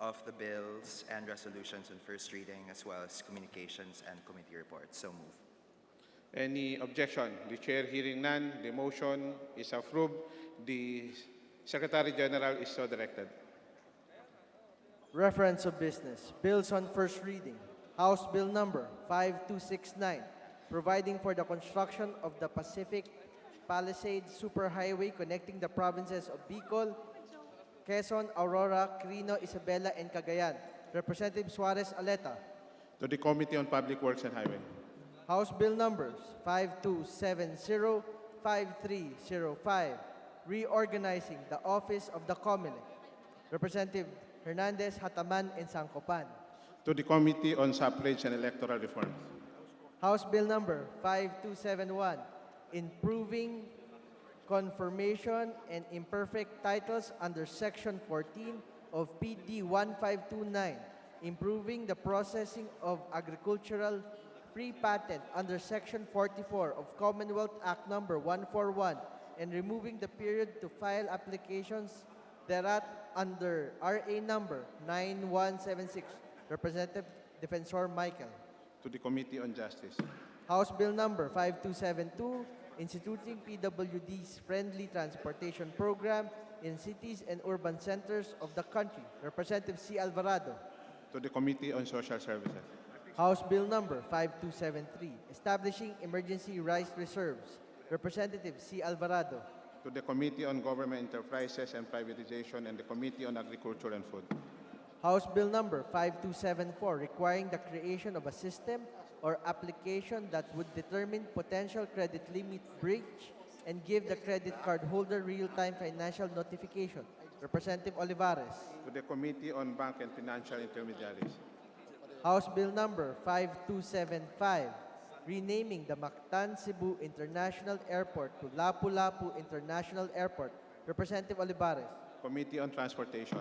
of the bills and resolutions on first reading, as well as communications and committee reports. So move. Any objection? The chair hearing none, the motion is approved. The Secretary General is so directed. Reference of business. Bills on first reading. House Bill number 5269, providing for the construction of the Pacific Palisades Superhighway connecting the provinces of Bicol, Quezon, Aurora, Quirino, Isabela, and Cagayan. Representative Suarez Aleta. To the Committee on Public Works and Highway. House Bill numbers 5270, 5305, reorganizing the office of the COMELEC. Representative Hernandez, Hataman, and Sancopan. To the Committee on Suffrage and Electoral Reforms. House Bill number 5271, improving confirmation and imperfect titles under Section 14 of PD 1529, improving the processing of agricultural free patent under Section 44 of Commonwealth Act number 141, and removing the period to file applications thereat under RA number 9176. Representative Defensor Michael. To the Committee on Justice. House Bill number 5272, instituting PWD's friendly transportation program in cities and urban centers of the country. Representative C. Alvarado. To the Committee on Social Services. House Bill number 5273, establishing emergency rice reserves. Representative C. Alvarado. To the Committee on Government Enterprises and Privatization and the Committee on Agriculture and Food. House Bill number 5274, requiring the creation of a system or application that would determine potential credit limit breach and give the credit card holder real-time financial notification. Representative Olivares. To the Committee on Bank and Financial Intermediaries. House Bill number 5275, renaming the Mactan Cebu International Airport to Lapu-Lapu International Airport. Representative Olivares. Committee on Transportation.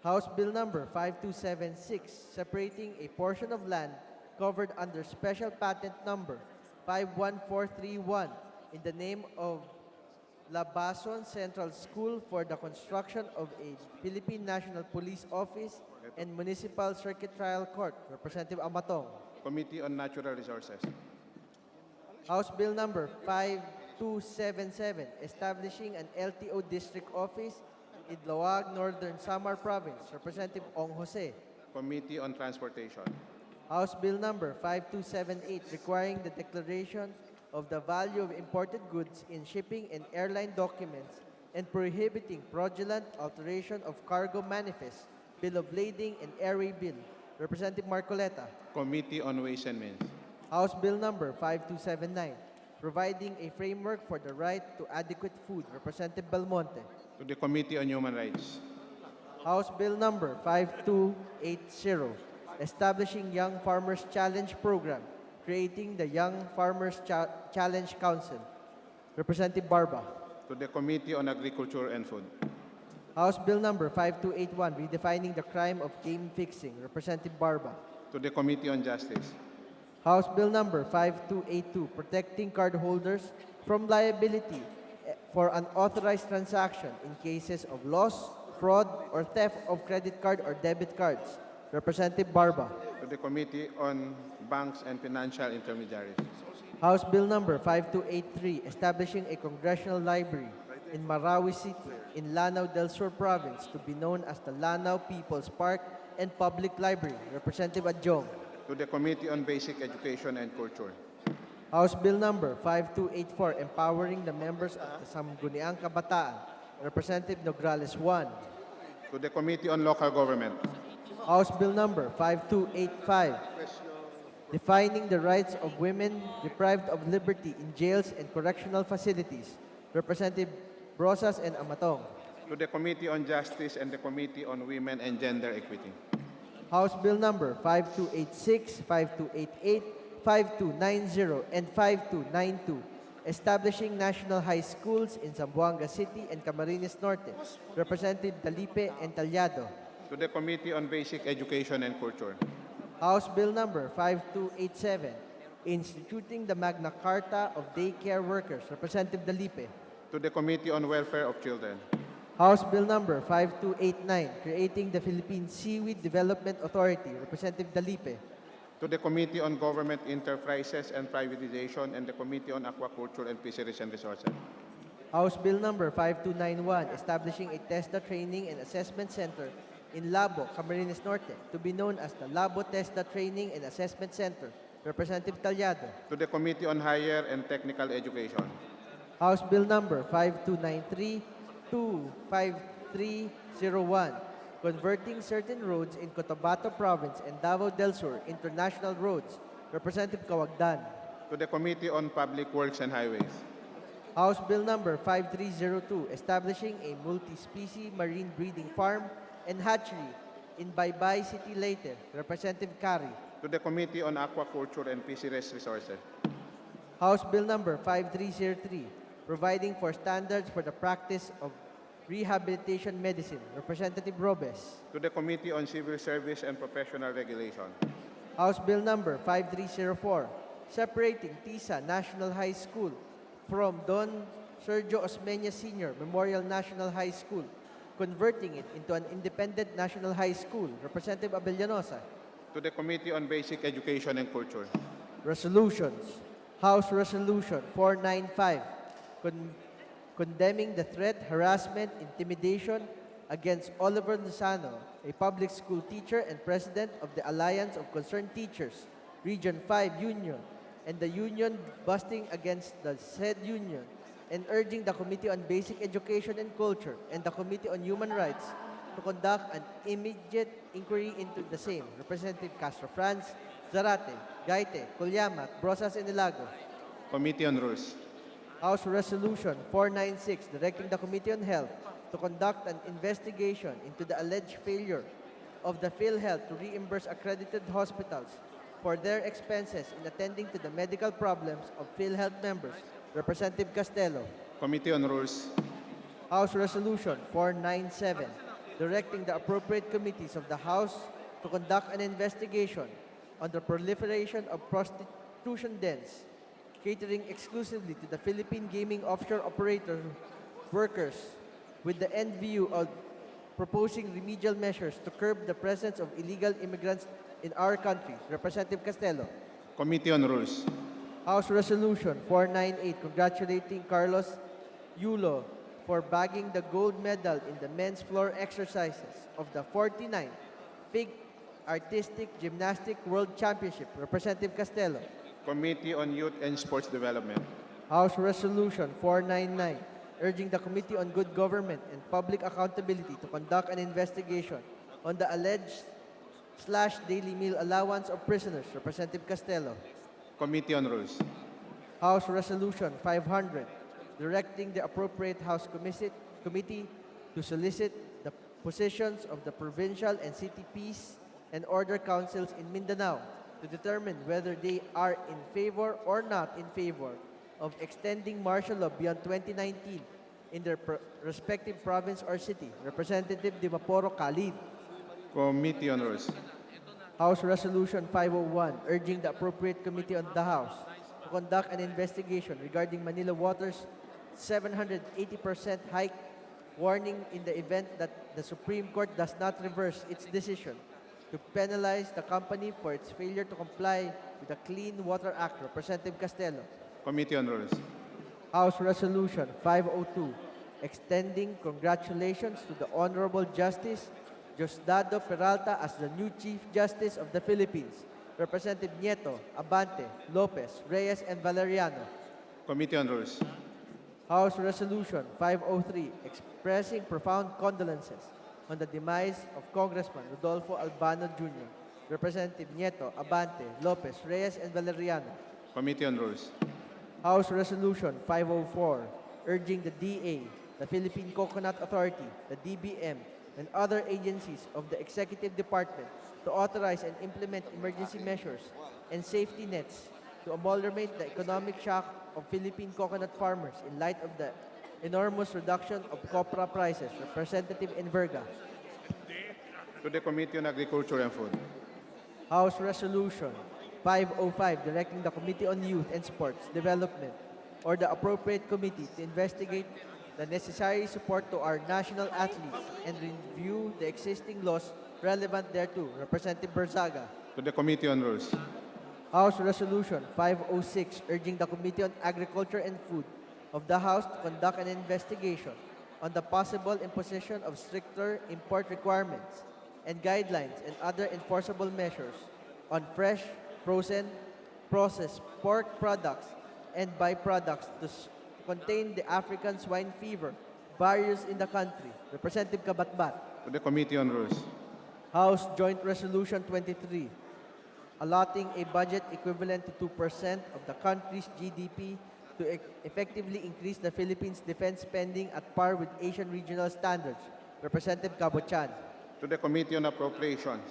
House Bill number 5276, separating a portion of land covered under special patent number 51431 in the name of Labason Central School for the construction of a Philippine National Police Office and Municipal Circuit Trial Court. Representative Amatong. Committee on Natural Resources. House Bill number 5277, establishing an LTO district office in Loag, Northern Samar Province. Representative Ong Jose. Committee on Transportation. House Bill number 5278, requiring the declaration of the value of imported goods in shipping and airline documents and prohibiting fraudulent alteration of cargo manifest, bill of lading, and airway bill. Representative Marcoleta. Committee on Ways and Means. House Bill number 5279, providing a framework for the right to adequate food. Representative Belmonte. To the Committee on Human Rights. House Bill number 5280, establishing Young Farmers Challenge Program, creating the Young Farmers Challenge Council. Representative Barba. To the Committee on Agriculture and Food. House Bill number 5281, redefining the crime of game fixing. Representative Barba. To the Committee on Justice. House Bill number 5282, protecting cardholders from liability for unauthorized transaction in cases of loss, fraud, or theft of credit card or debit cards. Representative Barba. To the Committee on Banks and Financial Intermediaries. House Bill number 5283, establishing a congressional library in Marawi City in Lanao del Sur Province to be known as the Lanao People's Park and Public Library. Representative Adjong. To the Committee on Basic Education and Culture. House Bill number 5284, empowering the members of the Sangguniang Kabataan. Representative Nograles 1. To the Committee on Local Government. House Bill number 5285, defining the rights of women deprived of liberty in jails and correctional facilities. Representative Brosas and Amatong. To the Committee on Justice and the Committee on Women and Gender Equity. House Bill number 5286, 5288, 5290, and 5292, establishing national high schools in Zamboanga City and Camarines Norte. Representative Dalipe and Talyado. To the Committee on Basic Education and Culture. House Bill number 5287, instituting the Magna Carta of Daycare Workers. Representative Dalipe. To the Committee on Welfare of Children. House Bill number 5289, creating the Philippine Seaweed Development Authority. Representative Dalipe. to the Committee on Government Enterprises and Privatization and the Committee on Aquaculture and Fisheries and Resources. House Bill number 5291, establishing a TESDA Training and Assessment Center in Labo, Camarines Norte, to be known as the Labo TESDA Training and Assessment Center. Representative Talyado. To the Committee on Higher and Technical Education. House Bill number 5293 to 5301, converting certain roads in Cotabato Province and Davao del Sur into national roads. Representative Kawagdan. To the Committee on Public Works and Highways. House Bill number 5302, establishing a multi-species marine breeding farm and hatchery in Baybay City, Leyte. Representative Kari. To the Committee on Aquaculture and Fisheries Resources. House Bill number 5303, providing for standards for the practice of rehabilitation medicine. Representative Robes. To the Committee on Civil Service and Professional Regulation. House Bill number 5304, separating TISA National High School from Don Sergio Osmeña Sr. Memorial National High School, converting it into an independent national high school. Representative Abellanosa. To the Committee on Basic Education and Culture. Resolutions. House Resolution 495, condemning the threat, harassment, intimidation against Oliver Lozano, a public school teacher and president of the Alliance of Concerned Teachers, Region 5 Union, and the union busting against the said union, and urging the Committee on Basic Education and Culture and the Committee on Human Rights to conduct an immediate inquiry into the same. Representative Castro Franz, Zarate, Gaite, Colyamat, Brosas, and Ilago. Committee on Rules. House Resolution 496, directing the Committee on Health to conduct an investigation into the alleged failure of the PhilHealth to reimburse accredited hospitals for their expenses in attending to the medical problems of PhilHealth members. Representative Castelo. Committee on Rules. House Resolution 497, directing the appropriate committees of the House to conduct an investigation on the proliferation of prostitution dens, catering exclusively to the Philippine gaming offshore operator workers, with the end view of proposing remedial measures to curb the presence of illegal immigrants in our country. Representative Castelo. Committee on Rules. House Resolution 498, congratulating Carlos Yulo for bagging the gold medal in the men's floor exercises of the 49th FIG Artistic Gymnastic World Championship. Representative Castelo. Committee on Youth and Sports Development. House Resolution 499, urging the Committee on Good Government and Public Accountability to conduct an investigation on the alleged daily meal allowance of prisoners. Representative Castelo. Committee on Rules. House Resolution 500, directing the appropriate House committee to solicit the positions of the provincial and city peace and order councils in Mindanao to determine whether they are in favor or not in favor of extending martial law beyond 2019 in their respective province or city. Representative Dimaporo Khalid. Committee on Rules. House Resolution 501, urging the appropriate committee of the House to conduct an investigation regarding Manila Water's 780% hike, warning in the event that the Supreme Court does not reverse its decision to penalize the company for its failure to comply with the Clean Water Act. Representative Castelo. Committee on Rules. House Resolution 502, extending congratulations to the Honorable Justice Diosdado Peralta as the new Chief Justice of the Philippines. Representative Nieto, Abante, Lopez, Reyes, and Valeriano. Committee on Rules. House Resolution 503, expressing profound condolences on the demise of Congressman Rodolfo Albano Jr. Representative Nieto, Abante, Lopez, Reyes, and Valeriano. Committee on Rules. House Resolution 504, urging the DA, the Philippine Coconut Authority, the DBM, and other agencies of the Executive Department to authorize and implement emergency measures and safety nets to ameliorate the economic shock of Philippine coconut farmers in light of the enormous reduction of copra prices. Representative Enverga. To the Committee on Agriculture and Food. House Resolution 505, directing the Committee on Youth and Sports Development or the appropriate committee to investigate the necessary support to our national athletes, and review the existing laws relevant thereto. Representative Berzaga. To the Committee on Rules. House Resolution 506 urging the Committee on Agriculture and Food of the House to conduct an investigation on the possible imposition of stricter import requirements and guidelines and other enforceable measures on fresh, frozen, processed pork products and byproducts to contain the African swine fever virus in the country. Representative Kabatbat. To the Committee on Rules. House Joint Resolution 23, allotting a budget equivalent to 2% of the country's GDP to effectively increase the Philippines' defense spending at par with Asian regional standards. Representative Cabochan. To the Committee on Appropriations.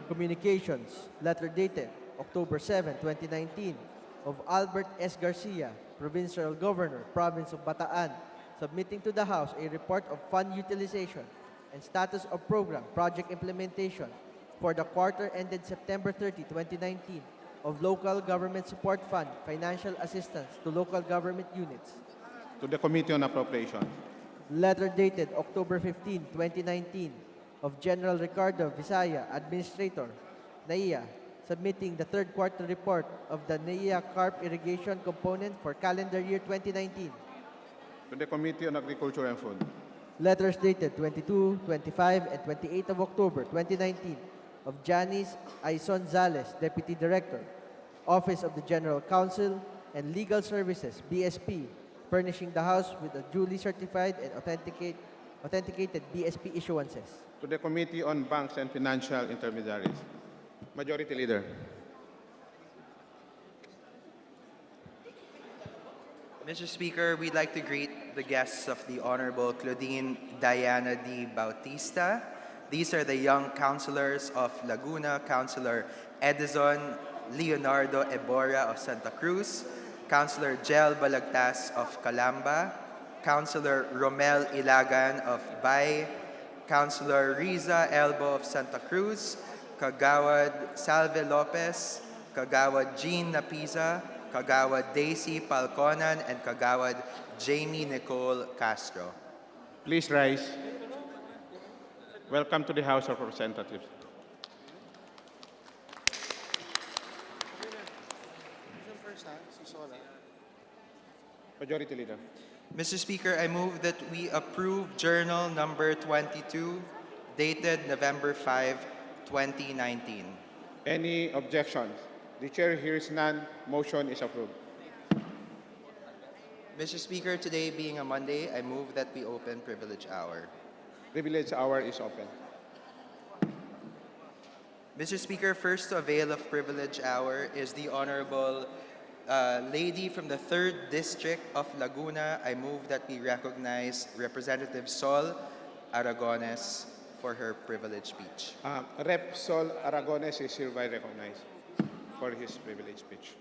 Communications, letter dated October 7, 2019, of Albert S. Garcia, Provincial Governor, Province of Bataan, submitting to the House a report of fund utilization and status of program project implementation for the quarter ended September 30, 2019, of Local Government Support Fund financial assistance to local government units. To the Committee on Appropriations. Letter dated October 15, 2019, of General Ricardo Visaya, Administrator, NAIA, submitting the third quarter report of the NAIA Carp Irrigation Component for calendar year 2019. To the Committee on Agriculture and Food. Letters dated 22, 25, and 28 of October 2019 of Janice Aison Zales, Deputy Director, Office of the General Counsel and Legal Services, BSP, furnishing the House with a duly certified and authenticated BSP issuances. To the Committee on Banks and Financial Intermediaries. Majority Leader. Mr. Speaker, we'd like to greet the guests of the Honorable Claudine Diana D. Bautista. These are the young councilors of Laguna, Councilor Edison Leonardo Ebora of Santa Cruz, Councilor Jel Balagtas of Calamba, Councilor Romel Ilagan of Bay, Councilor Riza Elbo of Santa Cruz, Kagawad Salve Lopez, Kagawad Jean Napiza, Kagawad Daisy Palconan, and Kagawad Jamie Nicole Castro. Please rise. Welcome to the House of Representatives. Majority Leader. Mr. Speaker, I move that we approve Journal number 22, dated November 5, 2019. Any objections? The Chair hears none. Motion is approved. Mr. Speaker, today being a Monday, I move that we open Privilege Hour. Privilege hour is open. Mr. Speaker, first to avail of Privilege Hour is the Honorable lady from the 3rd District of Laguna. I move that we recognize Representative Sol Aragones for her privilege speech. Rep. Sol Aragones is hereby recognized for his privilege speech.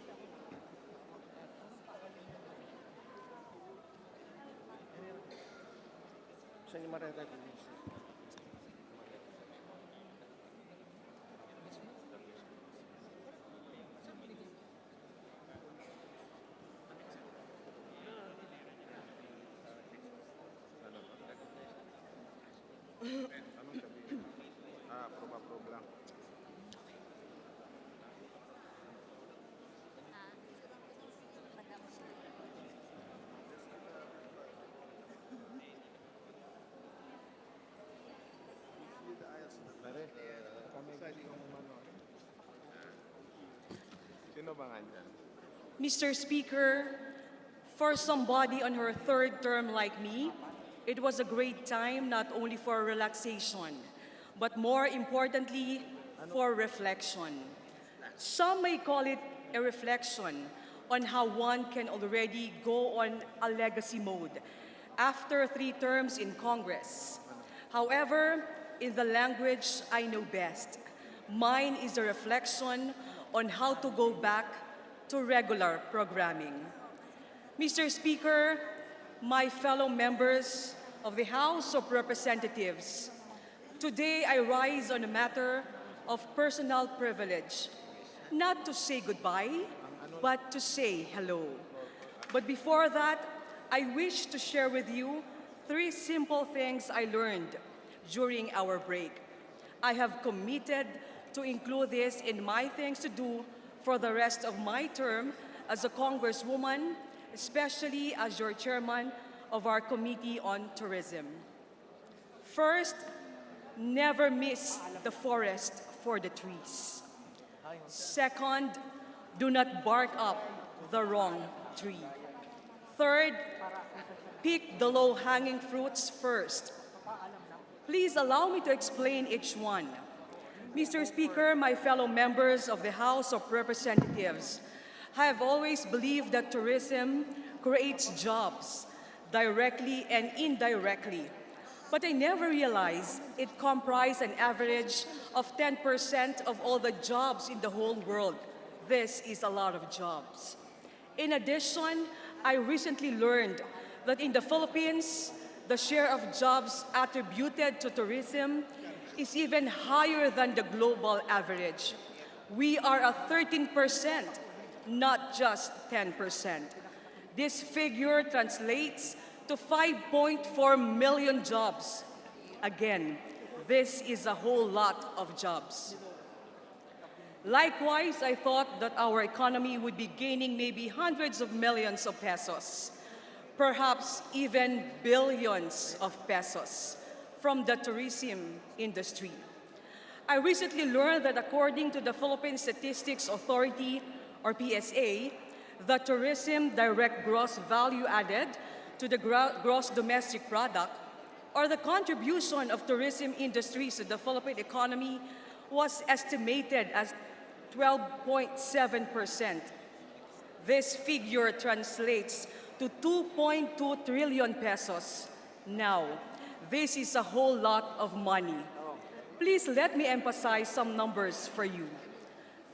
Mr. Speaker, for somebody on her 3rd term like me, it was a great time not only for relaxation, but more importantly, for reflection. Some may call it a reflection on how one can already go on a legacy mode after 3 terms in Congress. However, in the language I know best, mine is a reflection on how to go back to regular programming. Mr. Speaker, my fellow members of the House of Representatives, today I rise on a matter of personal privilege, not to say goodbye, but to say hello. But before that, I wish to share with you 3 simple things I learned during our break. I have committed to include this in my things to do for the rest of my term as a Congresswoman, especially as your chairman of our Committee on Tourism. First, never miss the forest for the trees. Second, do not bark up the wrong tree. Third, pick the low-hanging fruits first. Please allow me to explain each one. Mr. Speaker, my fellow members of the House of Representatives, I have always believed that tourism creates jobs, directly and indirectly. But I never realized it comprised an average of 10% of all the jobs in the whole world. This is a lot of jobs. In addition, I recently learned that in the Philippines, the share of jobs attributed to tourism is even higher than the global average. We are at 13%, not just 10%. This figure translates to 5.4 million jobs. Again, this is a whole lot of jobs. Likewise, I thought that our economy would be gaining maybe hundreds of millions of pesos, perhaps even billions of pesos from the tourism industry. I recently learned that according to the Philippine Statistics Authority, or PSA, the tourism direct gross value added to the gross domestic product, or the contribution of tourism industries to the Philippine economy, was estimated as 12.7%. This figure translates to 2.2 trillion pesos. Now, this is a whole lot of money. Please let me emphasize some numbers for you.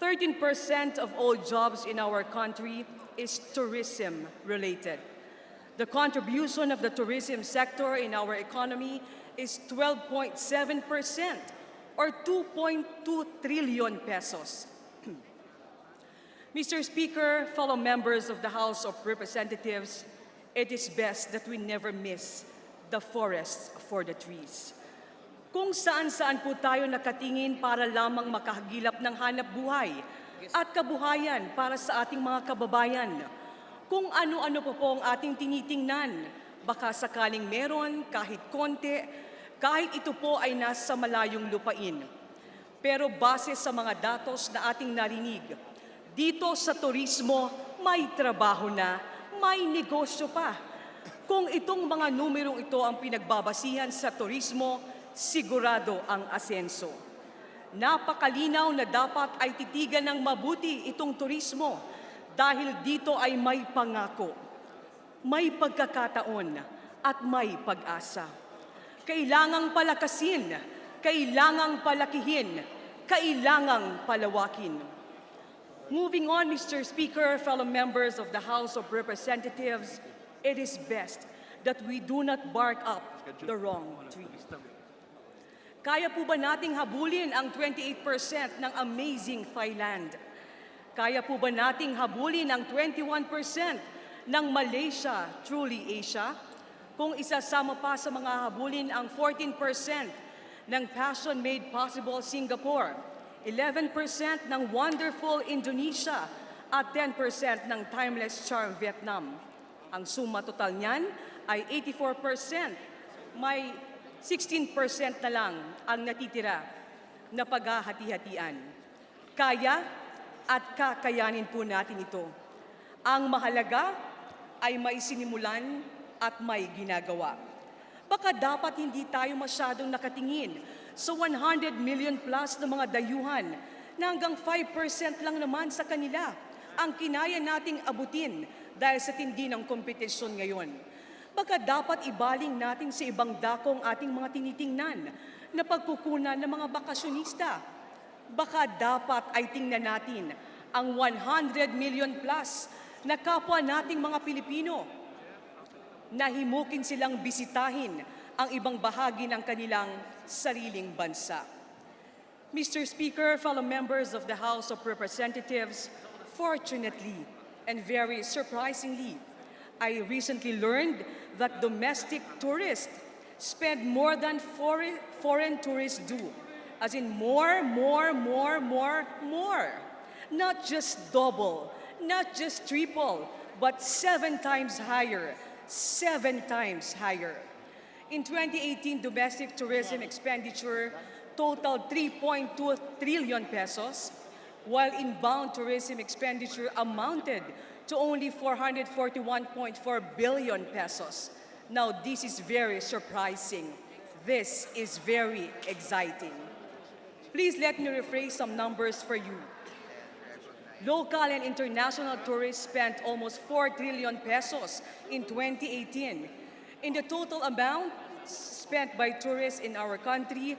13% of all jobs in our country is tourism related. The contribution of the tourism sector in our economy is 12.7%, or 2.2 trillion pesos. Mr. Speaker, fellow members of the House of Representatives, it is best that we never miss the forests for the trees. Kung saan-saan po tayo nakatingin para lamang makahagilap ng hanap buhay at kabuhayan para sa ating mga kababayan. Kung ano-ano po ang ating tinitingnan, baka sakaling meron, kahit konti, kahit ito po ay nasa malayong lupain. Pero base sa mga datos na ating narinig, dito sa turismo, may trabaho na, may negosyo pa. Kung itong mga numerong ito ang pinagbabasihan sa turismo, sigurado ang asenso. Napakalinaw na dapat ay titigan ng mabuti itong turismo dahil dito ay may pangako, may pagkakataon at may pag-asa. Kailangang palakasin, kailangang palakihin, kailangang palawakin. Moving on, Mr. Speaker, fellow members of the House of Representatives, it is best that we do not bark up the wrong tree. Kaya po ba nating habulin ang 28% ng amazing Thailand? Kaya po ba nating habulin ang 21% ng Malaysia, truly Asia? Kung isasama pa sa mga habulin ang 14% ng Passion Made Possible Singapore, 11% ng wonderful Indonesia, at 10% ng Timeless Charm Vietnam. Ang suma total niyan ay 84%. May 16% na lang ang natitira na paghahati-hatian. Kaya at kakayanin po natin ito. Ang mahalaga ay may sinimulan at may ginagawa. Baka dapat hindi tayo masyadong nakatingin sa 100 million plus na mga dayuhan na hanggang 5% lang naman sa kanila ang kinaya nating abutin dahil sa tindi ng kompetisyon ngayon. Baka dapat ibaling natin sa ibang dakong ating mga tinitingnan na pagkukunan ng mga bakasyonista. Baka dapat ay tingnan natin ang 100 million plus na kapwa nating mga Pilipino na himukin silang bisitahin ang ibang bahagi ng kanilang sariling bansa. Mr. Speaker, fellow members of the House of Representatives, fortunately and very surprisingly, I recently learned that domestic tourists spend more than foreign tourists do. As in more. Not just double, not just triple, but 7 times higher. 7 times higher. In 2018, domestic tourism expenditure totaled 3.2 trillion pesos, while inbound tourism expenditure amounted to only 441.4 billion pesos. Now, this is very surprising. This is very exciting. Please let me rephrase some numbers for you. Local and international tourists spent almost 4 trillion pesos in 2018. In the total amount spent by tourists in our country,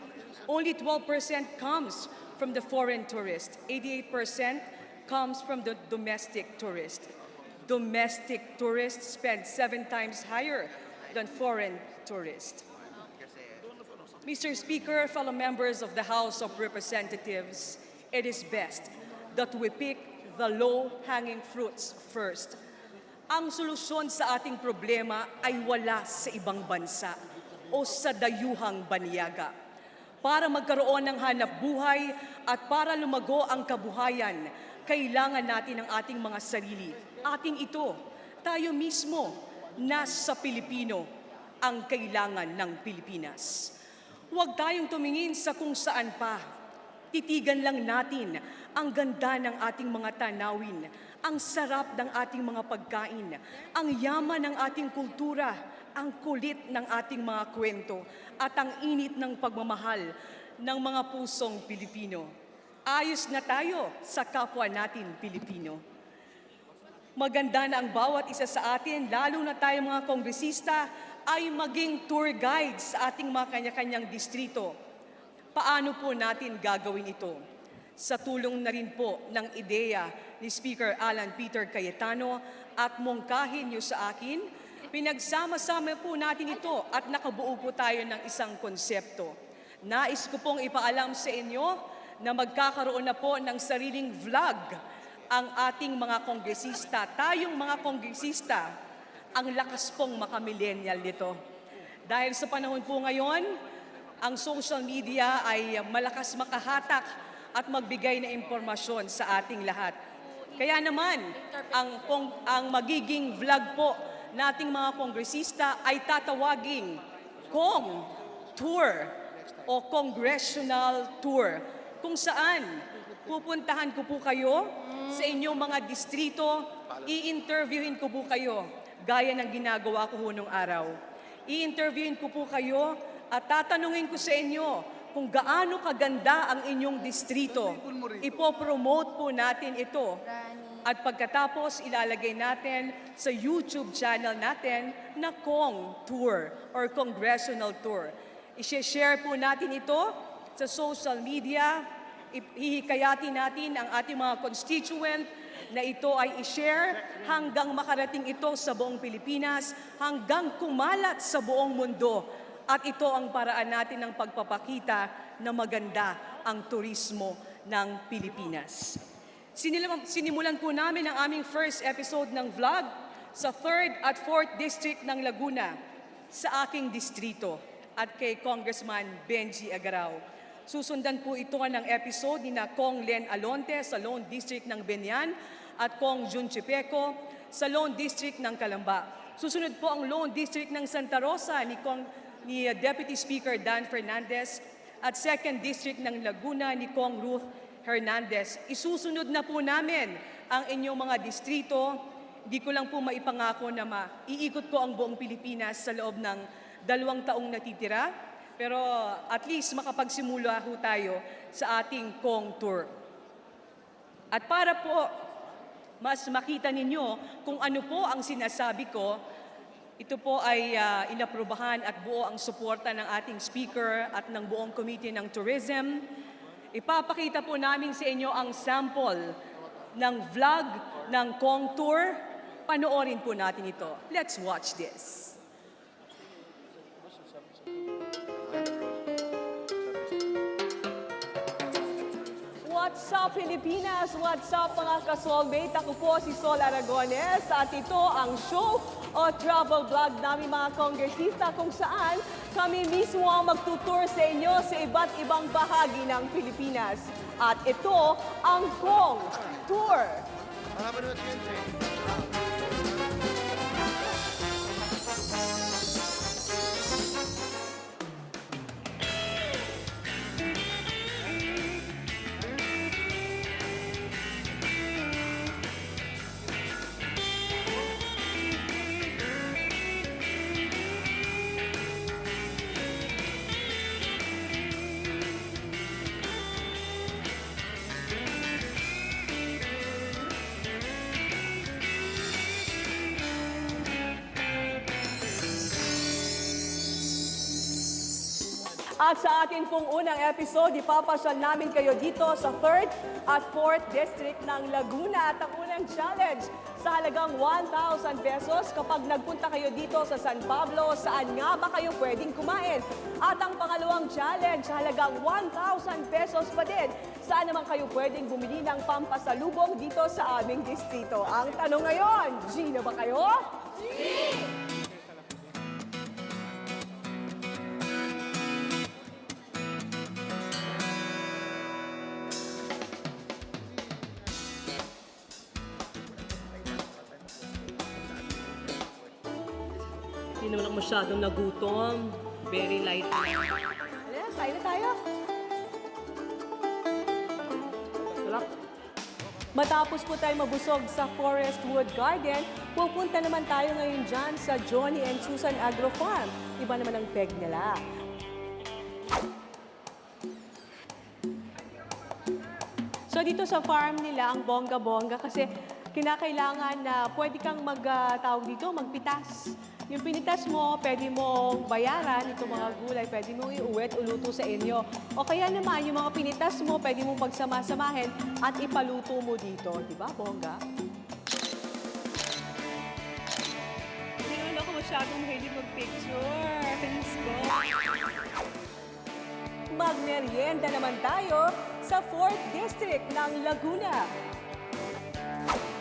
only 12% comes from the foreign tourist. 88% comes from the domestic tourist. Domestic tourists spend 7 times higher than foreign tourists. Mr. Speaker, fellow members of the House of Representatives, it is best that we pick the low-hanging fruits first. Ang solusyon sa ating problema ay wala sa ibang bansa o sa dayuhang banyaga. Para magkaroon ng hanap buhay at para lumago ang kabuhayan, kailangan natin ang ating mga sarili. Ating ito, tayo mismo, nasa Pilipino, ang kailangan ng Pilipinas. Huwag tayong tumingin sa kung saan pa. Titigan lang natin ang ganda ng ating mga tanawin, ang sarap ng ating mga pagkain, ang yaman ng ating kultura, ang kulit ng ating mga kwento, at ang init ng pagmamahal ng mga pusong Pilipino. Ayos na tayo sa kapwa natin Pilipino. Maganda na ang bawat isa sa atin, lalo na tayo mga kongresista, ay maging tour guide sa ating mga kanya-kanyang distrito. Paano po natin gagawin ito? Sa tulong na rin po ng ideya ni Speaker Alan Peter Cayetano at mungkahin niyo sa akin, pinagsama-sama po natin ito at nakabuo po tayo ng isang konsepto. Nais ko pong ipaalam sa inyo na magkakaroon na po ng sariling vlog ang ating mga kongresista. Tayong mga kongresista, ang lakas pong makamillennial nito. Dahil sa panahon po ngayon, ang social media ay malakas makahatak at magbigay na impormasyon sa ating lahat. Kaya naman, ang magiging vlog po nating mga kongresista ay tatawaging Kong Tour o Congressional Tour, kung saan pupuntahan ko po kayo sa inyong mga distrito, i-interviewin ko po kayo, gaya ng ginagawa ko ho nung araw. I-interviewin ko po kayo at tatanungin ko sa inyo kung gaano kaganda ang inyong distrito. Ipopromote po natin ito. At pagkatapos, ilalagay natin sa YouTube channel natin na Kong Tour or Congressional Tour. I-share po natin ito sa social media. Ihikayatin natin ang ating mga constituent na ito ay i-share hanggang makarating ito sa buong Pilipinas, hanggang kumalat sa buong mundo. At ito ang paraan natin ng pagpapakita na maganda ang turismo ng Pilipinas. Sinimulan po namin ang aming first episode ng vlog sa 3rd at 4th District ng Laguna, sa aking distrito, at kay Congressman Benji Agarao. Susundan po ito ng episode ni Kong Len Alonte sa Lone District ng Benian at Kong Jun Chipeco sa Lone District ng Calamba. Susunod po ang Lone District ng Santa Rosa ni Deputy Speaker Dan Fernandez at 2nd District ng Laguna ni Kong Ruth Hernandez. Isusunod na po namin ang inyong mga distrito. Di ko lang po maipangako na maiikot ko ang buong Pilipinas sa loob ng 2 taong natitira, pero at least makapagsimula ho tayo sa ating Kong Tour. At para po mas makita ninyo kung ano po ang sinasabi ko, ito po ay inaprubahan at buo ang suporta ng ating speaker at ng buong Committee ng Tourism. Ipapakita po namin sa inyo ang sample ng vlog ng Kong Tour. Panoorin po natin ito. Let's watch this. What's up, Pilipinas? What's up, mga ka-soulmate? Ako po si Sol Aragones at ito ang show o travel vlog namin mga kongresista kung saan kami mismo ang magtutour sa inyo sa iba't ibang bahagi ng Pilipinas. At ito ang Kong Tour. At sa ating pong unang episode, ipapasyal namin kayo dito sa 3rd at 4th District ng Laguna. At ang unang challenge sa halagang 1,000 pesos kapag nagpunta kayo dito sa San Pablo, saan nga ba kayo pwedeng kumain? At ang pangalawang challenge sa halagang 1,000 pesos pa din, saan naman kayo pwedeng bumili ng pampasalubong dito sa aming distrito? Ang tanong ngayon, G na ba kayo? Hindi naman ako masyadong nagutom. Very light. Halika, kain na tayo. Sarap. Matapos po tayo mabusog sa Forest Wood Garden, pupunta naman tayo ngayon dyan sa Johnny and Susan Agro Farm. Iba naman ang peg nila. So dito sa farm nila, ang bongga-bongga kasi kinakailangan na pwede kang tawag dito, magpitas. Yung pinitas mo, pwede mong bayaran itong mga gulay, pwede mong iuwi at uluto sa inyo. O kaya naman, yung mga pinitas mo, pwede mong pagsama-samahin at ipaluto mo dito. Di ba, bongga? Hindi naman ako masyadong mahilig mag-picture. Thanks ko. Magmerienda naman tayo sa 4th District ng Laguna.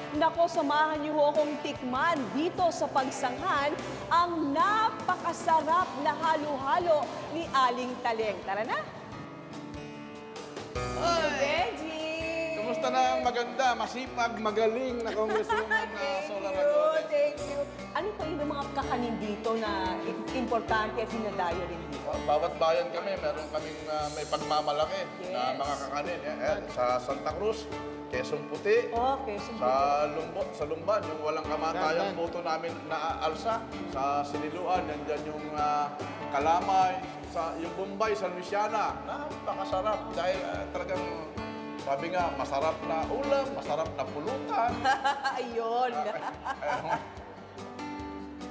Nako, samahan niyo ho akong tikman dito sa pagsanghan ang napakasarap na halo-halo ni Aling Taleng. Tara na! Reggie! Kumusta na ang maganda, masipag, magaling na Congresswoman Sola Laguna? Thank you. Ano pa yung mga kakanin dito na importante at dinadayo rin dito? Bawat bayan kami, meron kaming may pagmamalaki na mga kakanin. Sa Santa Cruz, Quezon Puti, Okay, sa Lumban, yung walang kamatayang boto namin na alsa. Sa Siniluan, nandyan yung Kalamay, yung Bombay, San Luciana. Napakasarap dahil talagang sabi nga, masarap na ulam, masarap na pulutan. Ayun.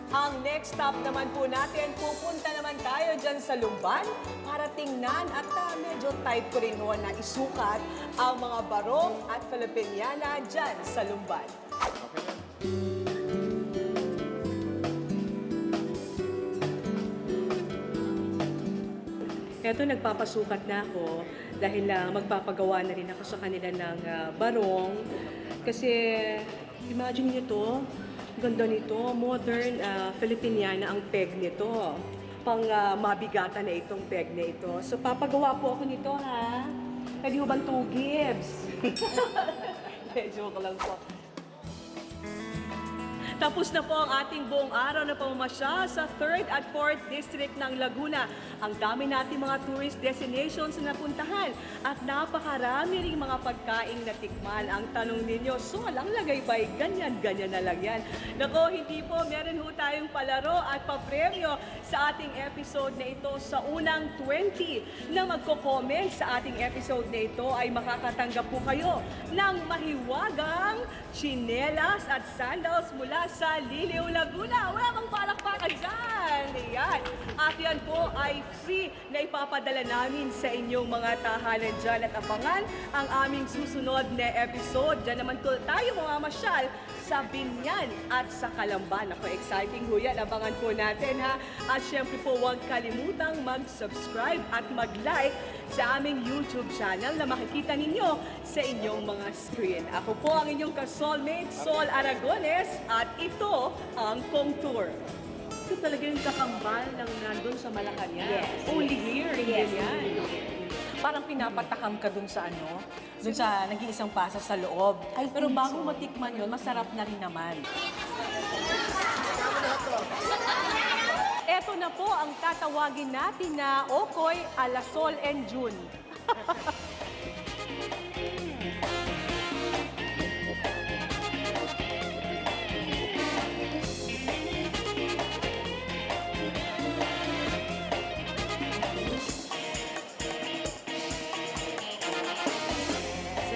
Ang next stop naman po natin, pupunta naman tayo dyan sa Lumban para tingnan at medyo type ko rin na isukat ang mga barong at Filipiniana dyan sa Lumban. Eto, nagpapasukat na ako dahil magpapagawa na rin ako sa kanila ng barong. Kasi, imagine niyo to, ganda nito, modern Filipiniana ang peg nito. Pang mabigatan na itong peg na ito. So, papagawa po ako nito, ha? Pwede mo bang 2 gives? Joke lang po. Tapos na po ang ating buong araw na pamamasyal sa 3rd at 4th District ng Laguna. Ang dami nating mga tourist destinations na napuntahan at napakarami ring mga pagkaing natikman. Ang tanong ninyo, so lang lagay ba? Ganyan na lang yan. Nako, hindi po. Meron ho tayong palaro at papremyo sa ating episode na ito. Sa unang 20 na magko-comment sa ating episode na ito ay makakatanggap po kayo ng mahiwagang tsinelas at sandals mula sa Liliw, Laguna. Wala bang palakpakan dyan. Ayan. At yan po ay free na ipapadala namin sa inyong mga tahanan dyan. At abangan ang aming susunod na episode. Dyan naman po tayo mamamasyal sa Binyan at sa Kalamban. Ako, exciting ho yan. Abangan po natin, ha. At syempre po, huwag kalimutang mag-subscribe at mag-like sa aming YouTube channel na makikita ninyo sa inyong mga screen. Ako po ang inyong ka-soulmate, Sol Aragones, at ito ang Contour. Ito talaga yung kakambal ng nandun sa Malacanang. Yes. Only here, Yes. ganyan. Parang pinapatakam ka dun sa dun sa nag-iisang pasa sa loob. Pero bago matikman yun, masarap na rin naman. Ito na po ang tatawagin natin na Okoy Alasol and June.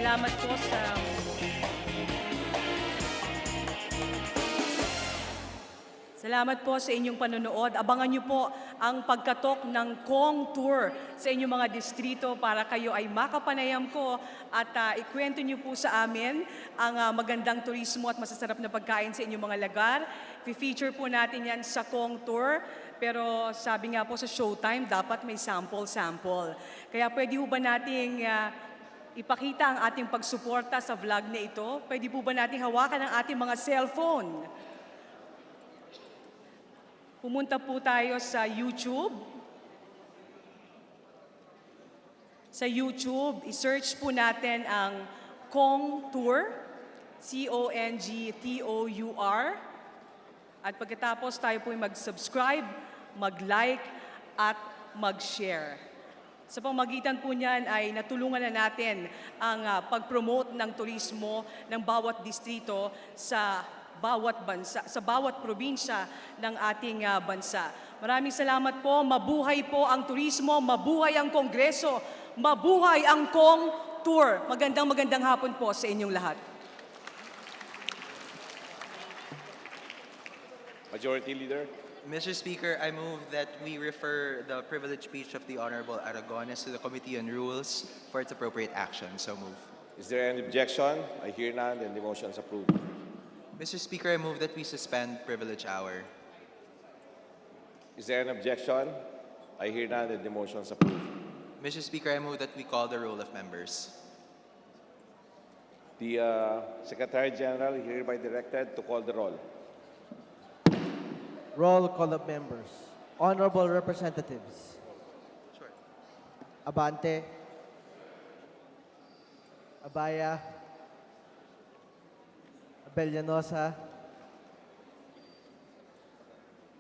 Salamat po Salamat po sa inyong panonood. Abangan niyo po ang pagkatok ng Kong Tour sa inyong mga distrito para kayo ay makapanayam ko at ikwento niyo po sa amin ang magandang turismo at masasarap na pagkain sa inyong mga lugar. I-feature po natin yan sa Kong Tour. Pero sabi nga po sa Showtime, dapat may sample-sample. Kaya pwede po ba nating ipakita ang ating pagsuporta sa vlog na ito? Pwede po ba nating hawakan ang ating mga cellphone? Pumunta po tayo sa YouTube. Sa YouTube, i-search po natin ang Kong Tour, Kongtour. At pagkatapos tayo po ay mag-subscribe, mag-like, at mag-share. Sa pamagitan po niyan ay natulungan na natin ang pag-promote ng turismo ng bawat distrito sa bawat bansa, sa bawat probinsya ng ating bansa. Maraming salamat po. Mabuhay po ang turismo, mabuhay ang Kongreso, mabuhay ang Kong Tour. Magandang hapon po sa inyong lahat. Majority Leader. Mr. Speaker, I move that we refer the privileged speech of the Honorable Aragones to the Committee on Rules for its appropriate action. So move. Is there any objection? I hear none, then the motion is approved. Mr. Speaker, I move that we suspend privilege hour. Is there an objection? I hear none, then the motion is approved. Mr. Speaker, I move that we call the roll of members. The Secretary General hereby directed to call the roll. Roll call of members. Honorable Representatives. Abante. Abaya. Abellanosa.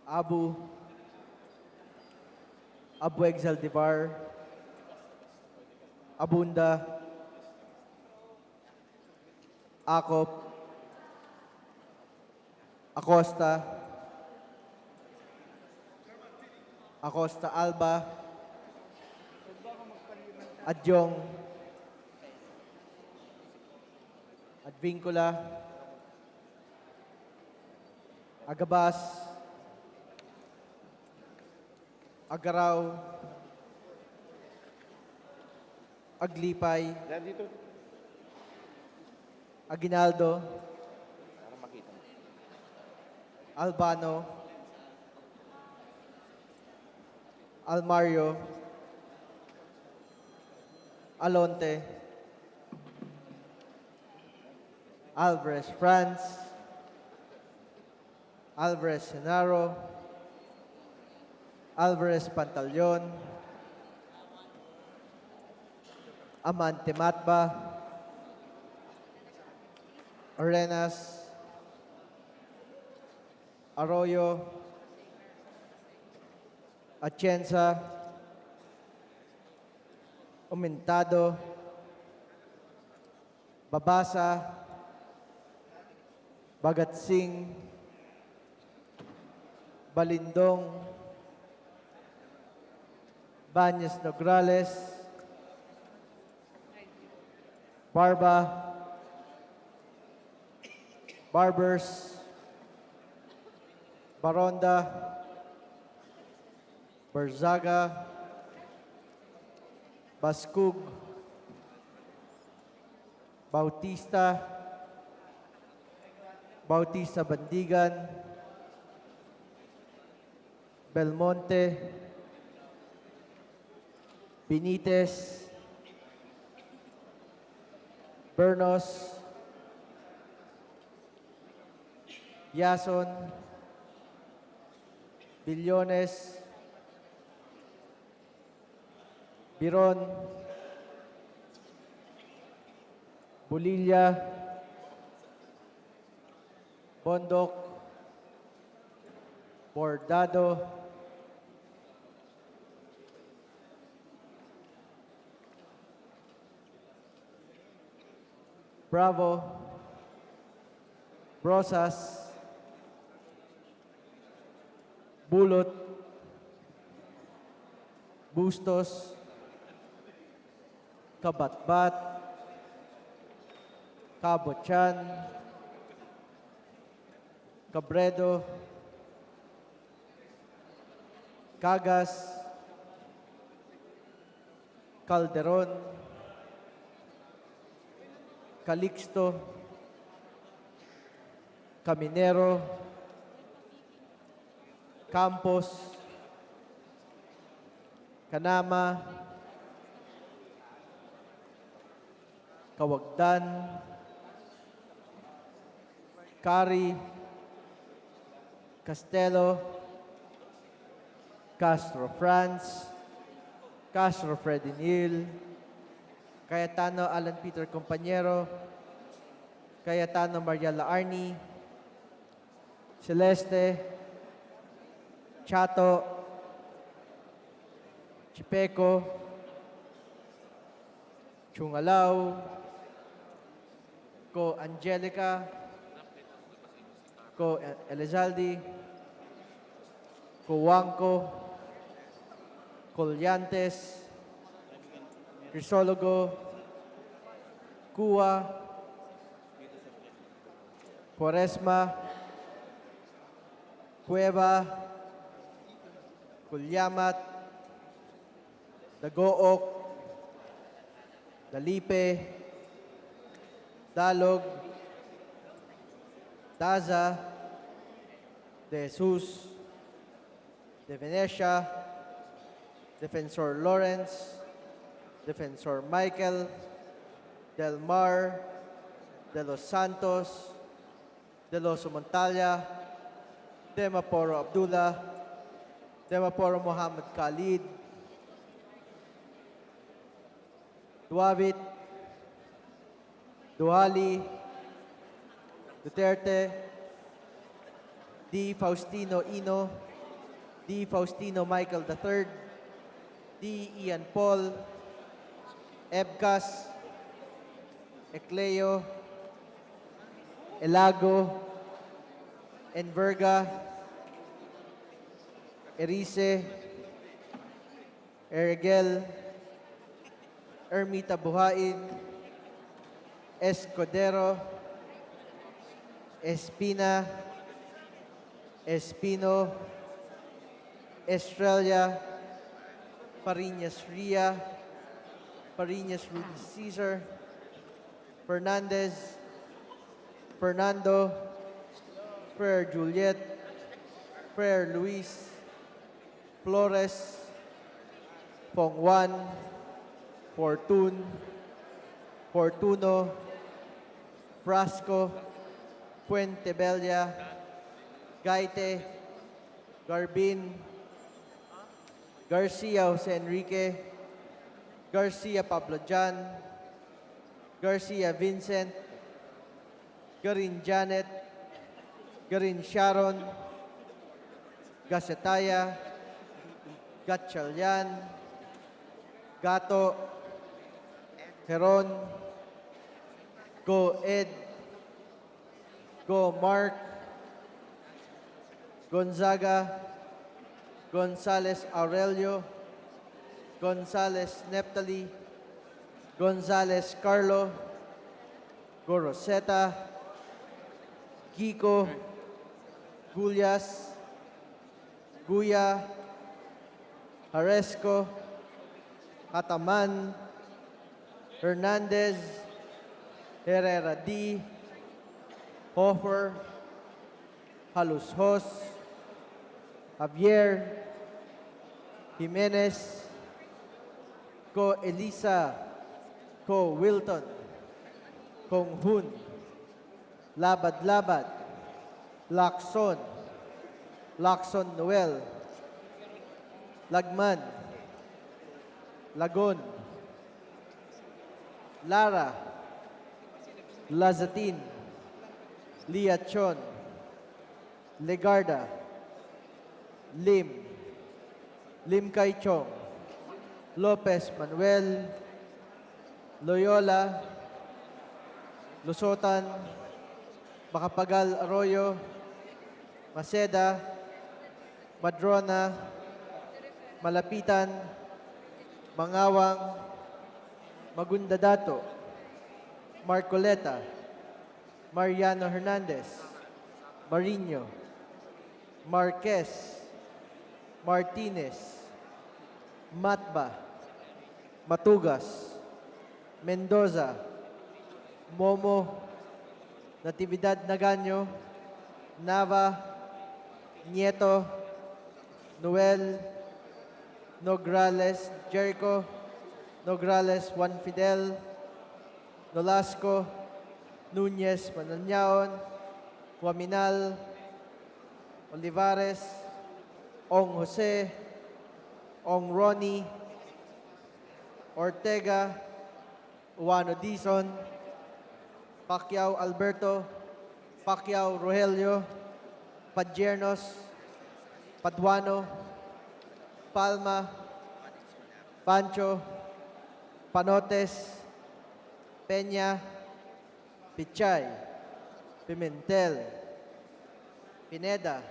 Abu. Abueg Zaldivar. Abunda. Acop. Acosta. Acosta Alba. Adjong. Advincula. Agabas. Agaraw. Aglipay. Yan dito. Aguinaldo. Para makita mo. Albano. Almario. Alonte. Alvarez Franz. Alvarez Senaro. Alvarez Pantaleon. Amante Matba. Arenas. Arroyo. Atienza. Aumentado. Babasa. Bagat Singh. Balindong. Banyas Nograles. Barba. Barbers. Baronda. Barzaga. Baskug. Bautista. Bautista Bandigan. Belmonte. Benitez, Bernos, Yason, Billones, Biron, Bulilla, Bondok, Bordado, Bravo, Brosas, Bulot, Bustos, Kabatbat, Kabochan, Cabredo, Cagas, Calderon, Calixto, Caminero, Campos, Kanama, Kawagdan, Kari, Castelo, Castro Franz, Castro Freddy Neal, Cayetano Alan Peter Compañero, Cayetano Mariela Arni, Celeste, Chato, Chipeco, Chungalaw, Ko Angelica, Ko Elizalde, Ko Wangko, Colyantes, Crisologo, Kua, Quaresma, Cueva, Kulyamat, Dagook, Dalipe, Dalog, Daza, De Jesus, De Venecia, Defensor Lawrence, Defensor Michael, Del Mar, De Los Santos, De Los Montalia, Demaporo Abdullah, Demaporo Muhammad Khalid, Duavit, Duhali, Duterte, D. Faustino Ino, D. Faustino Michael III, D. Ian Paul, Ebcas, Ecleo, Elago, Enverga, Erice, Ergel, Ermita Buhain, Escudero, Espina, Espino, Estrella, Pariñas Ria, Pariñas Rudy Caesar, Fernandez, Fernando, Prayer Juliet, Prayer Luis, Flores, Pong Juan, Fortune, Fortuno, Frasco, Puente Bella, Gaite, Garbin, Garcia Jose Enrique, Garcia Pablo Jan, Garcia Vincent, Garin Janet, Garin Sharon, Gasataya, Gatchalian, Gato, Heron, Go Ed, Go Mark, Gonzaga, Gonzales Aurelio, Gonzales Neptali, Gonzales Carlo, Go Rosetta, Kiko, Gulyas, Guya, Haresco, Ataman, Hernandez, Herrera D, Hofer, Halus Hos, Javier, Jimenez, Ko Elisa, Ko Wilton, Kong Hun, Labad-Labad, Lacson, Lacson Noel, Lagman, Lagon, Lara, Lazatin, Liachon, Legarda, Lim Kai Chong, Lopez Manuel, Loyola, Lusotan, Macapagal Arroyo, Maceda, Madrona, Malapitan, Mangawang, Magundadato, Marcoleta, Mariano Hernandez, Marino, Marquez, Martinez, Matba, Matugas, Mendoza, Momo, Natividad Naganyo, Nava, Nieto, Noel, Nograles, Jericho, Nograles, Juan Fidel, Nolasco, Nunez, Mananyaon, Huaminal, Olivares, Ong Jose, Ong Ronnie, Ortega, Uwano Dizon, Pacquiao Alberto, Pacquiao Rogelio, Padjernos, Paduano, Palma, Pancho, Panotes, Peña, Pichay, Pimentel, Pineda,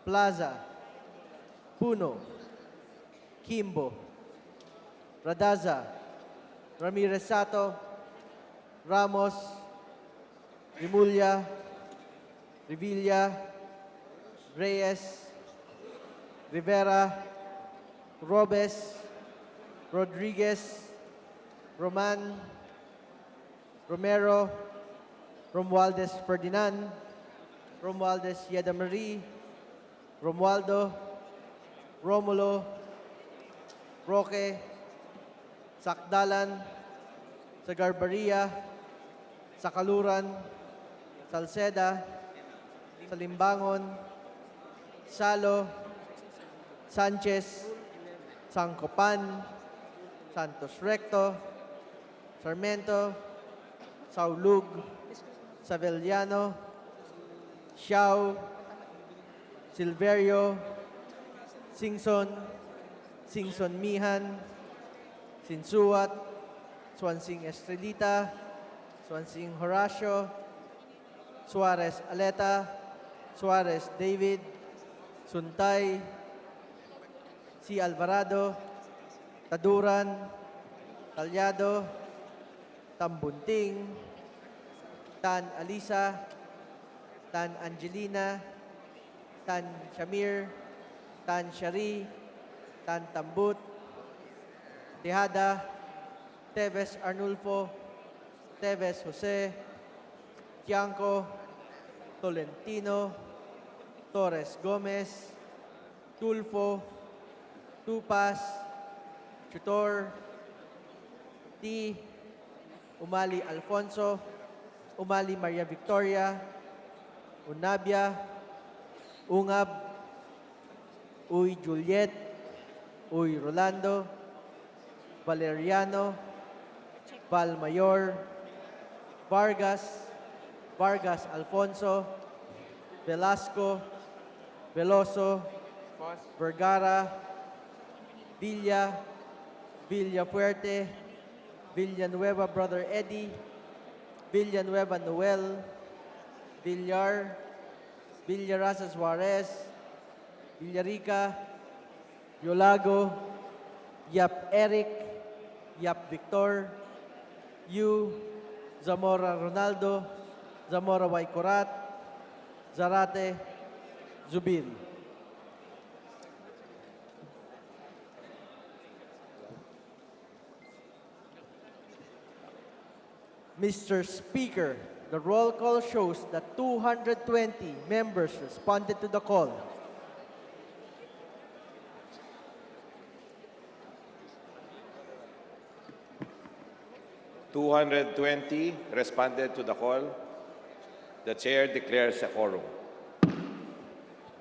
Plaza, Puno, Kimbo, Radaza, Ramirez Sato, Ramos, Rimulya, Revilla, Reyes, Rivera, Robes, Rodriguez, Roman, Romero, Romualdez Ferdinand, Romualdez Yeda Marie, Romualdo, Romulo, Roque, Sakdalan, Sagarbaria, Sakaluran, Salceda, Salimbangon, Salo, Sanchez, Sangcopan, Santos Recto, Sarmiento, Saulug, Savellano, Xiao, Silverio, Singson, Singson Mihan, Sinsuat, Swansing Estrelita, Swansing Horacio, Suarez Aleta, Suarez David, Suntay, C. Alvarado, Taduran, Talyado, Tambunting, Tan Alisa, Tan Angelina, Tan Shamir, Tan Shari, Tan Tambut, Tejada, Teves Arnulfo, Teves Jose, Tiangco, Tolentino, Torres Gomez, Tulfo, Tupas, Tutor, T. Umali Alfonso, Umali Maria Victoria, Unabia, Ungab, Uy Juliet, Uy Rolando, Valeriano, Valmayor, Vargas, Vargas Alfonso, Velasco, Veloso, Vergara, Villa, Villafuerte, Villanueva Brother Eddie, Villanueva Noel, Villar, Villarasa Suarez, Villarica, Yolago, Yap Eric, Yap Victor, Yu, Zamora Ronaldo, Zamora Waikorat, Zarate, Zubiri. Mr. Speaker, the roll call shows that 220 members responded to the call. 220 responded to the call. The chair declares a quorum.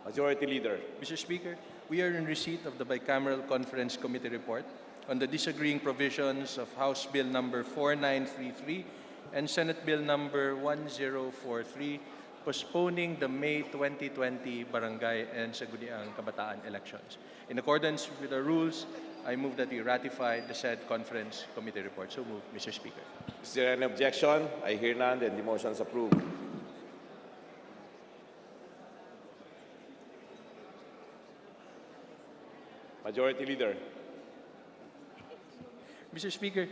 Majority Leader. Mr. Speaker, we are in receipt of the Bicameral Conference Committee report on the disagreeing provisions of House Bill number 4933 and Senate Bill number 1043, postponing the May 2020 Barangay and Sangguniang Kabataan elections. In accordance with the rules, I move that we ratify the said conference committee report. So move, Mr. Speaker. Is there any objection? I hear none, then the motion is approved. Majority Leader. Mr. Speaker,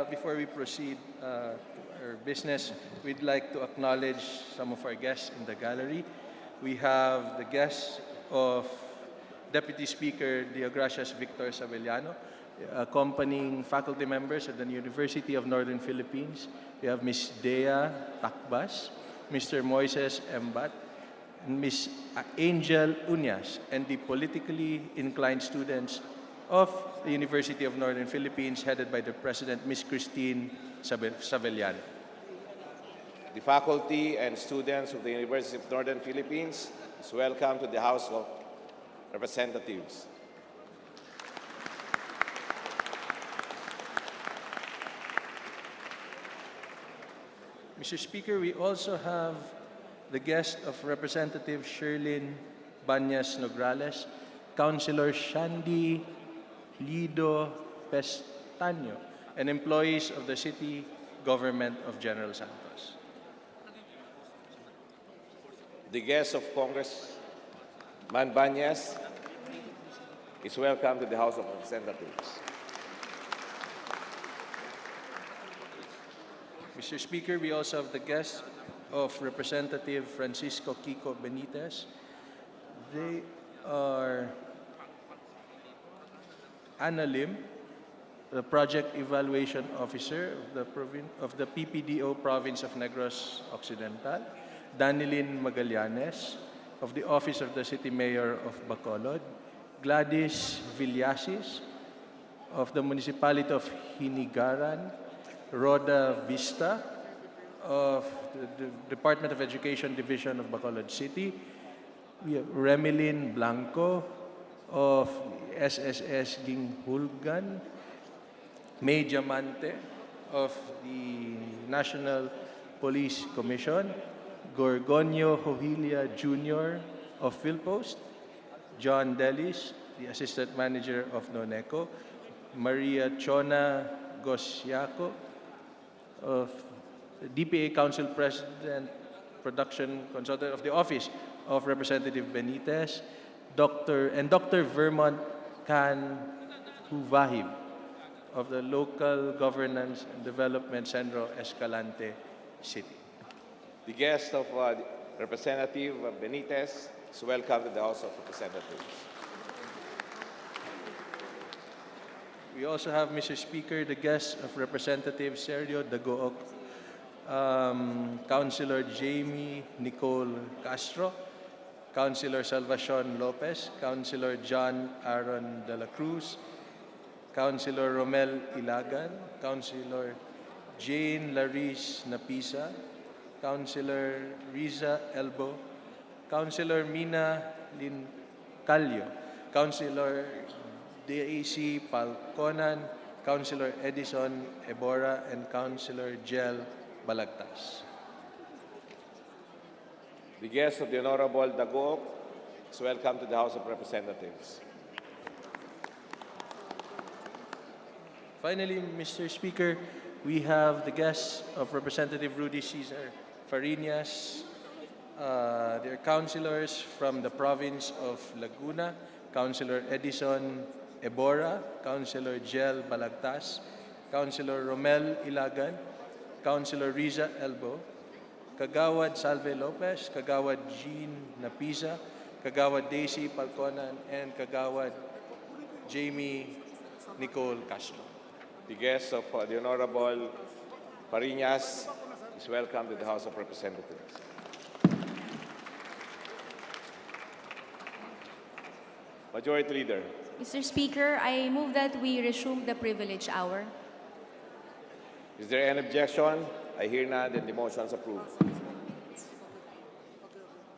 before we proceed to our business, we'd like to acknowledge some of our guests in the gallery. We have the guests of Deputy Speaker Deogracias Victor Savellano, accompanying faculty members at the University of Northern Philippines. We have Ms. Dea Takbas, Mr. Moises Embat, and Ms. Angel Uñas, and the politically inclined students of the University of Northern Philippines, headed by the President, Ms. Christine Savellano. The faculty and students of the University of Northern Philippines is welcome to the House of Representatives. Mr. Speaker, we also have the guest of Representative Sherlyn Banyas Nograles, Councilor Shandy Lido Pestaño, and employees of the City Government of General Santos. The guest of Congressman Banyas is welcome to the House of Representatives. Mr. Speaker, we also have the guest of Representative Francisco Kiko Benitez. They are Anna Lim, the Project Evaluation Officer of the PPDO Province of Negros Occidental, Danilyn Magallanes, of the Office of the City Mayor of Bacolod, Gladys Villasis, of the Municipality of Hinigaran, Rhoda Vista, of the Department of Education Division of Bacolod City. We have Remilyn Blanco of SSS Ginghulgan, May Diamante of the National Police Commission, Gorgonio Hohilia Jr. of PhilPost, John Delis, the Assistant Manager of NONECO, Maria Chona Gosiaco of DPA Council President, Production Consultant of the Office of Representative Benitez, Dr. Vermont Can Huvahib of the Local Governance and Development Centro Escalante City. The guest of Representative Benitez is welcome to the House of Representatives. We also have, Mr. Speaker, the guest of Representative Sergio Dagook, Councilor Jamie Nicole Castro, Councilor Salvacion Lopez, Councilor John Aaron de la Cruz, Councilor Romel Ilagan, Councilor Jane Laris Napisa, Councilor Riza Elbo, Councilor Mina Lin Calio, Councilor DAC Palconan, Councilor Edison Ebora, and Councilor Jel Balagtas. The guest of the Honorable Dagook is welcome to the House of Representatives. Finally, Mr. Speaker, we have the guests of Representative Rudy Cesar Farinas, their councilors from the province of Laguna, Councilor Edison Ebora, Councilor Jel Balagtas, Councilor Romel Ilagan, Councilor Riza Elbo, Kagawad Salve Lopez, Kagawad Jean Napisa, Kagawad Daisy Palconan, and Kagawad Jamie Nicole Castro. The guest of the Honorable Farinas is welcome to the House of Representatives. Majority Leader. Mr. Speaker, I move that we resume the privilege hour. Is there any objection? I hear none, then the motion is approved.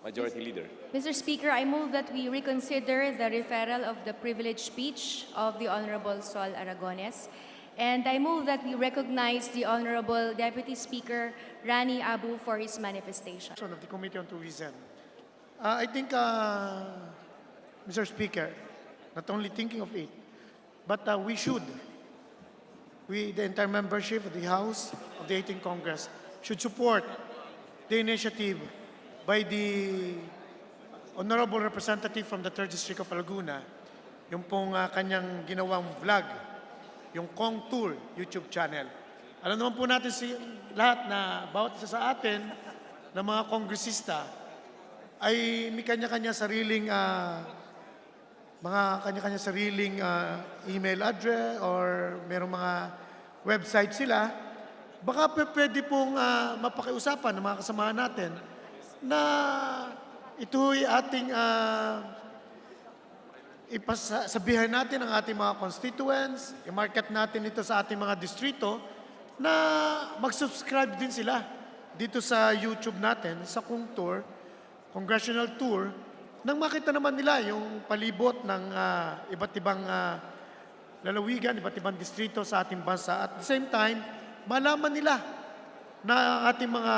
Majority Leader. Mr. Speaker, I move that we reconsider the referral of the privileged speech of the Honorable Sol Aragones. And I move that we recognize the Honorable Deputy Speaker Rani Abu for his manifestation. Of the Committee on Tourism. I think, Mr. Speaker, not only thinking of it, but the entire membership of the House of the 18th Congress should support the initiative by the Honorable Representative from the 3rd District of Laguna, yung pong kanyang ginawang vlog, yung Kong Tour YouTube channel. Alam naman po natin lahat na bawat isa sa atin na mga kongresista ay may kanya-kanya sariling email address or merong mga website sila. Baka pwede pong mapakiusapan ng mga kasamahan natin na ito'y ating ipasabihan natin ang ating mga constituents, i-market natin ito sa ating mga distrito na mag-subscribe din sila dito sa YouTube natin, sa Kong Tour, Congressional Tour, nang makita naman nila yung palibot ng iba't ibang lalawigan, iba't ibang distrito sa ating bansa. At the same time, malaman nila na ang ating mga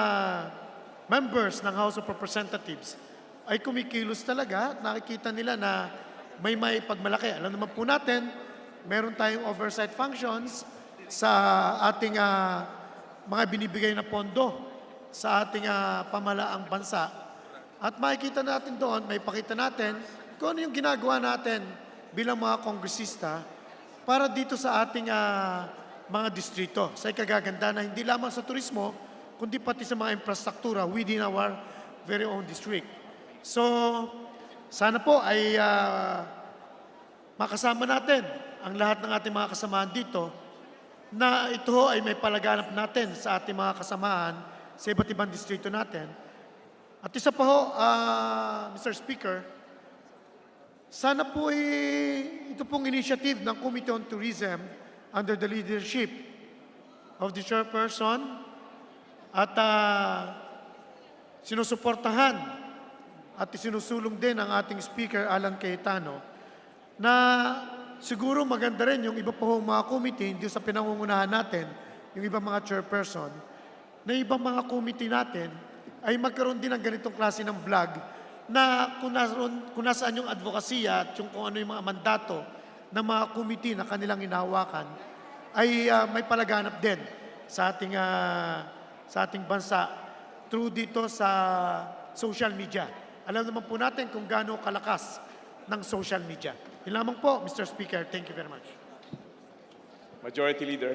members ng House of Representatives ay kumikilos talaga at nakikita nila na may pagmalaki. Alam naman po natin, meron tayong oversight functions sa ating mga binibigay na pondo sa ating pamalaang bansa. At makikita natin doon, may pakita natin kung ano yung ginagawa natin bilang mga kongresista para dito sa ating mga distrito. Sa ikagaganda na hindi lamang sa turismo, kundi pati sa mga infrastruktura within our very own district. So, sana po ay makasama natin ang lahat ng ating mga kasamahan dito na ito ay may palaganap natin sa ating mga kasamahan sa iba't ibang distrito natin. At isa pa ho, Mr. Speaker, sana po ito pong initiative ng Committee on Tourism under the leadership of the chairperson at sinusuportahan at isinusulong din ang ating Speaker Alan Cayetano na siguro maganda rin yung iba pa hong mga committee, hindi sa pinangungunahan natin, yung ibang mga chairperson, na ibang mga committee natin ay magkaroon din ng ganitong klase ng vlog na kung nasaan yung advokasya at yung kung ano yung mga mandato ng mga committee na kanilang inahawakan ay may palaganap din sa ating bansa through dito sa social media. Alam naman po natin kung gaano kalakas ng social media. Yun lamang po, Mr. Speaker. Thank you very much. Majority Leader.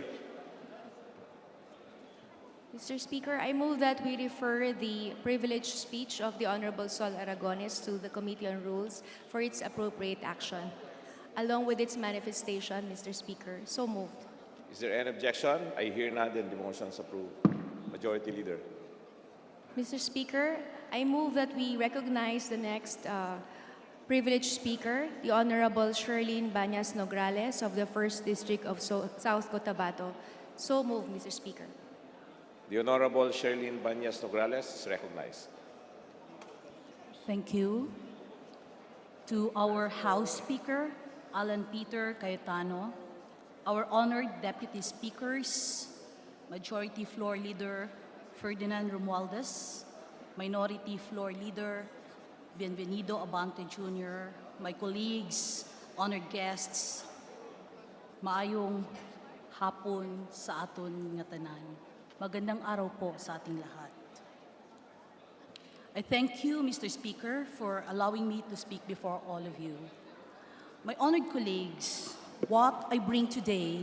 Mr. Speaker, I move that we refer the privileged speech of the Honorable Sol Aragones to the Committee on Rules for its appropriate action, along with its manifestation, Mr. Speaker. So moved. Is there any objection? I hear none, then the motion is approved. Majority Leader. Mr. Speaker, I move that we recognize the next privileged speaker, the Honorable Sherlyn Banyas Nograles of the 1st District of South Cotabato. So moved, Mr. Speaker. The Honorable Sherlyn Banyas Nograles is recognized. Thank you. To our House Speaker, Alan Peter Cayetano, our honored Deputy Speakers, Majority Floor Leader Ferdinand Romualdez, Minority Floor Leader Bienvenido Abante Jr., my colleagues, honored guests, maayong hapon sa aton nga tanan. Magandang araw po sa ating lahat. I thank you, Mr. Speaker, for allowing me to speak before all of you. My honored colleagues, what I bring today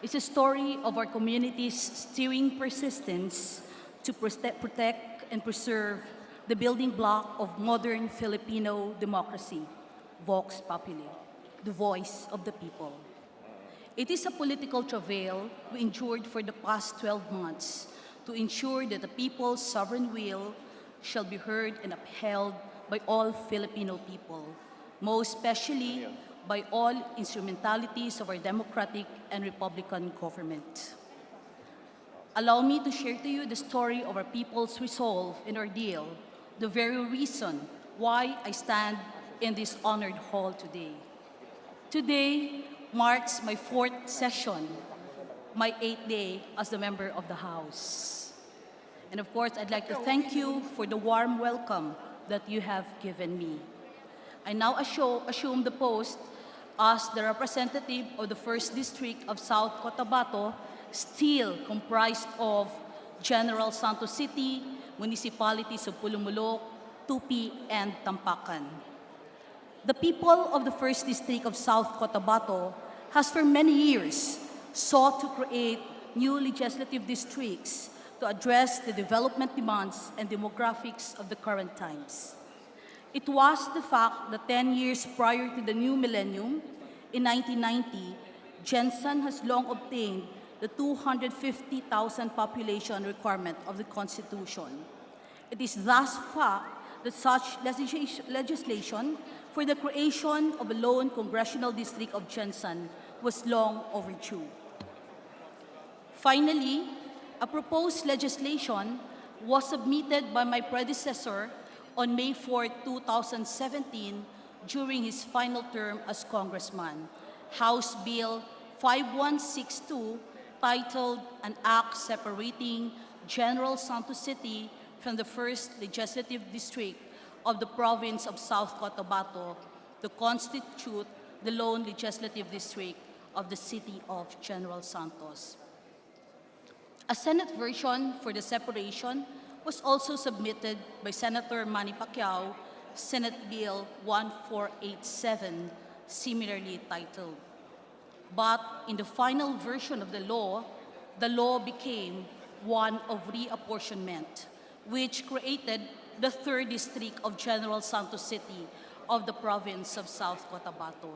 is a story of our community's steering persistence to protect and preserve the building block of modern Filipino democracy, Vox Populi, the voice of the people. It is a political travail we endured for the past 12 months to ensure that the people's sovereign will shall be heard and upheld by all Filipino people, most especially by all instrumentalities of our democratic and republican government. allow me to share to you the story of our people's resolve and ordeal, the very reason why I stand in this honored hall today. Today marks my 4th session, my 8th day as the member of the House. And of course, I'd like to thank you for the warm welcome that you have given me. I now assume the post as the representative of the 1st District of South Cotabato, still comprised of General Santos City, municipalities of Pulumulok, Tupi, and Tampakan. The people of the 1st District of South Cotabato has for many years sought to create new legislative districts to address the development demands and demographics of the current times. It was the fact that 10 years prior to the new millennium, in 1990, Jensen has long obtained the 250,000 population requirement of the Constitution. It is thus fact that such legislation for the creation of a lone congressional district of Jensen was long overdue. Finally, a proposed legislation was submitted by my predecessor on May 4, 2017, during his final term as congressman, House Bill 5162, titled An Act Separating General Santos City from the 1st Legislative District of the Province of South Cotabato to constitute the lone legislative district of the City of General Santos. A Senate version for the separation was also submitted by Senator Manny Pacquiao, Senate Bill 1487, similarly titled. But in the final version of the law became one of reapportionment, which created the 3rd District of General Santos City of the Province of South Cotabato.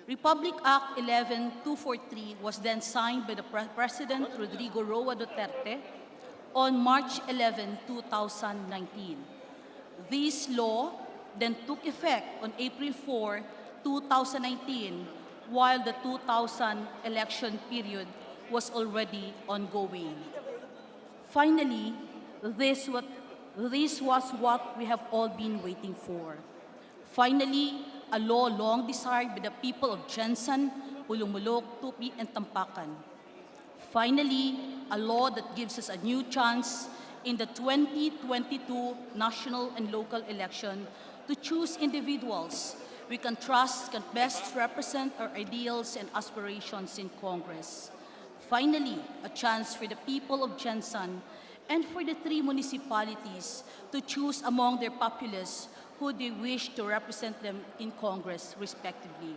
Republic Act 11-243 was then signed by the President Rodrigo Roa Duterte on March 11, 2019. This law then took effect on April 4, 2019, while the 2000 election period was already ongoing. Finally, this was what we have all been waiting for. Finally, a law long desired by the people of Jensen, Pulumulok, Tupi, and Tampakan. Finally, a law that gives us a new chance in the 2022 national and local election to choose individuals we can trust can best represent our ideals and aspirations in Congress. Finally, a chance for the people of Jensen and for the 3 municipalities to choose among their populace who they wish to represent them in Congress, respectively.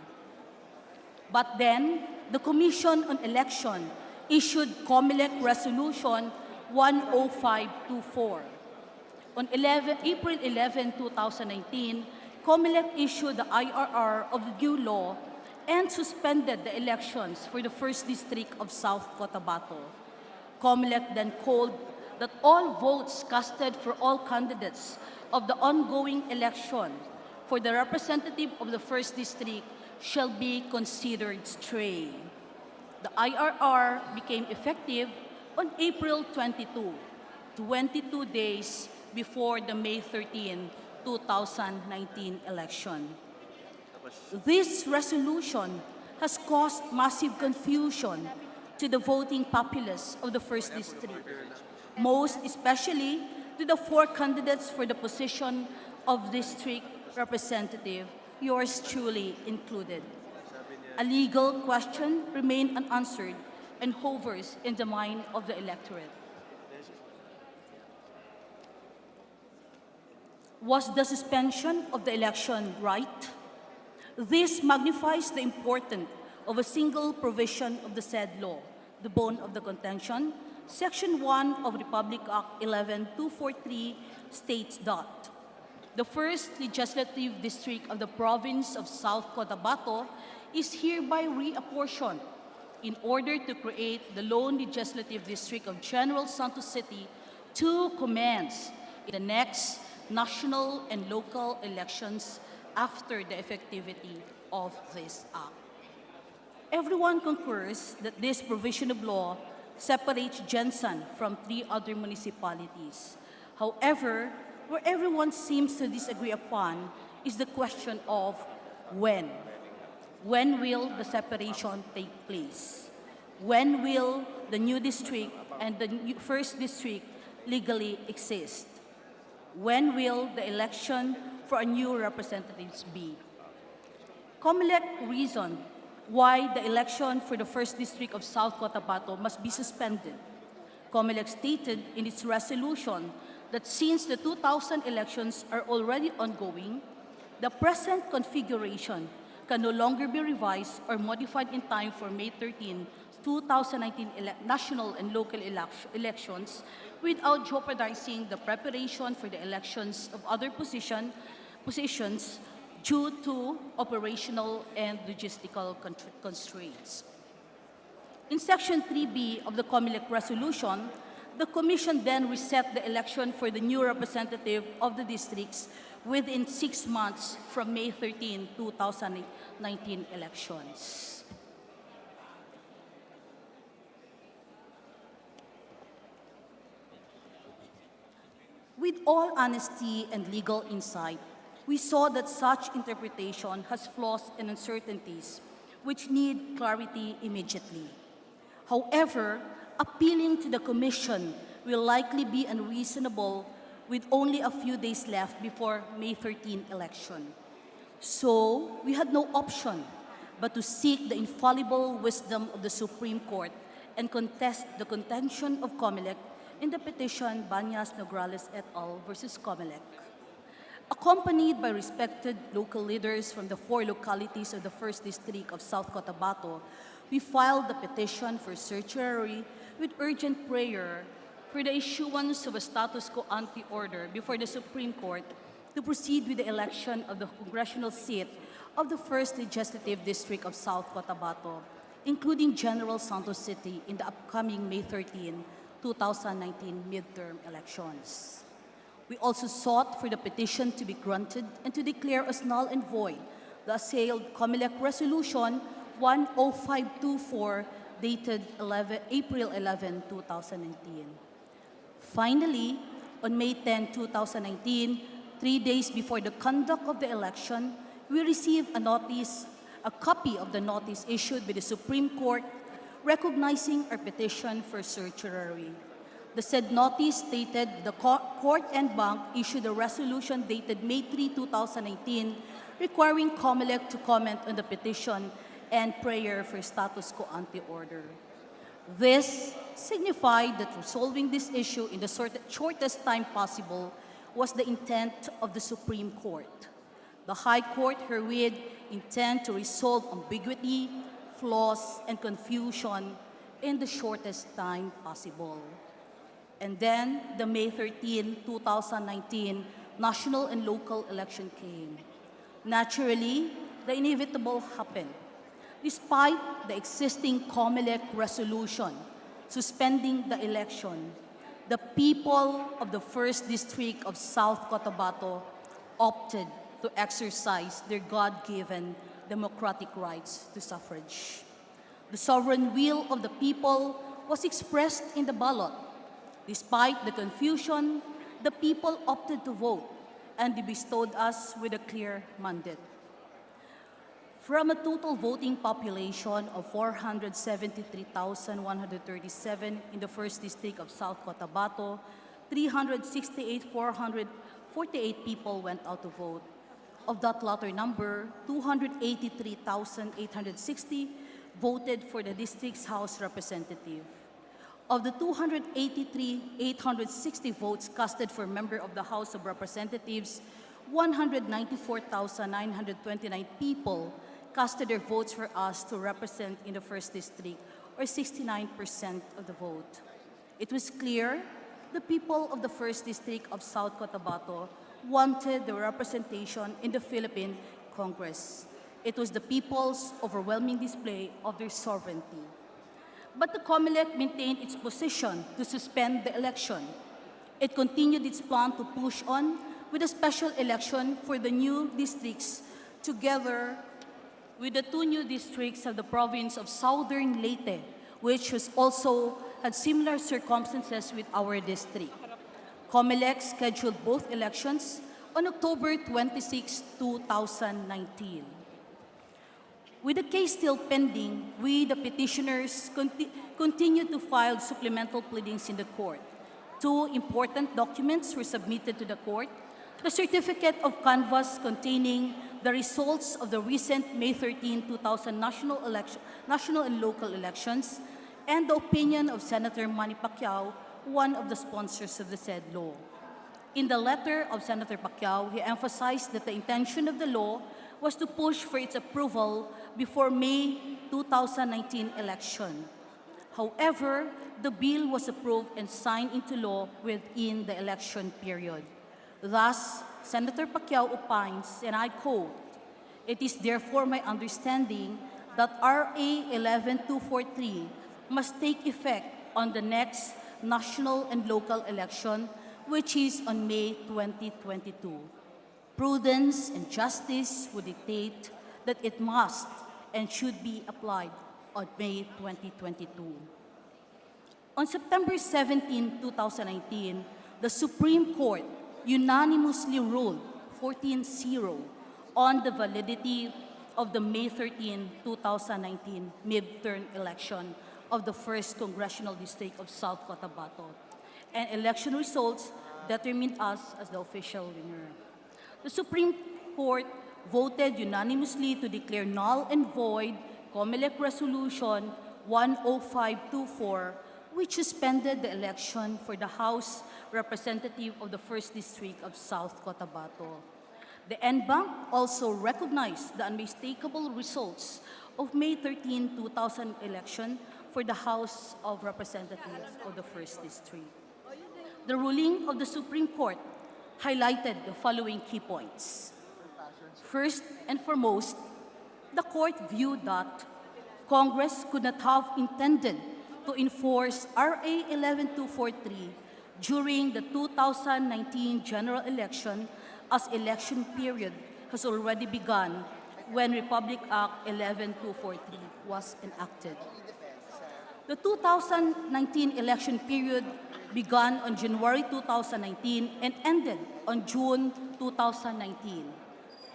But then, the Commission on Election issued COMELEC Resolution 10524. On April 11, 2019, COMELEC issued the IRR of the new law and suspended the elections for the 1st District of South Cotabato. COMELEC then called that all votes casted for all candidates of the ongoing election for the representative of the 1st District shall be considered stray. The IRR became effective on April 22, 22 days before the May 13, 2019 election. This resolution has caused massive confusion to the voting populace of the 1st District, most especially to the 4 candidates for the position of district representative, yours truly included. A legal question remained unanswered and hovers in the mind of the electorate. Was the suspension of the election right? This magnifies the importance of a single provision of the said law, the bone of the contention. Section 1 of Republic Act 11-243 states that the 1st Legislative District of the Province of South Cotabato is hereby reapportioned in order to create the lone Legislative District of General Santos City to commence in the next national and local elections after the effectivity of this act. Everyone concurs that this provision of law separates Jensen from 3 other municipalities. However, where everyone seems to disagree upon is the question of when. When will the separation take place? When will the new district and the first district legally exist? When will the election for a new representatives be? COMELEC reasoned why the election for the first district of South Cotabato must be suspended. COMELEC stated in its resolution that since the 2000 elections are already ongoing, the present configuration can no longer be revised or modified in time for May 13, 2019 national and local elections without jeopardizing the preparation for the elections of other positions due to operational and logistical constraints. In Section 3B of the COMELEC resolution, the Commission then reset the election for the new representative of the districts within 6 months from May 13, 2019 elections. With all honesty and legal insight, we saw that such interpretation has flaws and uncertainties which need clarity immediately. However, appealing to the Commission will likely be unreasonable with only a few days left before May 13 election. So, we had no option but to seek the infallible wisdom of the Supreme Court and contest the contention of COMELEC in the petition Banyas Nograles et al. Versus COMELEC. Accompanied by respected local leaders from the 4 localities of the 1st District of South Cotabato, we filed the petition for certiorari with urgent prayer for the issuance of a status quo ante order before the Supreme Court to proceed with the election of the congressional seat of the 1st Legislative District of South Cotabato, including General Santos City in the upcoming May 13, 2019 midterm elections. We also sought for the petition to be granted and to declare as null and void the assailed COMELEC Resolution 10524 dated April 11, 2019. Finally, on May 10, 2019, 3 days before the conduct of the election, we received a copy of the notice issued by the Supreme Court recognizing our petition for certiorari. The said notice stated the Court en banc issued a resolution dated May 3, 2019, requiring COMELEC to comment on the petition and prayer for status quo ante order. This signified that resolving this issue in the shortest time possible was the intent of the Supreme Court. The High Court herewith intend to resolve ambiguity, flaws, and confusion in the shortest time possible. And then, the May 13, 2019 national and local election came. Naturally, the inevitable happened. Despite the existing COMELEC resolution suspending the election, the people of the 1st District of South Cotabato opted to exercise their God-given democratic rights to suffrage. The sovereign will of the people was expressed in the ballot. Despite the confusion, the people opted to vote, and they bestowed us with a clear mandate. From a total voting population of 473,137 in the 1st District of South Cotabato, 368,448 people went out to vote. Of that latter number, 283,860 voted for the district's House representative. Of the 283,860 votes casted for member of the House of Representatives, 194,929 people casted their votes for us to represent in the 1st District, or 69% of the vote. It was clear the people of the 1st District of South Cotabato wanted the representation in the Philippine Congress. It was the people's overwhelming display of their sovereignty. But the COMELEC maintained its position to suspend the election. It continued its plan to push on with a special election for the new districts, together with the 2 new districts of the province of Southern Leyte, which was also had similar circumstances with our district. COMELEC scheduled both elections on October 26, 2019. With the case still pending, we, the petitioners, continue to file supplemental pleadings in the court. Two important documents were submitted to the court: the certificate of canvass containing the results of the recent May 13, 2000 national and local elections, and the opinion of Senator Manny Pacquiao, one of the sponsors of the said law. In the letter of Senator Pacquiao, he emphasized that the intention of the law was to push for its approval before May 2019 election. However, the bill was approved and signed into law within the election period. Thus, Senator Pacquiao opines, and I quote, "It is therefore my understanding that RA 11243 must take effect on the next national and local election, which is on May 2022. Prudence and justice would dictate that it must and should be applied on May 2022. On September 17, 2019, the Supreme Court unanimously ruled 14-0 on the validity of the May 13, 2019 midterm election of the 1st Congressional District of South Cotabato, and election results determined us as the official winner. The Supreme Court voted unanimously to declare null and void COMELEC Resolution 10524, which suspended the election for the House representative of the 1st District of South Cotabato. The NBank also recognized the unmistakable results of May 13, 2000 election for the House of Representatives of the 1st District. The ruling of the Supreme Court highlighted the following key points. First and foremost, the court viewed that Congress could not have intended to enforce RA 11243 during the 2019 general election, as election period has already begun when Republic Act 11243 was enacted. The 2019 election period began on January 2019 and ended on June 2019.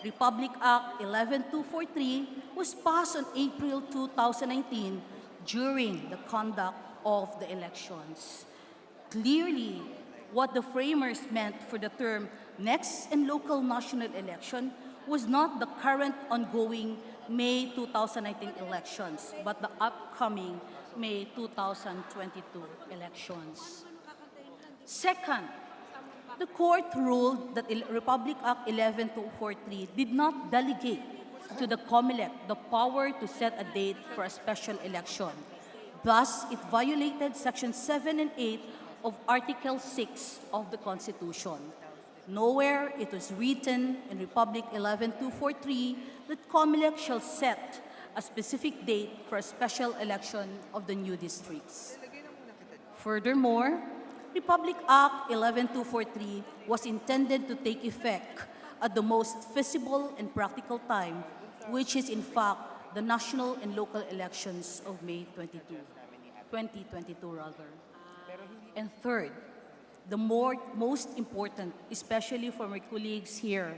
Republic Act 11243 was passed on April 2019 during the conduct of the elections. Clearly, what the framers meant for the term next and local national election was not the current ongoing May 2019 elections, but the upcoming May 2022 elections. Second, the court ruled that Republic Act 11243 did not delegate to the COMELEC the power to set a date for a special election. Thus, it violated Section 7 and 8 of Article 6 of the Constitution. Nowhere it was written in Republic 11243 that COMELEC shall set a specific date for a special election of the new districts. Furthermore, Republic Act 11243 was intended to take effect at the most feasible and practical time, which is in fact the national and local elections of May 2022 rather. And third, the most important, especially for my colleagues here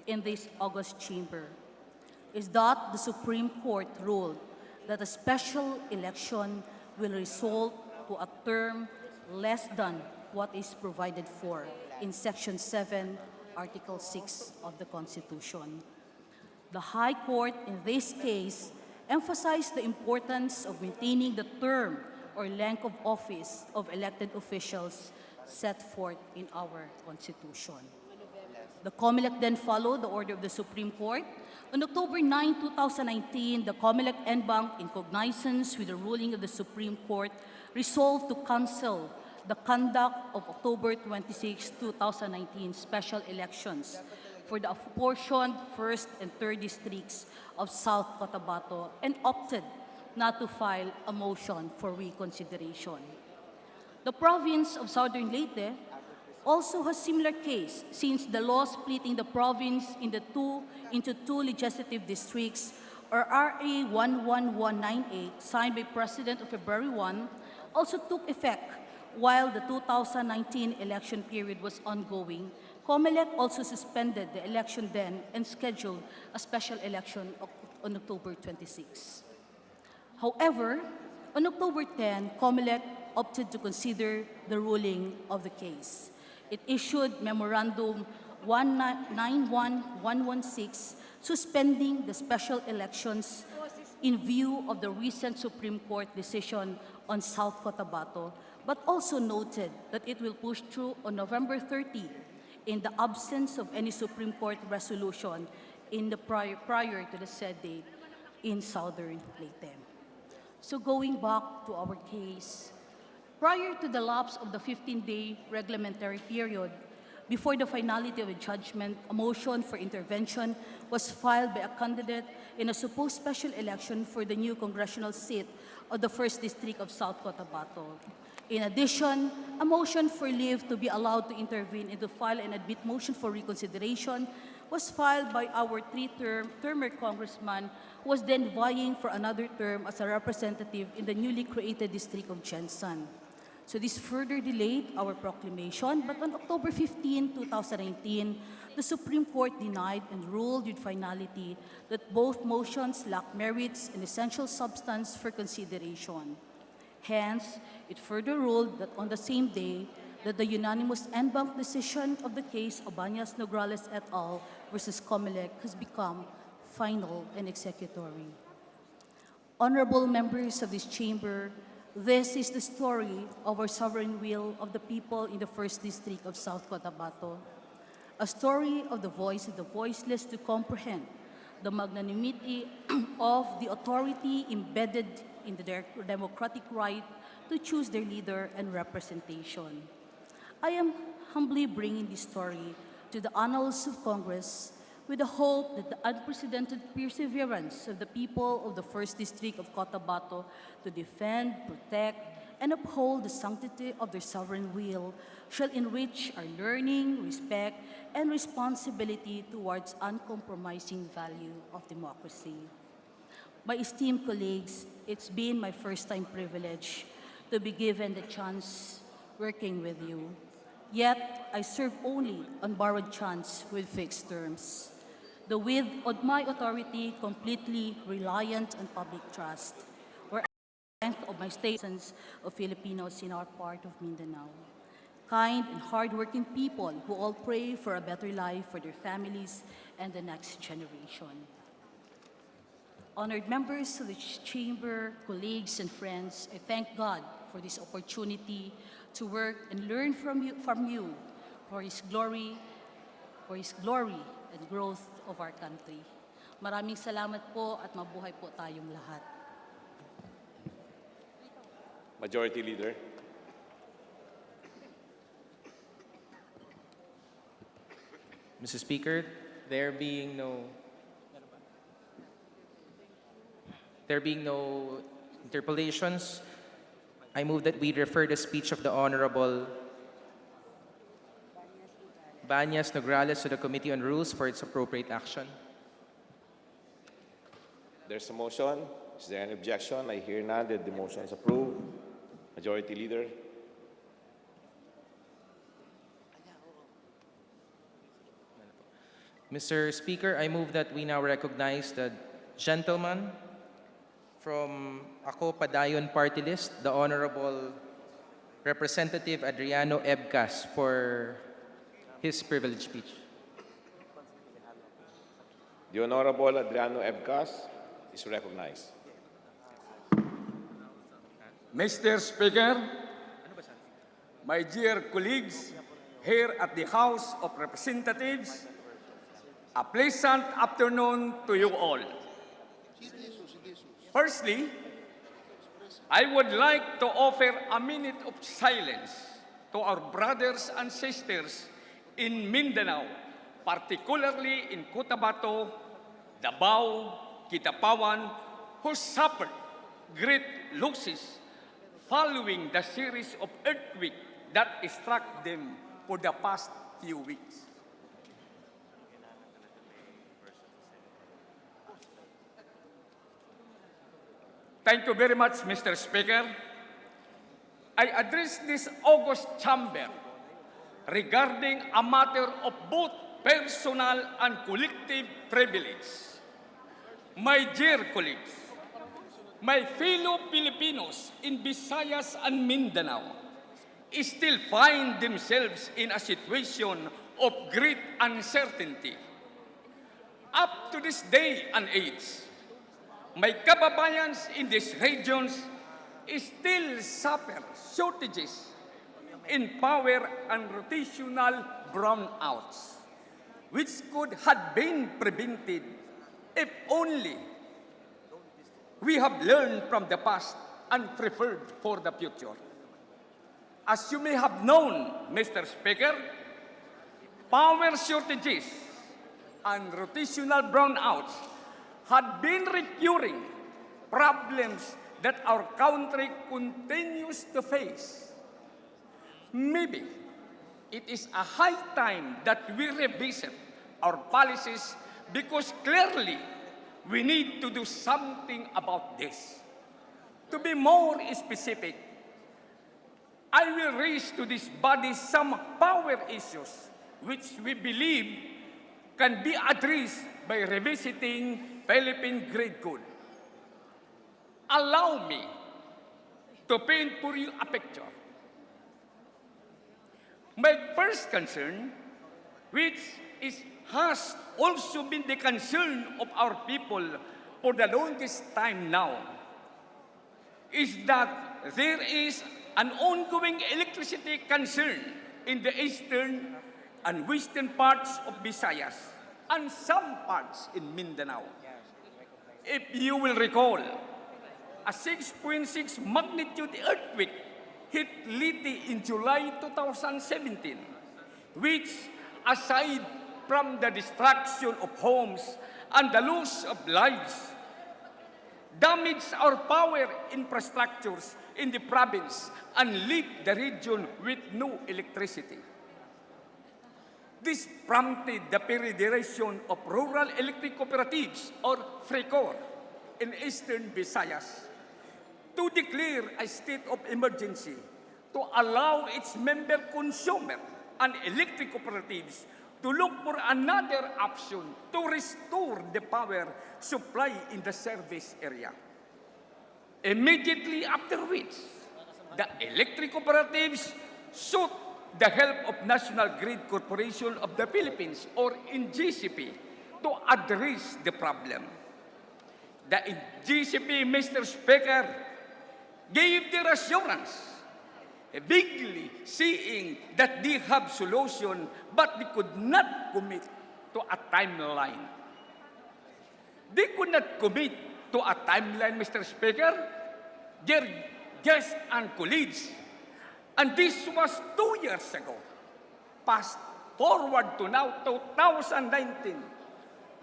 in this August chamber, is that the Supreme Court ruled that a special election will result to a term less than what is provided for in Section 7, Article 6 of the Constitution. The High Court, in this case, emphasized the importance of maintaining the term or length of office of elected officials set forth in our Constitution. The COMELEC then followed the order of the Supreme Court. On October 9, 2019, the COMELEC NBank, in cognizance with the ruling of the Supreme Court, resolved to cancel the conduct of October 26, 2019 special elections for the apportioned 1st and 3rd districts of South Cotabato and opted not to file a motion for reconsideration. The province of Southern Leyte also has similar case, since the law splitting the province into two legislative districts, or RA 11198, signed by President on February 1, also took effect while the 2019 election period was ongoing. COMELEC also suspended the election then and scheduled a special election on October 26. However, on October 10, COMELEC opted to consider the ruling of the case. It issued Memorandum 191116 suspending the special elections in view of the recent Supreme Court decision on South Cotabato, but also noted that it will push through on November 30 in the absence of any Supreme Court resolution in the prior to the said date in Southern Leyte. So going back to our case, prior to the lapse of the 15-day reglementary period, before the finality of a judgment, a motion for intervention was filed by a candidate in a supposed special election for the new congressional seat of the 1st District of South Cotabato. In addition, a motion for leave to be allowed to intervene and to file and admit motion for reconsideration was filed by our three-termer congressman who was then vying for another term as a representative in the newly created District of Jensan. So this further delayed our proclamation, but on October 15, 2019, the Supreme Court denied and ruled with finality that both motions lack merits and essential substance for consideration. Hence, it further ruled that on the same day that the unanimous en banc decision of the case of Bañas-Nograles et al. Versus COMELEC has become final and executory. Honorable members of this chamber, this is the story of our sovereign will of the people in the 1st District of South Cotabato. A story of the voice of the voiceless to comprehend the magnanimity of the authority embedded in the democratic right to choose their leader and representation. I am humbly bringing this story to the annals of Congress with the hope that the unprecedented perseverance of the people of the 1st District of Cotabato to defend, protect, and uphold the sanctity of their sovereign will shall enrich our learning, respect, and responsibility towards uncompromising value of democracy. My esteemed colleagues, it's been my first-time privilege to be given the chance working with you. Yet, I serve only on borrowed chance with fixed terms. The width of my authority completely reliant on public trust, where the strength of my stations of Filipinos in our part of Mindanao. Kind and hardworking people who all pray for a better life for their families and the next generation. Honored members of the chamber, colleagues, and friends, I thank God for this opportunity to work and learn from you for His glory and growth of our country. Maraming salamat po at mabuhay po tayong lahat. Majority Leader. Mr. Speaker, there being no interpellations, I move that we refer the speech of the Honorable Bañas-Nograles to the Committee on Rules for its appropriate action. There's a motion. Is there any objection? I hear none. That the motion is approved. Majority Leader. Mr. Speaker, I move that we now recognize the gentleman from Ako Padayon Party List, the Honorable Representative Adriano Ebcas, for his privileged speech. The Honorable Adriano Ebcas is recognized. Mr. Speaker, my dear colleagues here at the House of Representatives, a pleasant afternoon to you all. Firstly, I would like to offer a minute of silence to our brothers and sisters in Mindanao, particularly in Cotabato, Davao, Kidapawan, who suffered great losses following the series of earthquakes that struck them for the past few weeks. Thank you very much, Mr. Speaker. I address this august chamber regarding a matter of both personal and collective privilege. My dear colleagues, my fellow Filipinos in Visayas and Mindanao still find themselves in a situation of great uncertainty. Up to this day and age, my kababayans in these regions still suffer shortages in power and rotational brownouts, which could have been prevented if only we have learned from the past and prepared for the future. As you may have known, Mr. Speaker, power shortages and rotational brownouts had been recurring problems that our country continues to face. Maybe it is a high time that we revisit our policies because clearly we need to do something about this. To be more specific, I will raise to this body some power issues which we believe can be addressed by revisiting Philippine Grid Code. Allow me to paint for you a picture. My first concern, which has also been the concern of our people for the longest time now, is that there is an ongoing electricity concern in the eastern and western parts of Visayas and some parts in Mindanao. If you will recall, a 6.6 magnitude earthquake hit Leyte in July 2017, which, aside from the destruction of homes and the loss of lives, damaged our power infrastructures in the province and left the region with no electricity. This prompted the federation of rural electric cooperatives, or FRECOR, in eastern Visayas to declare a state of emergency to allow its member consumer and electric cooperatives to look for another option to restore the power supply in the service area. Immediately after which, the electric cooperatives sought the help of National Grid Corporation of the Philippines, or NGCP, to address the problem. The NGCP, Mr. Speaker, gave their assurance, vaguely saying that they have solution, but they could not commit to a timeline. They could not commit to a timeline, Mr. Speaker, dear guests and colleagues, and this was 2 years ago. Fast forward to now, 2019,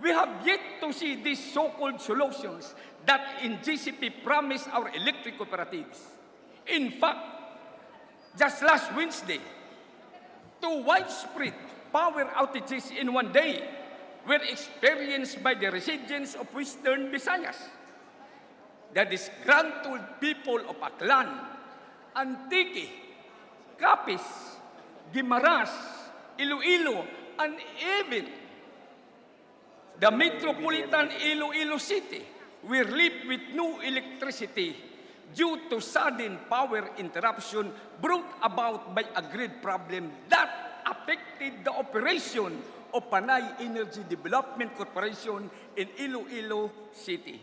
we have yet to see these so-called solutions that NGCP promised our electric cooperatives. In fact, just last Wednesday, 2 widespread power outages in one day were experienced by the residents of Western Visayas. The disgruntled people of Aklan, Antique, Capiz, Guimaras, Iloilo, and even the metropolitan Iloilo City were left with no electricity due to sudden power interruption brought about by a grid problem that affected the operation of Panay Energy Development Corporation in Iloilo City.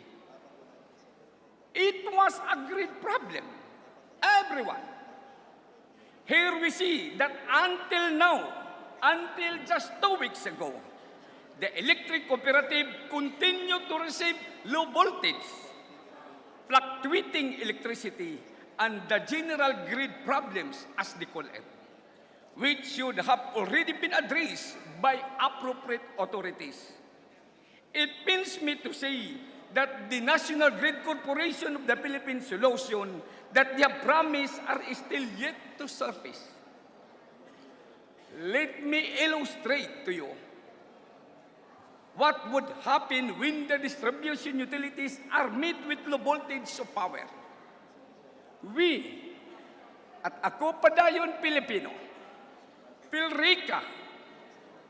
It was a grid problem. Everyone. Here we see that until now, until just 2 weeks ago, the electric cooperative continued to receive low voltage, fluctuating electricity, and the general grid problems, as they call it, which should have already been addressed by appropriate authorities. It pains me to say that the National Grid Corporation of the Philippines solution that they have promised are still yet to surface. Let me illustrate to you what would happen when the distribution utilities are met with low voltage of power. We, at ako padayon Pilipino, Philrica,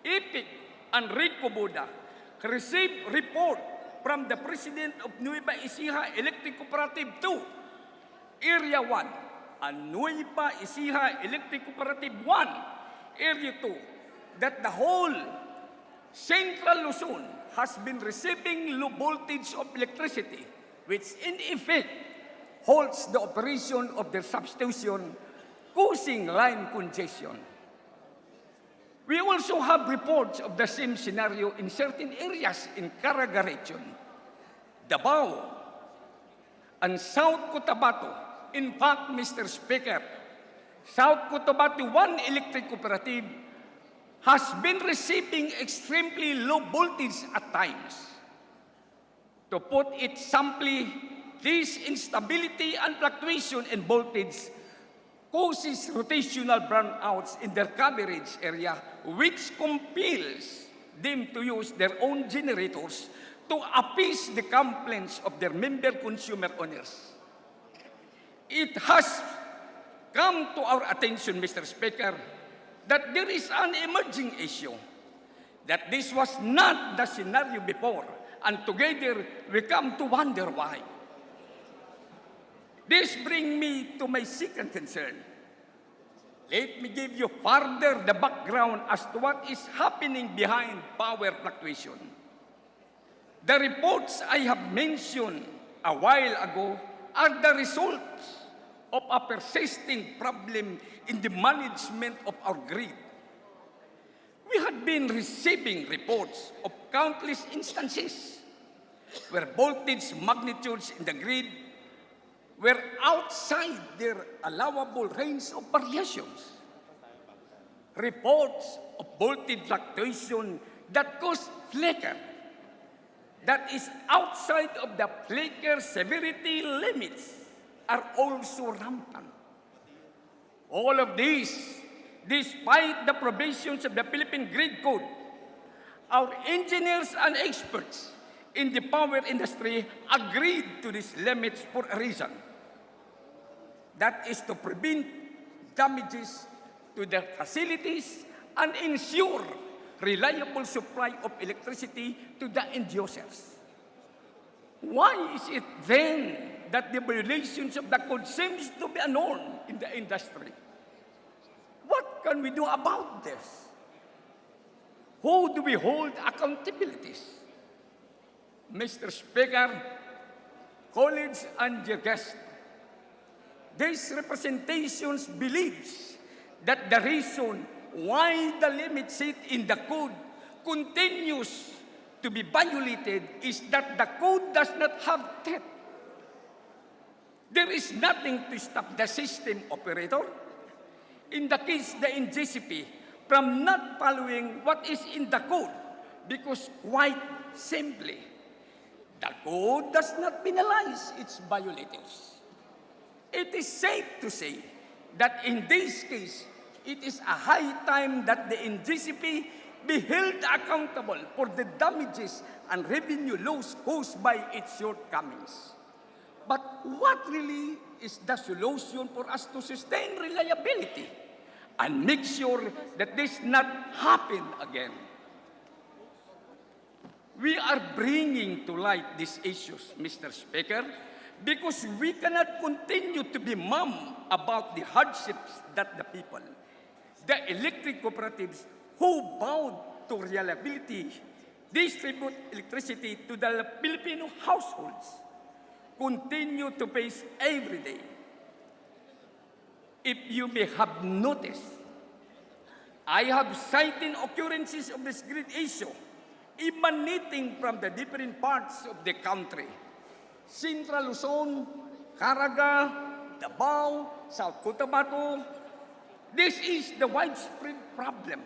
Ipik, and Rico Buda received report from the President of Nueva Ecija Electric Cooperative 2, Area 1, and Nueva Ecija Electric Cooperative 1, Area 2, that the whole Central Luzon has been receiving low voltage of electricity, which in effect halts the operation of their substation, causing line congestion. We also have reports of the same scenario in certain areas in Caraga region, Davao, and South Cotabato. In fact, Mr. Speaker, South Cotabato 1 Electric Cooperative has been receiving extremely low voltage at times. To put it simply, this instability and fluctuation in voltage causes rotational brownouts in their coverage area, which compels them to use their own generators to appease the complaints of their member consumer owners. It has come to our attention, Mr. Speaker, that there is an emerging issue, that this was not the scenario before, and together we come to wonder why. This brings me to my second concern. Let me give you further the background as to what is happening behind power fluctuation. The reports I have mentioned a while ago are the results of a persisting problem in the management of our grid. We had been receiving reports of countless instances where voltage magnitudes in the grid were outside their allowable range of variations. Reports of voltage fluctuation that cause flicker, that is outside of the flicker severity limits, are also rampant. All of this, despite the provisions of the Philippine Grid Code, our engineers and experts in the power industry agreed to these limits for a reason. That is to prevent damages to the facilities and ensure reliable supply of electricity to the end users. Why is it then that the violations of the code seems to be a norm in the industry? What can we do about this? Who do we hold accountabilities? Mr. Speaker, colleagues and your guests, these representations believes that the reason why the limit set in the code continues to be violated is that the code does not have teeth. There is nothing to stop the system operator, in the case the NGCP, from not following what is in the code, because quite simply, the code does not penalize its violators. It is safe to say that in this case, it is a high time that the NGCP be held accountable for the damages and revenue loss caused by its shortcomings. But what really is the solution for us to sustain reliability and make sure that this not happen again? We are bringing to light these issues, Mr. Speaker, because we cannot continue to be mum about the hardships that the people, the electric cooperatives who vowed to reliability, distribute electricity to the Filipino households, continue to face every day. If you may have noticed, I have cited occurrences of this grid issue emanating from the different parts of the country. Central Luzon, Caraga, Davao, South Cotabato. This is the widespread problem.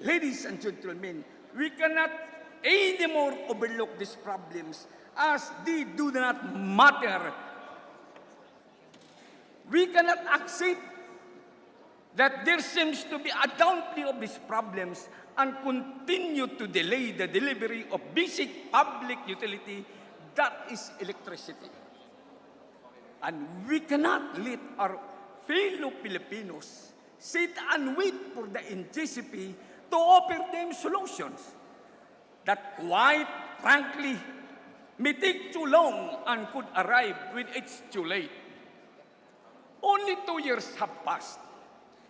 Ladies and gentlemen, we cannot anymore overlook these problems as they do not matter. We cannot accept that there seems to be a downplay of these problems and continue to delay the delivery of basic public utility, that is electricity. And we cannot let our fellow Filipinos sit and wait for the NGCP to offer them solutions that quite frankly may take too long and could arrive when it's too late. Only 2 years have passed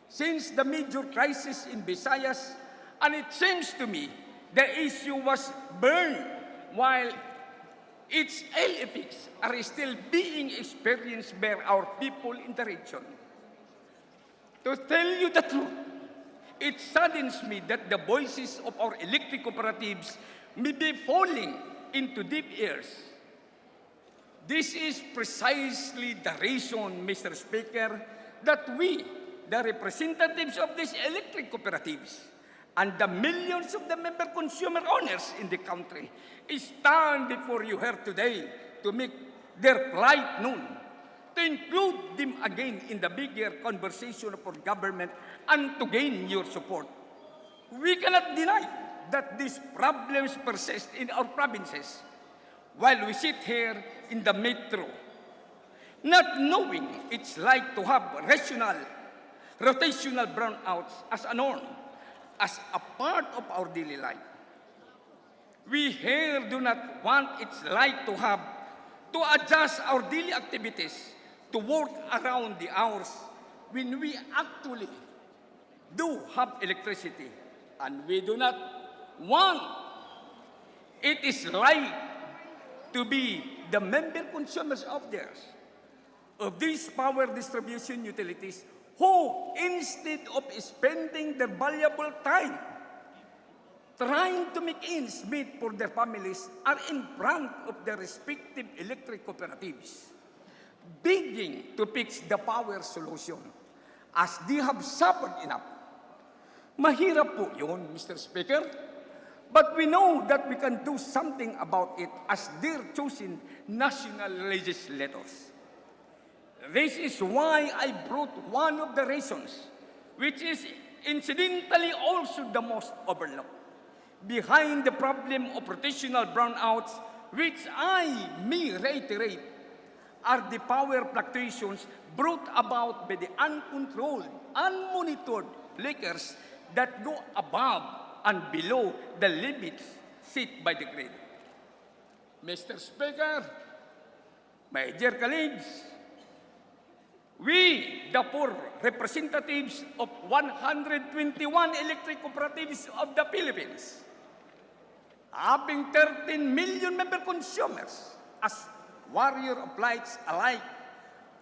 since the major crisis in Visayas, and it seems to me the issue was burned while its ill effects are still being experienced by our people in the region. To tell you the truth, it saddens me that the voices of our electric cooperatives may be falling into deaf ears. This is precisely the reason, Mr. Speaker, that we, the representatives of these electric cooperatives, and the millions of the member consumer owners in the country, stand before you here today to make their plight known, to include them again in the bigger conversation of our government and to gain your support. We cannot deny that these problems persist in our provinces while we sit here in the metro, not knowing it's like to have rotational brownouts as a norm, as a part of our daily life. We here do not want its like to have to adjust our daily activities to work around the hours when we actually do have electricity, and we do not want it is like to be the member consumers of these power distribution utilities who, instead of spending their valuable time trying to make ends meet for their families, are in front of their respective electric cooperatives, begging to fix the power solution as they have suffered enough. Mahirap po yun, Mr. Speaker, but we know that we can do something about it as their chosen national legislators. This is why I brought one of the reasons, which is incidentally also the most overlooked, behind the problem of rotational brownouts, which I may reiterate are the power fluctuations brought about by the uncontrolled, unmonitored flickers that go above and below the limits set by the grid. Mr. Speaker, my dear colleagues, we, the poor representatives of 121 electric cooperatives of the Philippines, having 13 million member consumers as warrior of lights alike,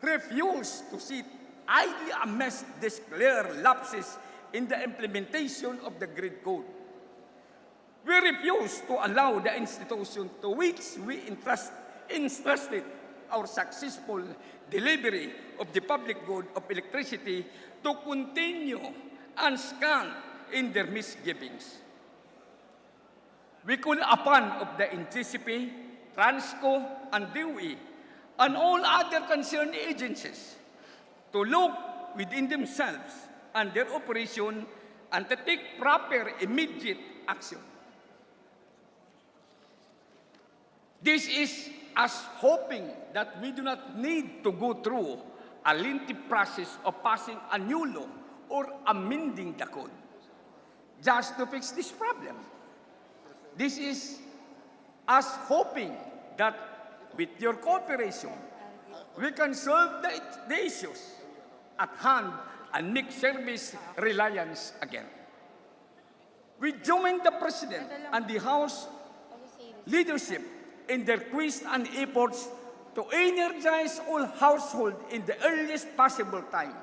refuse to sit idly amidst these clear lapses in the implementation of the grid code. We refuse to allow the institution to which we entrusted our successful delivery of the public good of electricity to continue unscathed in their misgivings. We call upon of the NGCP, Transco, and DOE, and all other concerned agencies to look within themselves and their operation and to take proper immediate action. This is us hoping that we do not need to go through a lengthy process of passing a new law or amending the code just to fix this problem. This is us hoping that with your cooperation, we can solve the issues at hand and make service reliance again. We join the President and the House leadership in their quest and efforts to energize all households in the earliest possible time.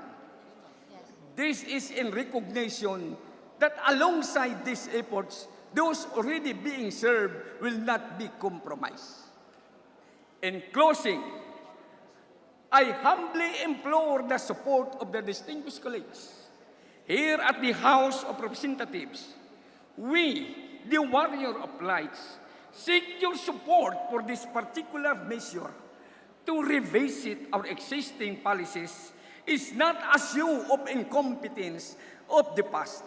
This is in recognition that alongside these efforts, those already being served will not be compromised. In closing, I humbly implore the support of the distinguished colleagues here at the House of Representatives. We, the warrior of lights, seek your support for this particular measure to revisit our existing policies is not a show of incompetence of the past,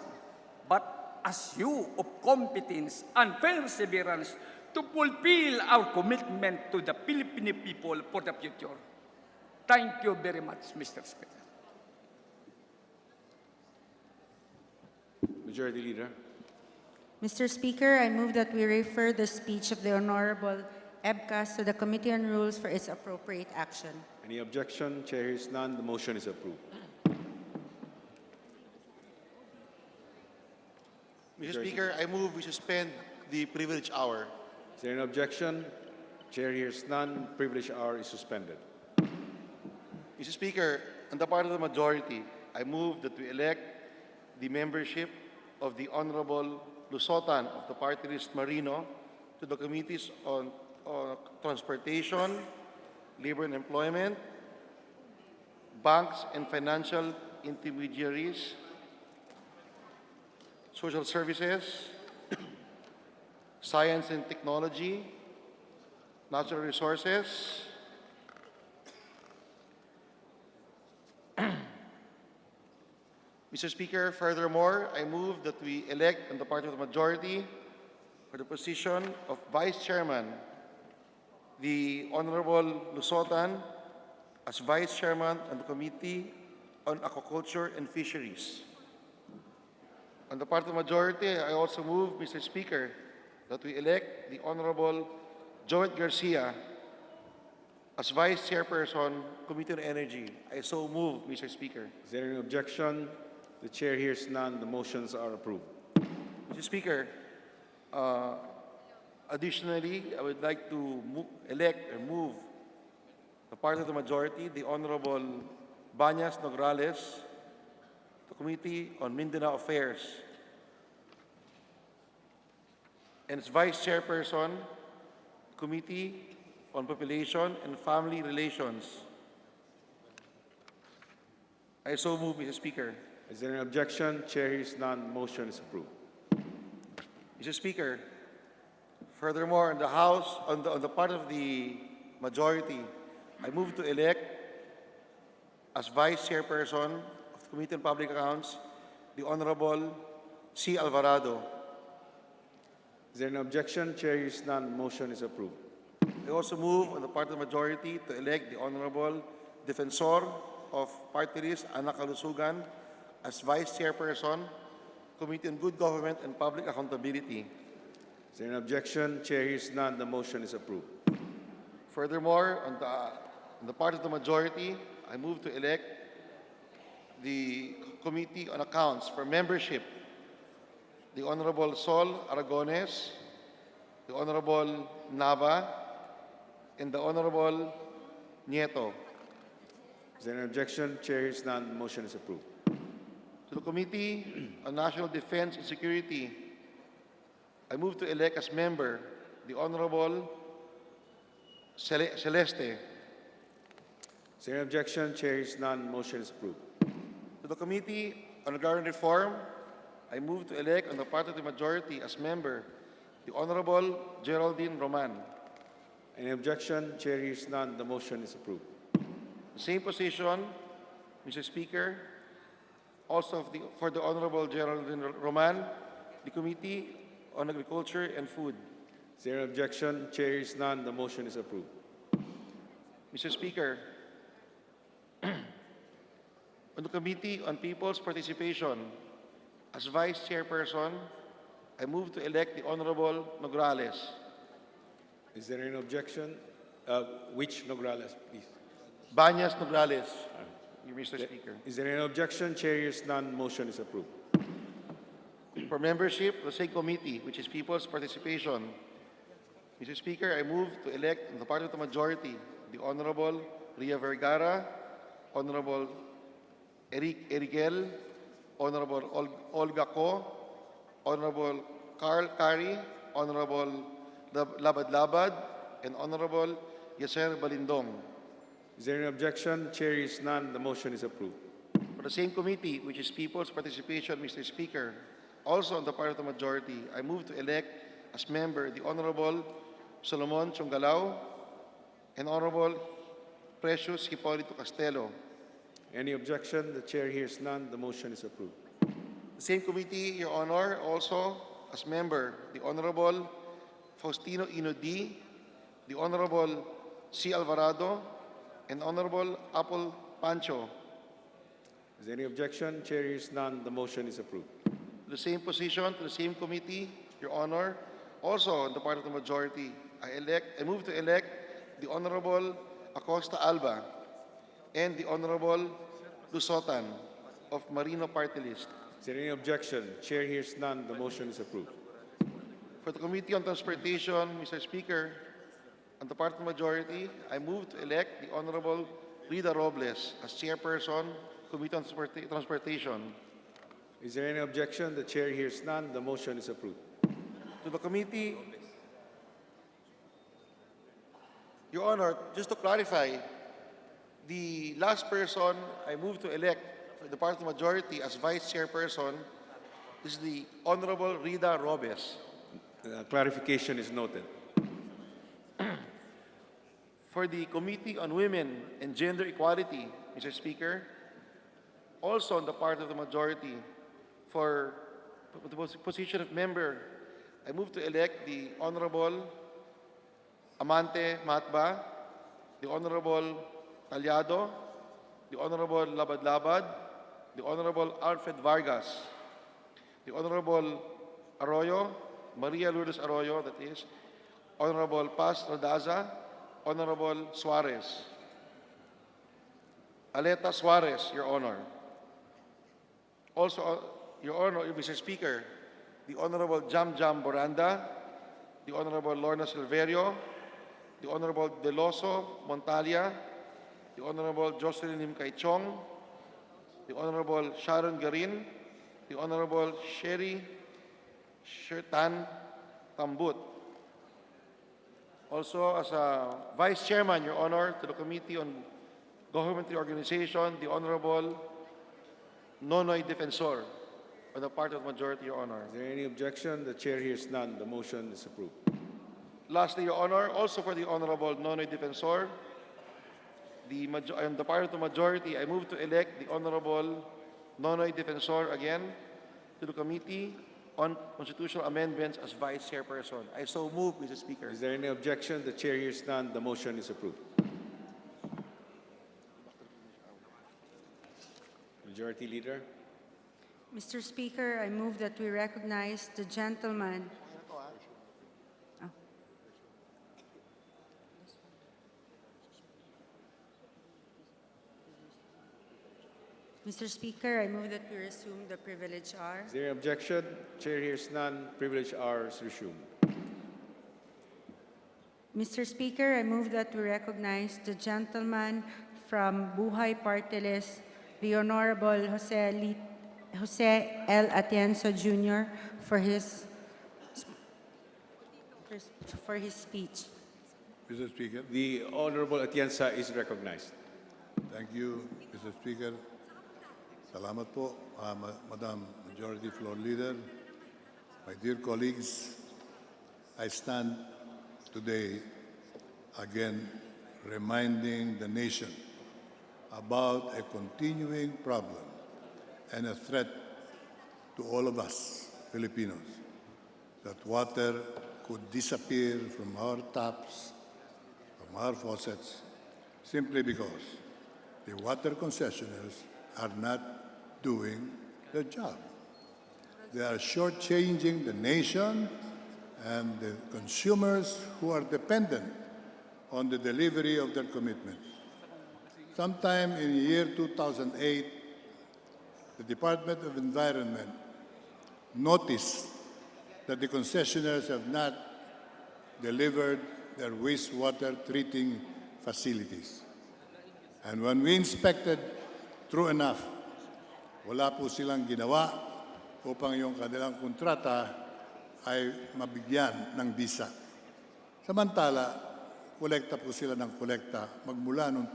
but a show of competence and perseverance to fulfill our commitment to the Filipino people for the future. Thank you very much, Mr. Speaker. Majority Leader. Mr. Speaker, I move that we refer the speech of the Honorable Ebcas to the Committee on Rules for its appropriate action. Any objection? Chair hears none. The motion is approved. Mr. Speaker, I move we suspend the privilege hour. Is there an objection? Chair hears none. Privilege hour is suspended. Mr. Speaker, on the part of the majority, I move that we elect the membership of the Honorable Lusotan of the party list Marino to the Committees on Transportation, Labor and Employment, Banks and Financial Intermediaries, Social Services, Science and Technology, Natural Resources, Mr. Speaker, furthermore, I move that we elect on the part of the majority for the position of Vice Chairman the Honorable Lusotan as Vice Chairman on the Committee on Aquaculture and Fisheries. On the part of the majority, I also move, Mr. Speaker, that we elect the Honorable Joet Garcia as Vice Chairperson, Committee on Energy. I so move, Mr. Speaker. Is there an objection? The chair hears none. The motions are approved. Mr. Speaker, additionally, I would like to elect or move the part of the majority, the Honorable Banyas Nograles, the Committee on Mindanao Affairs, and its Vice Chairperson, Committee on Population and Family Relations. I so move, Mr. Speaker. Is there an objection? Chair hears none. The motion is approved. Mr. Speaker, furthermore, in the House, on the part of the majority, I move to elect as Vice Chairperson of the Committee on Public Accounts the Honorable C. Alvarado. Is there an objection? Chair hears none. The motion is approved. I also move on the part of the majority to elect the Honorable Defensor of Party List Ana Kalusugan as Vice Chairperson, Committee on Good Government and Public Accountability. Is there an objection? Chair hears none. The motion is approved. Furthermore, on the part of the majority, I move to elect the Committee on Accounts for membership, the Honorable Sol Aragones, the Honorable Nava, and the Honorable Nieto. Is there an objection? Chair hears none. The motion is approved. To the Committee on National Defense and Security, I move to elect as member the Honorable Celeste. Is there an objection? Chair hears none. The motion is approved. To the Committee on Agrarian Reform, I move to elect on the part of the majority as member the Honorable Geraldine Roman. Any objection? Chair hears none. The motion is approved. The same position, Mr. Speaker, also for the Honorable Geraldine Roman, the Committee on Agriculture and Food. Is there an objection? Chair hears none. The motion is approved. Mr. Speaker, on the Committee on People's Participation, as Vice Chairperson, I move to elect the Honorable Nograles. Is there an objection? Which Nograles, please? Banyas Nograles, Mr. Speaker. Is there an objection? Chair hears none. Motion is approved. For membership of the same committee, which is People's Participation, Mr. Speaker, I move to elect on the part of the majority the Honorable Ria Vergara, Honorable Eric Erigel, Honorable Olga Ko, Honorable Carl Cari, Honorable Labad Labad, and Honorable Yeser Balindong. Is there an objection? Chair hears none. The motion is approved. For the same committee, which is People's Participation, Mr. Speaker, also on the part of the majority, I move to elect as member the Honorable Solomon Chongalao and Honorable Precious Hipolito Castelo. Any objection? The chair hears none. The motion is approved. The same committee, Your Honor, also as member the Honorable Faustino Inodi, the Honorable C. Alvarado, and Honorable Apple Pancho. Is there any objection? Chair hears none. The motion is approved. the same position, to the same committee, Your Honor. Also, on the part of the majority, I move to elect the Honorable Acosta Alba and the Honorable Lusotan of Marino Party List. Is there any objection? Chair hears none. The motion is approved. For the Committee on Transportation, Mr. Speaker, on the part of the majority, I move to elect the Honorable Rita Robles as Chairperson, Committee on Transportation. Is there any objection? The chair hears none. The motion is approved. To the committee, Your Honor, just to clarify, the last person I move to elect for the part of the majority as Vice Chairperson is the Honorable Rita Robles. Clarification is noted. For the Committee on Women and Gender Equality, Mr. Speaker, also on the part of the majority, for the position of member, I move to elect the Honorable Amante Matba, the Honorable Talyado, the Honorable Labad-Labad, the Honorable Alfred Vargas, the Honorable Arroyo, Maria Lourdes Arroyo, that is, Honorable Paz Rodaza, Honorable Suarez. Aleta Suarez, Your Honor. Also, Your Honor, Mr. Speaker, the Honorable Jam Boranda, the Honorable Lorna Silverio, the Honorable Deloso Montalia, the Honorable Jocelyn Lim Kay Chong, the Honorable Sharon Garin, the Honorable Sherry Shertan Tambut. Also, as a Vice Chairman, Your Honor, to the Committee on Government Reorganization, the Honorable Nonoy Defensor, on the part of the majority, Your Honor. Is there any objection? The chair hears none. The motion is approved. Lastly, Your Honor, also for the Honorable Nonoy Defensor, on the part of the majority, I move to elect the Honorable Nonoy Defensor again to the Committee on Constitutional Amendments as Vice Chairperson. I so move, Mr. Speaker. Is there any objection? The chair hears none. The motion is approved. Majority Leader. Mr. Speaker, I move that we recognize the gentleman. Oh. Mr. Speaker, I move that we resume the privilege hour. Is there any objection? Chair hears none. Privilege hour is resumed. Mr. Speaker, I move that we recognize the gentleman from Buhay Party List, the Honorable Jose L. Atienzo Jr. for his speech. Mr. Speaker. The Honorable Atienza is recognized. Thank you, Mr. Speaker. Salamat po, Madam Majority Floor Leader. My dear colleagues, I stand today again reminding the nation about a continuing problem and a threat to all of us, Filipinos, that water could disappear from our taps, from our faucets, simply because the water concessionaires are not doing their job. They are shortchanging the nation and the consumers who are dependent on the delivery of their commitments. Sometime in the year 2008, the Department of Environment noticed that the concessionaires have not delivered their wastewater treating facilities. And when we inspected, true enough, wala po silang ginawa upang yung kanilang kontrata ay mabigyan ng bisa. Samantala, kolekta po sila ng kolekta magmula noong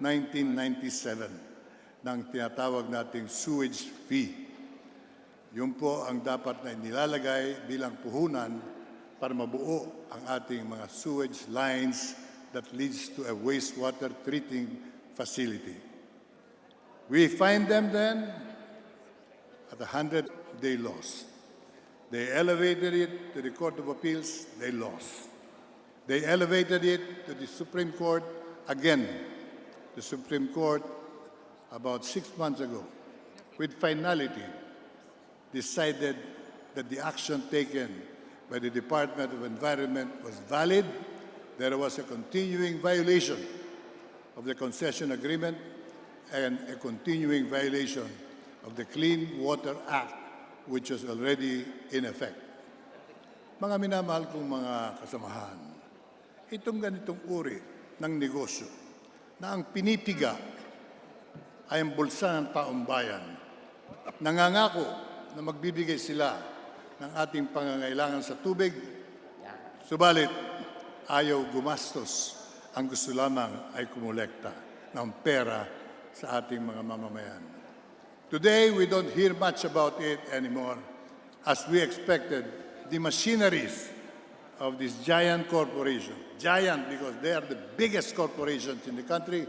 1997 ng tinatawag nating sewage fee. Yun po ang dapat na inilalagay bilang puhunan para mabuo ang ating mga sewage lines that leads to a wastewater treating facility. We find them then at 100, they lost. They elevated it to the Court of Appeals, they lost. They elevated it to the Supreme Court again. The Supreme Court, about 6 months ago, with finality, decided that the action taken by the Department of Environment was valid, there was a continuing violation of the concession agreement and a continuing violation of the Clean Water Act, which was already in effect. Mga minamahal kong mga kasamahan, itong ganitong uri ng negosyo na ang pinipiga ay ang bulsa ng taong bayan, nangangako na magbibigay sila ng ating pangangailangan sa tubig, subalit ayaw gumastos, ang gusto lamang ay kumolekta ng pera sa ating mga mamamayan. Today, we don't hear much about it anymore, as we expected the machineries of this giant corporation, giant because they are the biggest corporations in the country,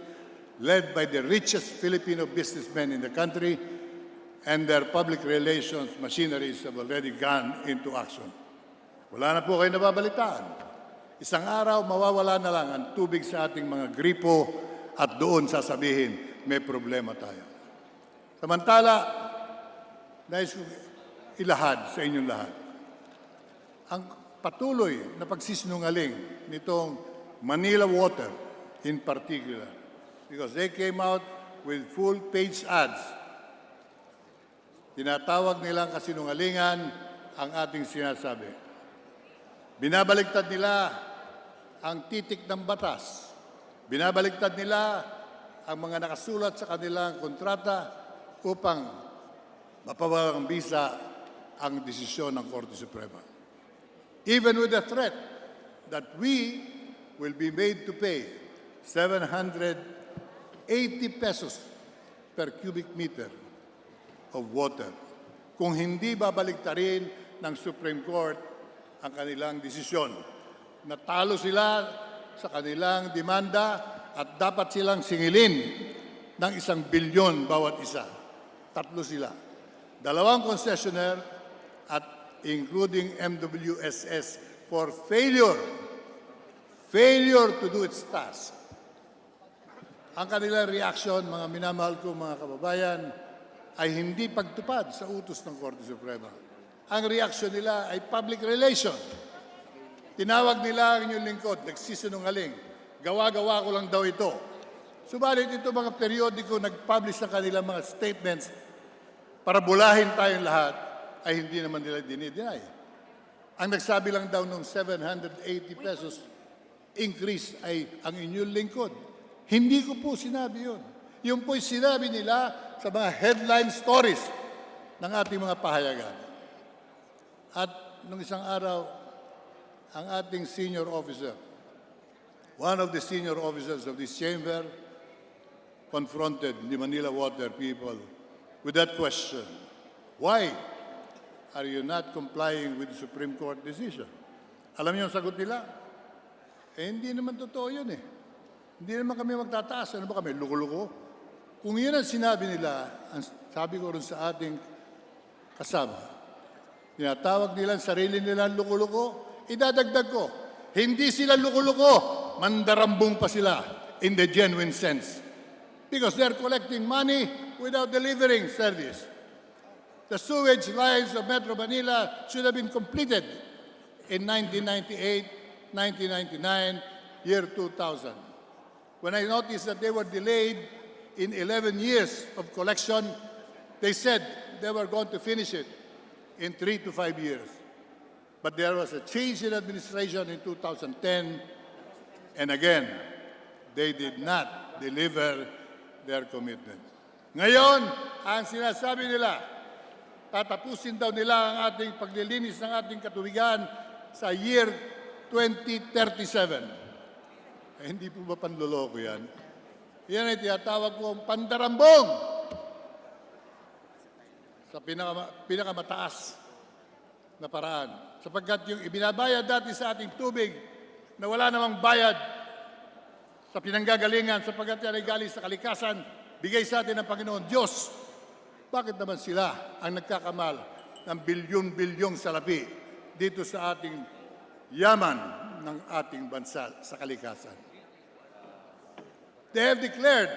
led by the richest Filipino businessmen in the country, and their public relations machineries have already gone into action. Wala na po kayo nababalitaan. Isang araw, mawawala na lang ang tubig sa ating mga gripo at doon sasabihin, may problema tayo. Samantala, nais kong ilahad sa inyong lahat ang patuloy na pagsisinungaling nitong Manila Water in particular, because they came out with full-page ads. Tinatawag nilang kasinungalingan ang ating sinasabi. Binabaliktad nila ang titik ng batas. Binabaliktad nila ang mga nakasulat sa kanilang kontrata upang mapawalang bisa ang desisyon ng Korte Suprema. Even with the threat that we will be made to pay 780 pesos per cubic meter of water kung hindi babaliktarin ng Supreme Court ang kanilang desisyon. Natalo sila sa kanilang demanda at dapat silang singilin ng 1 bilyon bawat isa. 3 sila. 2 concessionaire at including MWSS for failure to do its task. Ang kanilang reaksyon, mga minamahal ko mga kababayan, ay hindi pagtupad sa utos ng Korte Suprema. Ang reaksyon nila ay public relations. Tinawag nila ang inyong lingkod, nagsisinungaling. Gawa-gawa ko lang daw ito. Subalit ito mga periodiko nag-publish ng kanilang mga statements para bulahin tayong lahat, ay hindi naman nila dinideny. Ang nagsabi lang daw ng 780 pesos increase ay ang inyong lingkod. Hindi ko po sinabi yun. Yung po'y sinabi nila sa mga headline stories ng ating mga pahayagan. At nung isang araw, ang ating senior officer, one of the senior officers of this chamber, confronted the Manila Water people with that question. Why are you not complying with the Supreme Court decision? Alam niyo ang sagot nila? Hindi naman totoo yun eh. Hindi naman kami magtataas. Ano ba kami? Luko-luko? Kung yun ang sinabi nila, ang sabi ko rin sa ating kasama, tinatawag nila ang sarili nila luko-luko, idadagdag ko, hindi sila luko-luko, mandarambong pa sila in the genuine sense. Because they're collecting money without delivering service. The sewage lines of Metro Manila should have been completed in 1998, 1999, year 2000. When I noticed that they were delayed in 11 years of collection, they said they were going to finish it in 3 to 5 years. But there was a change in administration in 2010, and again, they did not deliver their commitment. Ngayon, ang sinasabi nila, tatapusin daw nila ang ating paglilinis ng ating katubigan sa year 2037. Hindi po ba panloloko yan? Yan ay tinatawag ko ang pandarambong sa pinakamataas na paraan. Sapagkat yung ibinabayad dati sa ating tubig na wala namang bayad sa pinanggagalingan sapagkat yan ay galing sa kalikasan, bigay sa atin ng Panginoon Diyos. Bakit naman sila ang nagkakamal ng bilyon-bilyong salapi dito sa ating yaman ng ating bansa sa kalikasan? They have declared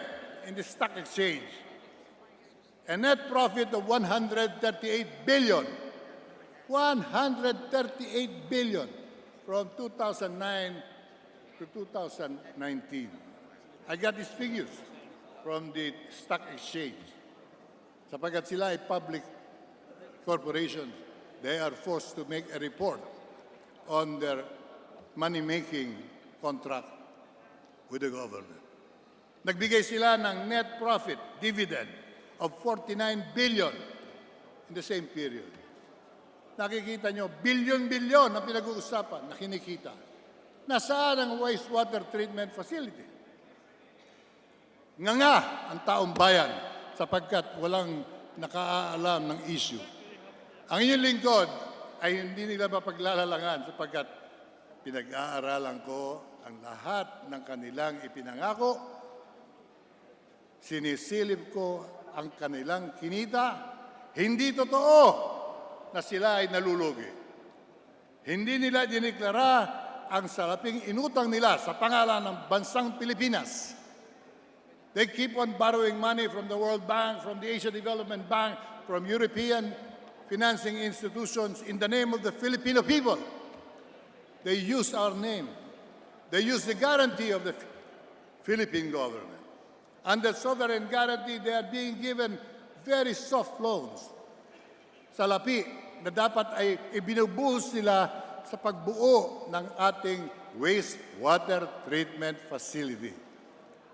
in the stock exchange a net profit of 138 billion. 138 billion from 2009 to 2019. I got these figures from the stock exchange. Sapagkat sila ay public corporations, they are forced to make a report on their money-making contract with the government. Nagbigay sila ng net profit dividend of 49 billion in the same period. Nakikita nyo, bilyon-bilyon ang pinag-uusapan na kinikita. Nasaan ang wastewater treatment facility? Nga ang taong bayan sapagkat walang nakaalam ng issue. Ang inyong lingkod ay hindi nila mapaglalalangan sapagkat pinag-aaralan ko ang lahat ng kanilang ipinangako, sinisilip ko ang kanilang kinita, hindi totoo na sila ay nalulugi. Hindi nila diniklara ang salaping inutang nila sa pangalan ng bansang Pilipinas. They keep on borrowing money from the World Bank, from the Asia Development Bank, from European financing institutions in the name of the Filipino people. They use our name. They use the guarantee of the Philippine government. Under sovereign guarantee, they are being given very soft loans. Salapi na dapat ay ibinubuhos nila sa pagbuo ng ating wastewater treatment facility.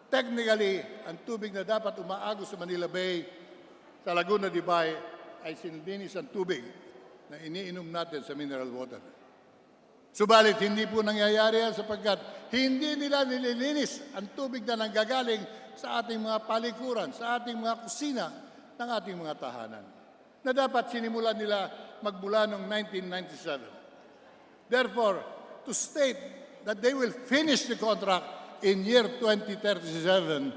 Technically, ang tubig na dapat umaagos sa Manila Bay, sa Laguna de Bay, ay sinlinis ang tubig na iniinom natin sa mineral water. Subalit, hindi po nangyayari yan sapagkat hindi nila nililinis ang tubig na nanggagaling sa ating mga palikuran, sa ating mga kusina ng ating mga tahanan, na dapat sinimulan nila magmula noong 1997. Therefore, to state that they will finish the contract in year 2037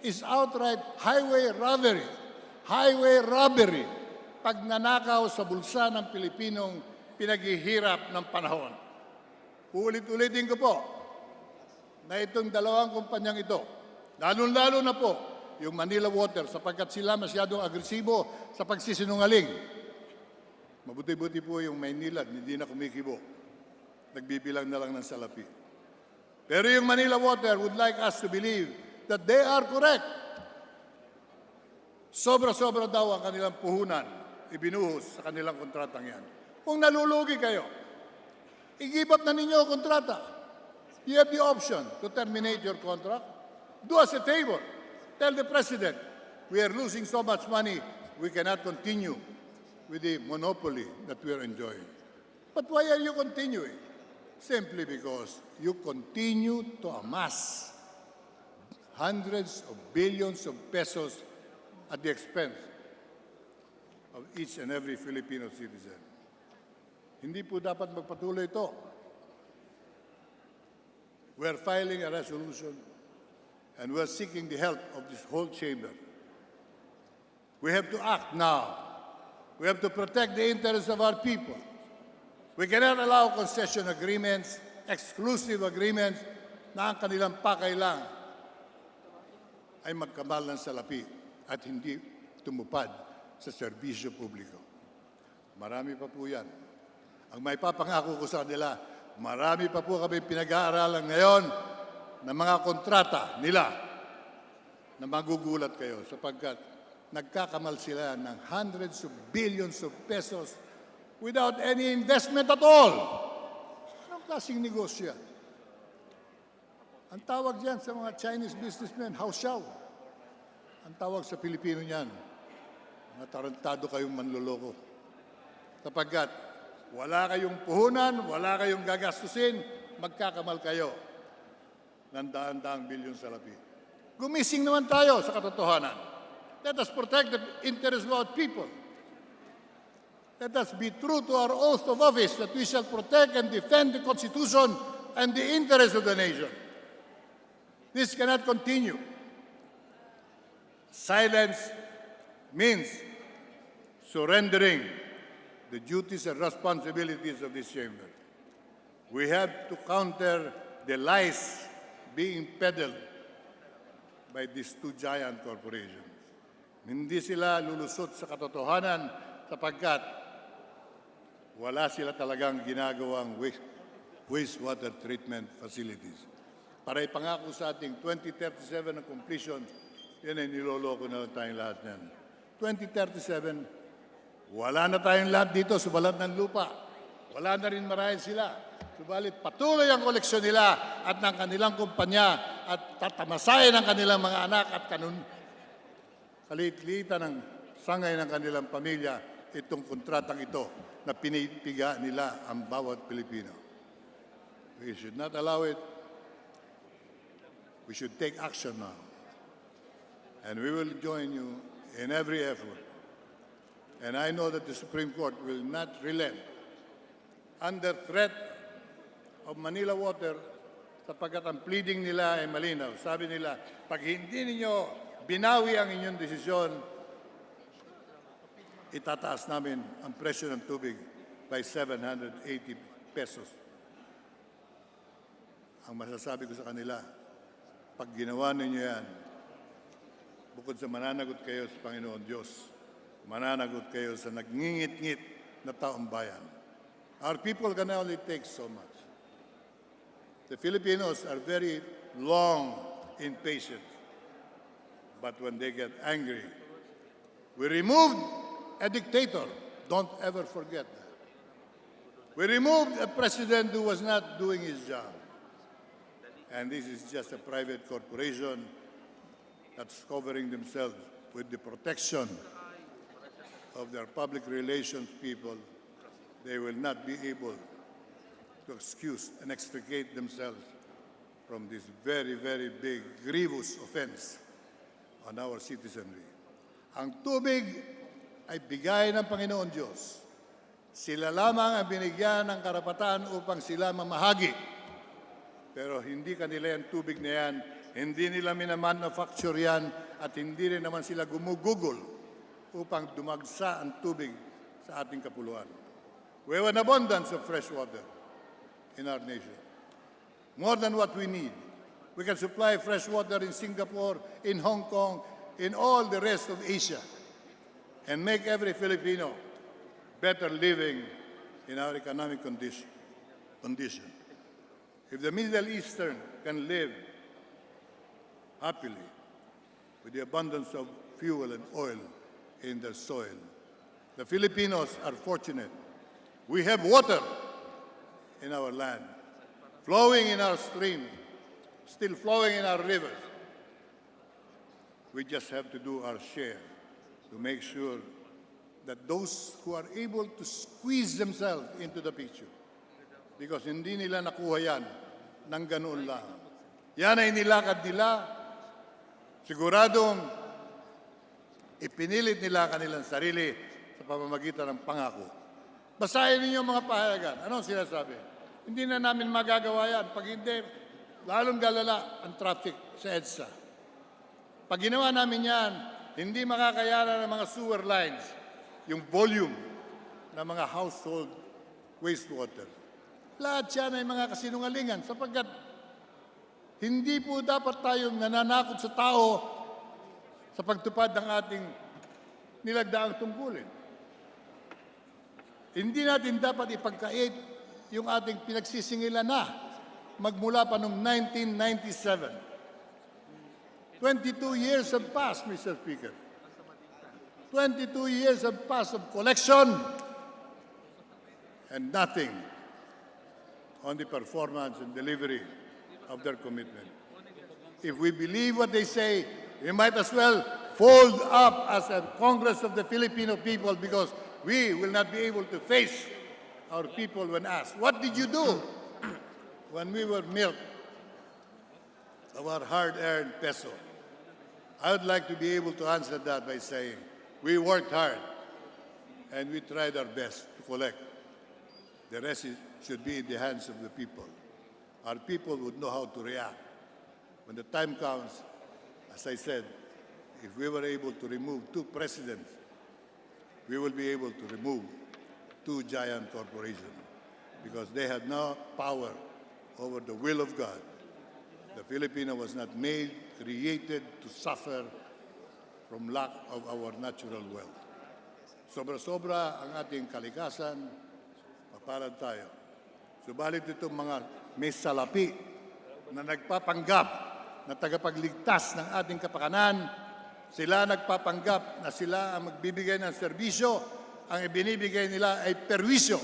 is outright highway robbery. Highway robbery. Pagnanakaw sa bulsa ng Pilipinong pinaghihirap ng panahon. Uulit-ulitin ko po na itong dalawang kumpanyang ito, lalo-lalo na po yung Manila Water sapagkat sila masyadong agresibo sa pagsisinungaling. Mabuti-buti po yung Maynila, hindi na kumikibo. Nagbibilang na lang ng salapi. Pero yung Manila Water would like us to believe that they are correct. Sobra-sobra daw ang kanilang puhunan, ibinuhos sa kanilang kontratang yan. Kung nalulugi kayo, i-give up na ninyo ang kontrata. You have the option to terminate your contract. Do us a favor. Tell the President, we are losing so much money, we cannot continue with the monopoly that we are enjoying. But why are you continuing? Simply because you continue to amass hundreds of billions of pesos at the expense of each and every Filipino citizen. Hindi po dapat magpatuloy ito. We are filing a resolution and we are seeking the help of this whole chamber. We have to act now. We have to protect the interests of our people. We cannot allow concession agreements, exclusive agreements, na ang kanilang pakailang ay magkamal ng salapi at hindi tumupad sa serbisyo publiko. Marami pa po yan. Ang may papangako ko sa kanila, marami pa po kami pinag-aaralan ngayon ng mga kontrata nila na magugulat kayo sapagkat nagkakamal sila ng hundreds of billions of pesos without any investment at all. Anong klaseng negosyo yan? Ang tawag diyan sa mga Chinese businessmen, hausiao. Ang tawag sa Pilipino niyan, mga tarantado kayong manloloko. Sapagkat wala kayong puhunan, wala kayong gagastusin, magkakamal kayo ng daan-daang bilyon salapi. Gumising naman tayo sa katotohanan. Let us protect the interests of our people. Let us be true to our oath of office that we shall protect and defend the Constitution and the interests of the nation. This cannot continue. Silence means surrendering the duties and responsibilities of this chamber. We have to counter the lies being peddled by these two giant corporations. Hindi sila lulusot sa katotohanan sapagkat wala sila talagang ginagawang wastewater treatment facilities. Para ipangako sa ating 2037 na completion, yan ay niloloko na lang tayong lahat yan. 2037, wala na tayong lahat dito sa balat ng lupa. Wala na rin marahil sila. Subalit patuloy ang koleksyon nila at ng kanilang kumpanya at tatamasayan ng kanilang mga anak at kalit-liitan ng sangay ng kanilang pamilya itong kontratang ito na pinipiga nila ang bawat Pilipino. We should not allow it. We should take action now. And we will join you in every effort. And I know that the Supreme Court will not relent under threat of Manila Water sapagkat ang pleading nila ay malinaw. Sabi nila, pag hindi ninyo binawi ang inyong desisyon, itataas namin ang presyo ng tubig by 780 pesos. Ang masasabi ko sa kanila, pag ginawa ninyo yan, bukod sa mananagot kayo sa Panginoon Diyos, mananagot kayo sa nagngingit-ngit na taong bayan. Our people can only take so much. The Filipinos are very long in patience. But when they get angry, we removed a dictator. Don't ever forget that. We removed a president who was not doing his job. And this is just a private corporation that's covering themselves with the protection of their public relations people. They will not be able to excuse and extricate themselves from this very, very big, grievous offense on our citizenry. Ang tubig ay bigay ng Panginoon Diyos. Sila lamang ang binigyan ng karapatan upang sila mamahagi. Pero hindi kanila yung tubig na yan, hindi nila minamanufacture yan, at hindi rin naman sila gumugugol upang dumagsa ang tubig sa ating kapuluan. We have an abundance of fresh water in our nation. More than what we need. We can supply fresh water in Singapore, in Hong Kong, in all the rest of Asia, and make every Filipino better living in our economic condition. If the Middle Eastern can live happily with the abundance of fuel and oil in their soil, the Filipinos are fortunate. We have water in our land, flowing in our streams, still flowing in our rivers. We just have to do our share to make sure that those who are able to squeeze themselves into the picture, because hindi nila nakuha yan ng ganoon lang. Yan ay nilakad nila, siguradong ipinilit nila kanilang sarili sa pamamagitan ng pangako. Basahin ninyo mga pahayagan. Anong sinasabi? Hindi na namin magagawa yan. Pag hindi, lalong galala ang traffic sa EDSA. Pag ginawa namin yan, hindi makakayanan ng mga sewer lines yung volume ng mga household wastewater. Lahat yan ay mga kasinungalingan sapagkat hindi po dapat tayong nananakot sa tao sa pagtupad ng ating nilagdaang tungkulin. Hindi natin dapat ipagkait yung ating pinagsisingilan na magmula pa noong 1997. 22 years have passed, Mr. Speaker. 22 years have passed of collection and nothing on the performance and delivery of their commitment. If we believe what they say, we might as well fold up as a Congress of the Filipino people because we will not be able to face our people when asked, what did you do when we were milked of our hard-earned peso? I would like to be able to answer that by saying, we worked hard and we tried our best to collect. The rest should be in the hands of the people. Our people would know how to react. When the time comes, as I said, if we were able to remove 2 presidents, we will be able to remove 2 giant corporations because they had no power over the will of God. The Filipino was not made, created to suffer from lack of our natural wealth. Sobra-sobra ang ating kalikasan, mapalad tayo. Subalit itong mga may salapi na nagpapanggap na tagapagligtas ng ating kapakanan, sila nagpapanggap na sila ang magbibigay ng serbisyo, ang ibinibigay nila ay perwisyo.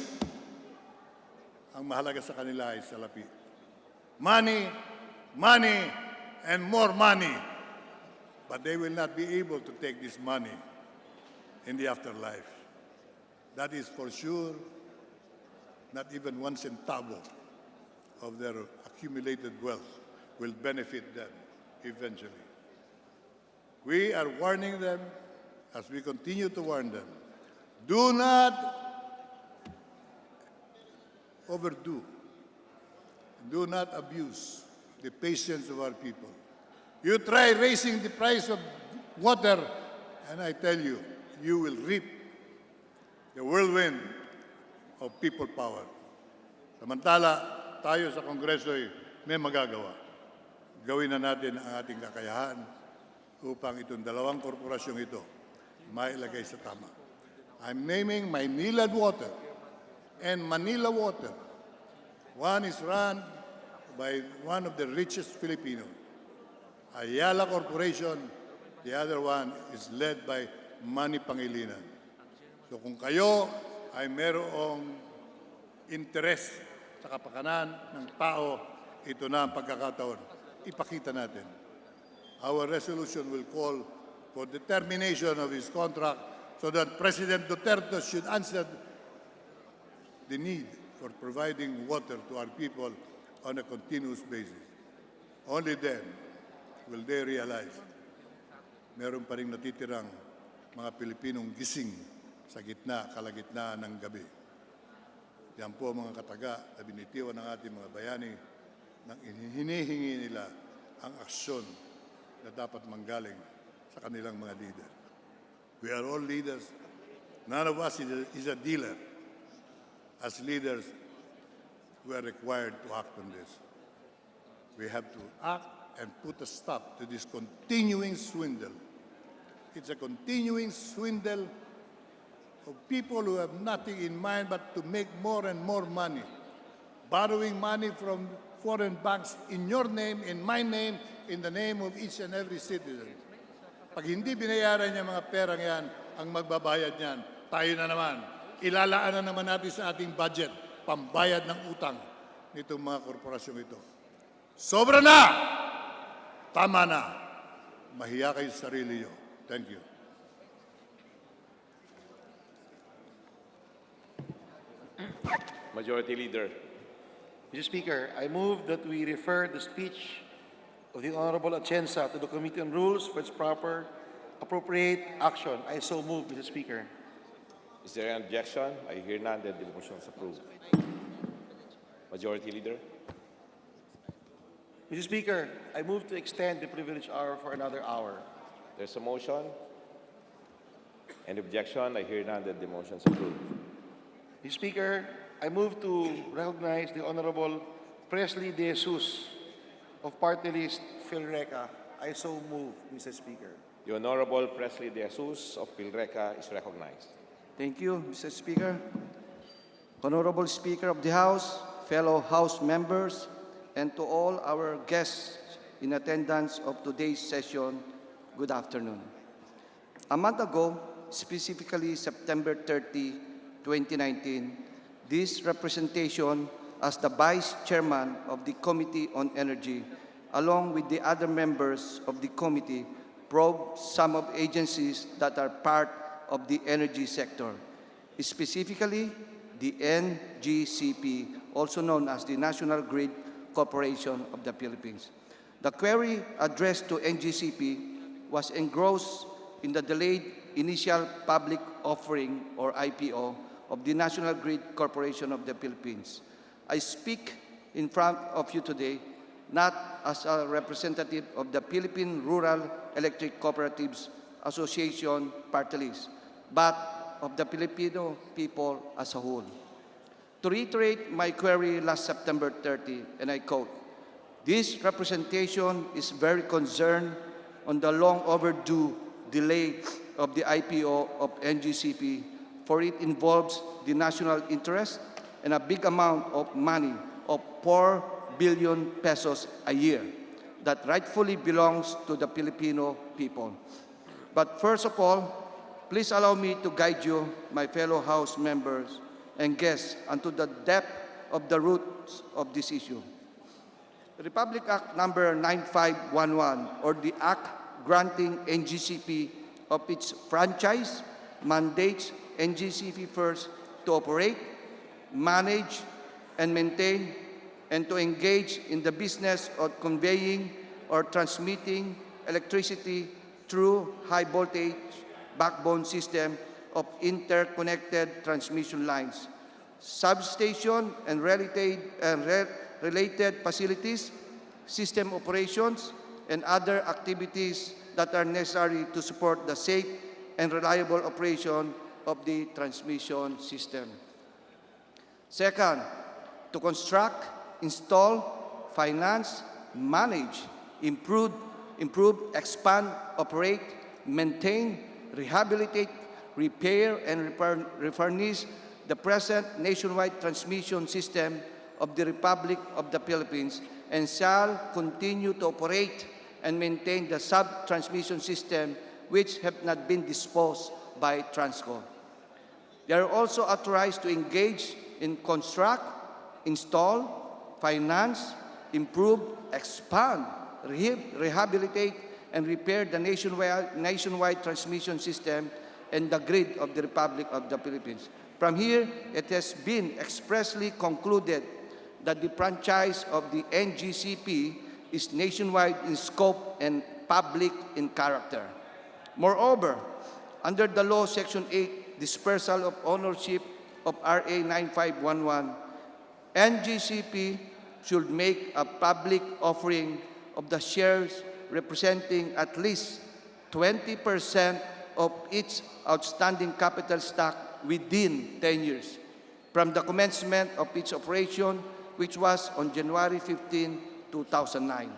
Ang mahalaga sa kanila ay salapi. Money, money, and more money. But they will not be able to take this money in the afterlife. That is for sure, not even 1 centavo of their accumulated wealth will benefit them eventually. We are warning them, as we continue to warn them, do not overdo, do not abuse the patience of our people. You try raising the price of water, and I tell you, you will reap the whirlwind of people power. Samantala, tayo sa Kongreso ay may magagawa. Gawin na natin ang ating kakayahan upang itong dalawang korporasyong ito mailagay sa tama. I'm naming Maynilad Water and Manila Water. One is run by one of the richest Filipinos, Ayala Corporation. The other one is led by Manny Pangilinan. So kung kayo ay merong interes sa kapakanan ng tao, ito na ang pagkakataon. Ipakita natin. Our resolution will call for the termination of his contract so that President Duterte should answer the need for providing water to our people on a continuous basis. Only then will they realize meron pa rin natitirang mga Pilipinong gising sa kalagitnaan ng gabi. Yan po mga kataga na binitiwan ng ating mga bayani nang hinihingi nila ang aksyon na dapat manggaling sa kanilang mga leader. We are all leaders. None of us is a dealer. As leaders, we are required to act on this. We have to act and put a stop to this continuing swindle. It's a continuing swindle of people who have nothing in mind but to make more and more money. Borrowing money from foreign banks in your name, in my name, in the name of each and every citizen. Pag hindi binayaran niya mga perang yan, ang magbabayad niyan, tayo na naman. Ilalaan na naman natin sa ating budget, pambayad ng utang nitong mga korporasyong ito. Sobra na! Tama na. Mahiya kayo sa sarili niyo. Thank you. Majority Leader. Mr. Speaker, I move that we refer the speech of the Honorable Atienza to the Committee on Rules for its proper, appropriate action. I so move, Mr. Speaker. Is there an objection? I hear none, then the motion is approved. Majority Leader. Mr. Speaker, I move to extend the privilege hour for another hour. There's a motion. Any objection? I hear none, then the motion is approved. Mr. Speaker, I move to recognize the Honorable Presley De Jesus of Party List PhilReca. I so move, Mr. Speaker. The Honorable Presley De Jesus of PhilReca is recognized. Thank you, Mr. Speaker. Honorable Speaker of the House, fellow House members, and to all our guests in attendance of today's session, good afternoon. A month ago, specifically September 30, 2019, this representation as the Vice Chairman of the Committee on Energy, along with the other members of the committee, probed some of agencies that are part of the energy sector, specifically the NGCP, also known as the National Grid Corporation of the Philippines. The query addressed to NGCP was engrossed in the delayed initial public offering, or IPO, of the National Grid Corporation of the Philippines. I speak in front of you today not as a representative of the Philippine Rural Electric Cooperatives Association Party List, but of the Filipino people as a whole. To reiterate my query last September 30, and I quote, "This representation is very concerned on the long overdue delay of the IPO of NGCP, for it involves the national interest and a big amount of money of 4 billion pesos a year that rightfully belongs to the Filipino people. But first of all, please allow me to guide you, my fellow House members and guests, into the depth of the roots of this issue. The Republic Act number 9511, or the Act granting NGCP of its franchise, mandates NGCP first to operate, manage, and maintain, and to engage in the business of conveying or transmitting electricity through high-voltage backbone system of interconnected transmission lines, substation and related facilities, system operations, and other activities that are necessary to support the safe and reliable operation of the transmission system. Second, to construct, install, finance, manage, improve, expand, operate, maintain, rehabilitate, repair, and refurnish the present nationwide transmission system of the Republic of the Philippines, and shall continue to operate and maintain the sub-transmission system which have not been disposed by Transco. They are also authorized to engage in construct, install, finance, improve, expand, rehabilitate, and repair the nationwide transmission system and the grid of the Republic of the Philippines. From here, it has been expressly concluded that the franchise of the NGCP is nationwide in scope and public in character. Moreover, under the law, Section 8, dispersal of ownership of RA 9511, NGCP should make a public offering of the shares representing at least 20% of its outstanding capital stock within 10 years from the commencement of its operation, which was on January 15, 2009.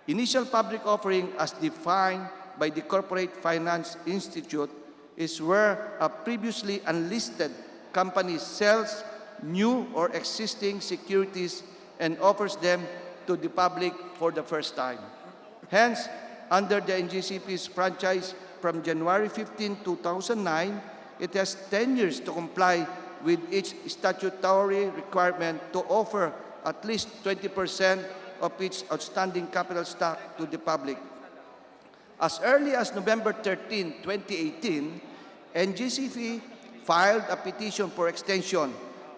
Initial public offering, as defined by the Corporate Finance Institute, is where a previously unlisted company sells new or existing securities and offers them to the public for the first time. Hence, under the NGCP's franchise from January 15, 2009, it has 10 years to comply with its statutory requirement to offer at least 20% of its outstanding capital stock to the public. As early as November 13, 2018, NGCP filed a petition for extension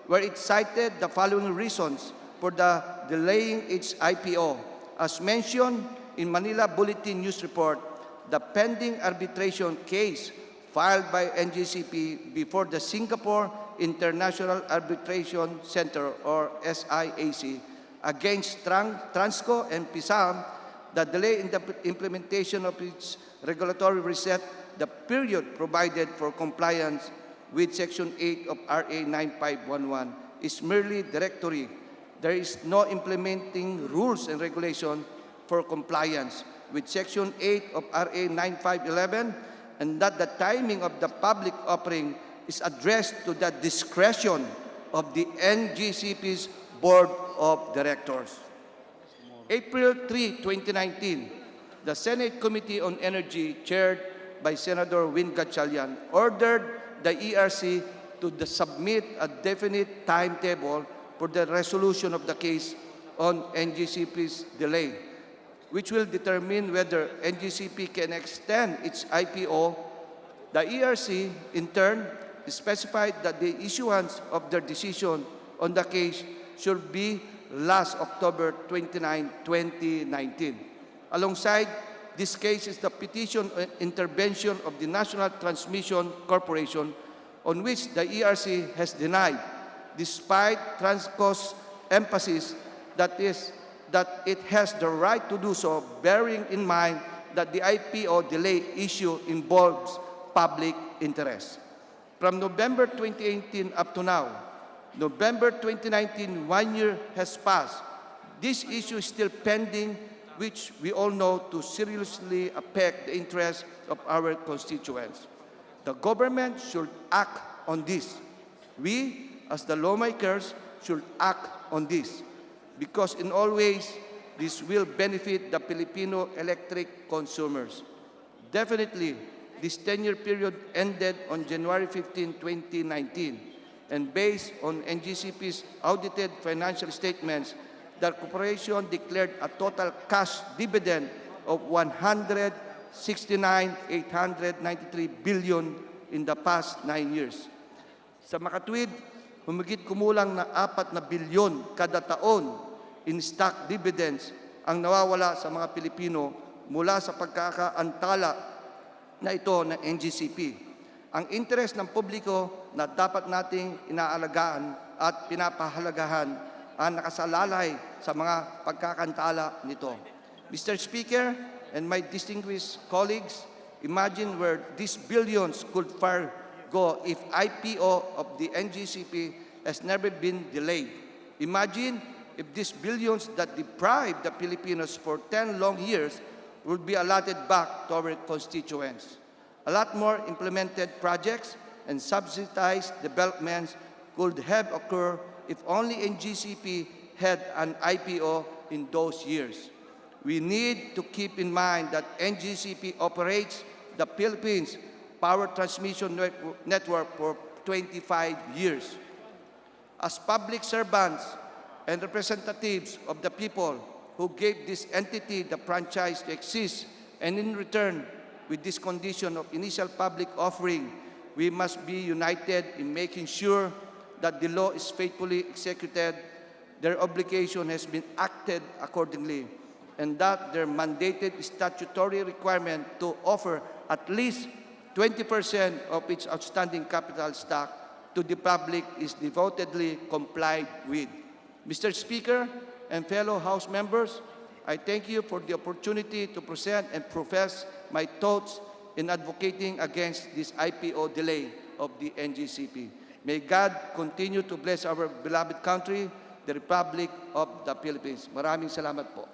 where it cited the following reasons for the delaying its IPO. As mentioned in Manila Bulletin News Report, the pending arbitration case filed by NGCP before the Singapore International Arbitration Center, or SIAC, against Transco and PISAM, the delay in the implementation of its regulatory reset, the period provided for compliance with Section 8 of RA 9511 is merely directory. There is no implementing rules and regulation for compliance with Section 8 of RA 9511, and that the timing of the public offering is addressed to the discretion of the NGCP's Board of Directors. April 3, 2019, the Senate Committee on Energy, chaired by Senator Win Gatchalian, ordered the ERC to submit a definite timetable for the resolution of the case on NGCP's delay, which will determine whether NGCP can extend its IPO. The ERC, in turn, specified that the issuance of their decision on the case should be last October 29, 2019. Alongside this case is the petition intervention of the National Transmission Corporation, on which the ERC has denied, despite Transco's emphasis that it has the right to do so, bearing in mind that the IPO delay issue involves public interest. From November 2018 up to now, November 2019, 1 year has passed. This issue is still pending which we all know to seriously affect the interests of our constituents. The government should act on this. We, as the lawmakers, should act on this because in all ways, this will benefit the Filipino electric consumers. Definitely, this 10-year period ended on January 15, 2019, and based on NGCP's audited financial statements, the corporation declared a total cash dividend of 169,893 billion in the past 9 years. Sa makatwid, humigit kumulang na 4 na bilyon kada taon in stock dividends ang nawawala sa mga Pilipino mula sa pagkakaantala na ito ng NGCP. Ang interes ng publiko na dapat nating inaalagaan at pinapahalagahan ang nakasalalay sa mga pagkakantala nito. Mr. Speaker and my distinguished colleagues, imagine where these billions could far go if IPO of the NGCP has never been delayed. Imagine if these billions that deprived the Filipinos for 10 long years would be allotted back to our constituents. A lot more implemented projects and subsidized developments could have occurred if only NGCP had an IPO in those years. We need to keep in mind that NGCP operates the Philippines power transmission network for 25 years. As public servants and representatives of the people who gave this entity the franchise to exist, and in return, with this condition of initial public offering, we must be united in making sure that the law is faithfully executed, their obligation has been acted accordingly, and that their mandated statutory requirement to offer at least 20% of its outstanding capital stock to the public is devotedly complied with. Mr. Speaker and fellow House members, I thank you for the opportunity to present and profess my thoughts in advocating against this IPO delay of the NGCP. May God continue to bless our beloved country, the Republic of the Philippines. Maraming salamat po.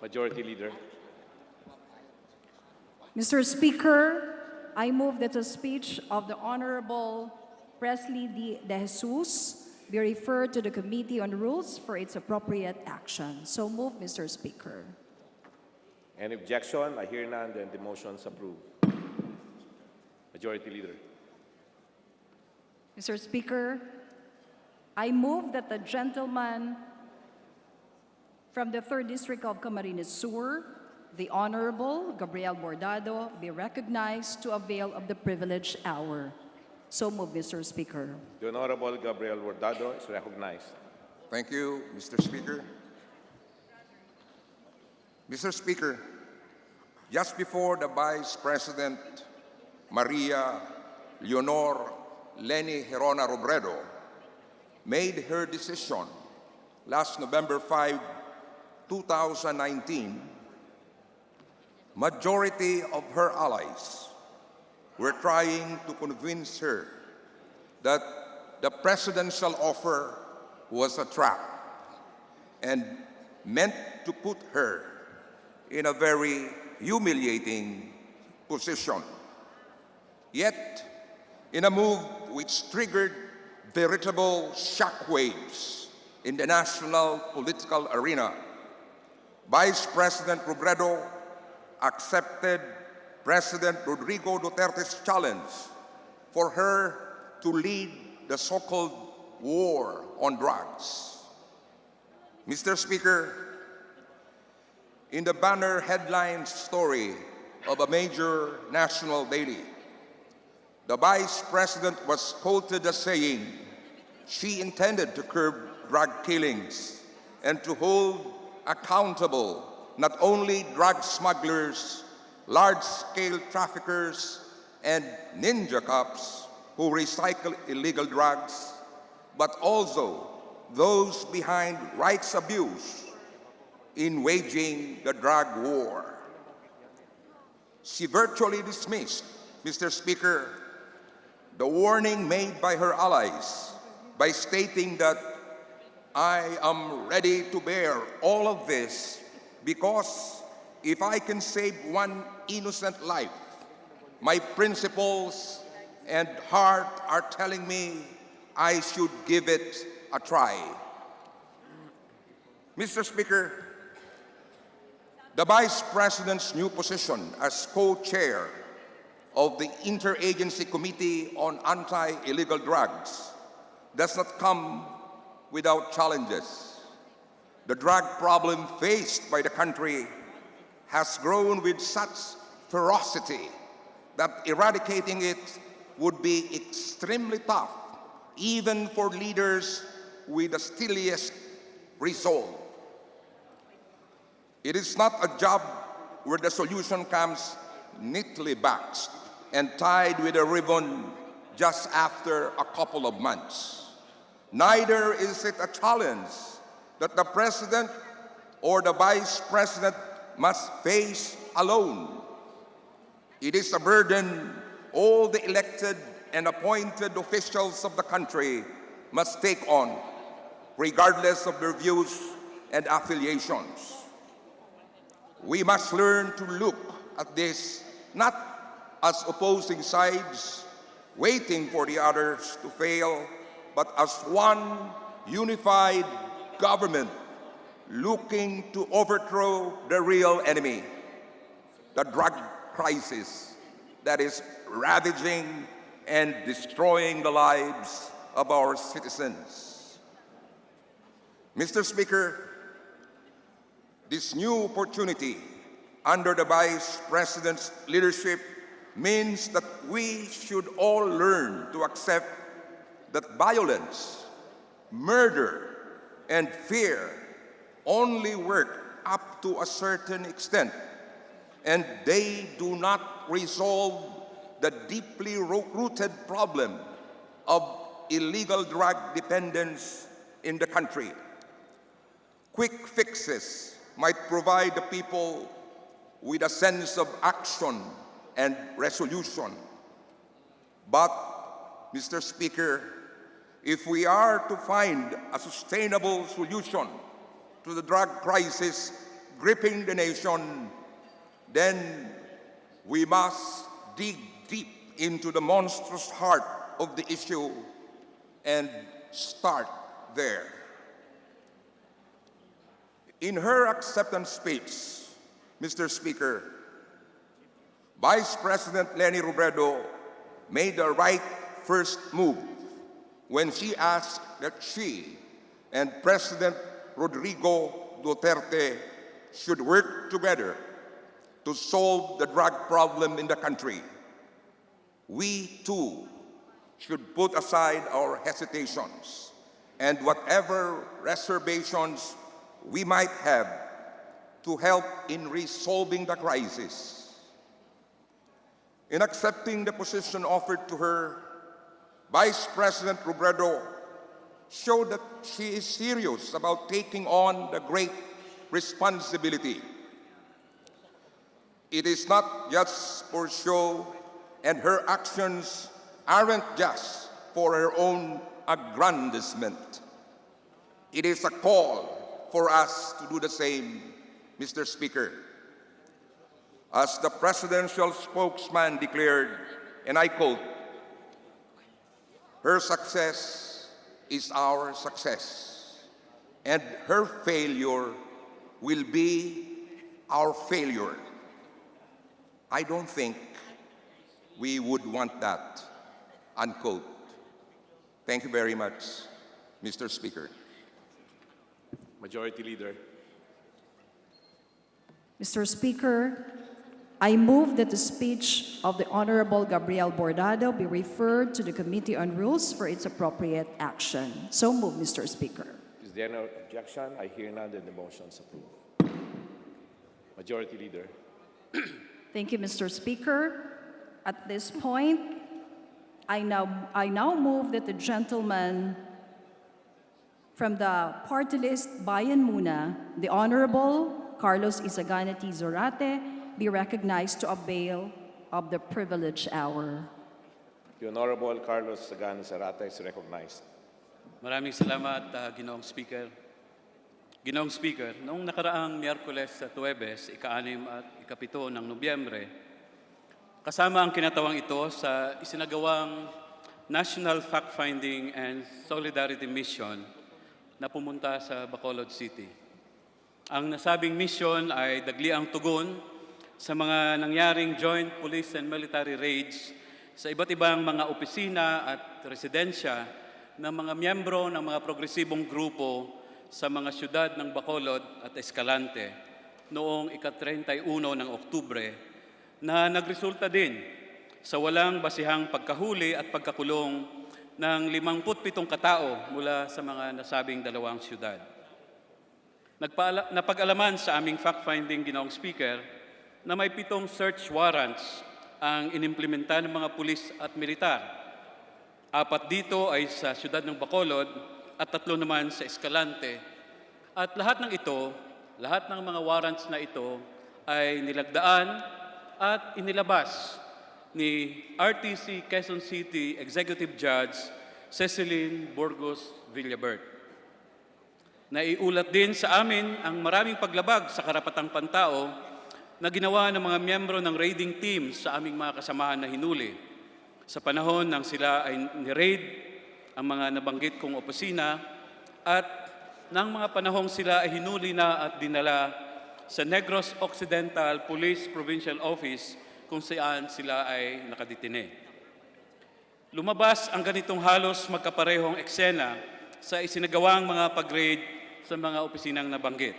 Majority Leader. Mr. Speaker, I move that the speech of the Honorable Presley De Jesus be referred to the Committee on Rules for its appropriate action. So move, Mr. Speaker. Any objection? I hear none, then the motion is approved. Majority Leader. Mr. Speaker, I move that the gentleman from the 3rd District of Camarines Sur, the Honorable Gabriel Bordado, be recognized to avail of the privileged hour. So move, Mr. Speaker. The Honorable Gabriel Bordado is recognized. Thank you, Mr. Speaker. Mr. Speaker, just before the Vice President Maria Leonor Leni Herona Robredo made her decision last November 5, 2019, majority of her allies were trying to convince her that the presidential offer was a trap and meant to put her in a very humiliating position. Yet, in a move which triggered veritable shockwaves in the national political arena, Vice President Robredo accepted President Rodrigo Duterte's challenge for her to lead the so-called war on drugs. Mr. Speaker, in the banner headline story of a major national daily, the Vice President was quoted as saying she intended to curb drug killings and to hold accountable not only drug smugglers, large-scale traffickers, and ninja cops who recycle illegal drugs, but also those behind rights abuse in waging the drug war. She virtually dismissed, Mr. Speaker, the warning made by her allies by stating that I am ready to bear all of this because if I can save one innocent life, my principles and heart are telling me I should give it a try. Mr. Speaker, the Vice President's new position as co-chair of the Interagency Committee on Anti-Illegal Drugs does not come without challenges. The drug problem faced by the country has grown with such ferocity that eradicating it would be extremely tough, even for leaders with the steeliest resolve. It is not a job where the solution comes neatly boxed and tied with a ribbon just after a couple of months. Neither is it a challenge that the President or the Vice President must face alone. It is a burden all the elected and appointed officials of the country must take on, regardless of their views and affiliations. We must learn to look at this not as opposing sides waiting for the others to fail, but as one unified government looking to overthrow the real enemy, the drug crisis that is ravaging and destroying the lives of our citizens. Mr. Speaker, this new opportunity under the Vice President's leadership means that we should all learn to accept that violence, murder, and fear only work up to a certain extent, and they do not resolve the deeply rooted problem of illegal drug dependence in the country. Quick fixes might provide the people with a sense of action and resolution. But, Mr. Speaker, if we are to find a sustainable solution to the drug crisis gripping the nation, then we must dig deep into the monstrous heart of the issue and start there. In her acceptance speech, Mr. Speaker, Vice President Leni Robredo made the right first move when she asked that she and President Rodrigo Duterte should work together to solve the drug problem in the country. We too should put aside our hesitations and whatever reservations we might have to help in resolving the crisis. In accepting the position offered to her, Vice President Robredo showed that she is serious about taking on the great responsibility. It is not just for show, and her actions aren't just for her own aggrandizement. It is a call for us to do the same, Mr. Speaker. As the presidential spokesman declared, and I quote, "Her success is our success, and her failure will be our failure." I don't think we would want that, unquote. Thank you very much, Mr. Speaker. Majority Leader. Mr. Speaker, I move that the speech of the Honorable Gabriel Bordado be referred to the Committee on Rules for its appropriate action. So moved, Mr. Speaker. Is there no objection? I hear none, then the motion is approved. Majority Leader. Thank you, Mr. Speaker. At this point, I now move that the gentleman from the party list Bayan Muna, the Honorable Carlos Isaganati Zorate, be recognized to avail of the privileged hour. The Honorable Carlos Sagana Zarate is recognized. Maraming salamat, Ginoong Speaker. Ginoong Speaker, noong nakaraang Miyerkules sa Tuwebes, ika-6 at ika-7 ng Nobyembre, kasama ang kinatawang ito sa isinagawang National Fact-Finding and Solidarity Mission na pumunta sa Bacolod City. Ang nasabing mission ay dagliang tugon sa mga nangyaring joint police and military raids sa iba't ibang mga opisina at residensya ng mga miyembro ng mga progresibong grupo sa mga syudad ng Bacolod at Escalante noong ika-31 ng Oktubre na nagresulta din sa walang basihang pagkahuli at pagkakulong ng 57 katao mula sa mga nasabing dalawang syudad. Napag-alaman sa aming fact-finding, Ginoong Speaker, na may 7 search warrants ang inimplementa ng mga pulis at militar. 4 dito ay sa siyudad ng Bacolod at 3 naman sa Escalante. At lahat ng ito, lahat ng mga warrants na ito ay nilagdaan at inilabas ni RTC Quezon City Executive Judge Cecilyn Burgos Villabert. Naiulat din sa amin ang maraming paglabag sa karapatang pantao na ginawa ng mga miyembro ng raiding team sa aming mga kasamahan na hinuli. Sa panahon nang sila ay ni-raid ang mga nabanggit kong opisina at nang mga panahong sila ay hinuli na at dinala sa Negros Occidental Police Provincial Office kung saan sila ay nakadetine. Lumabas ang ganitong halos magkaparehong eksena sa isinagawang mga pag-raid sa mga opisinang nabanggit.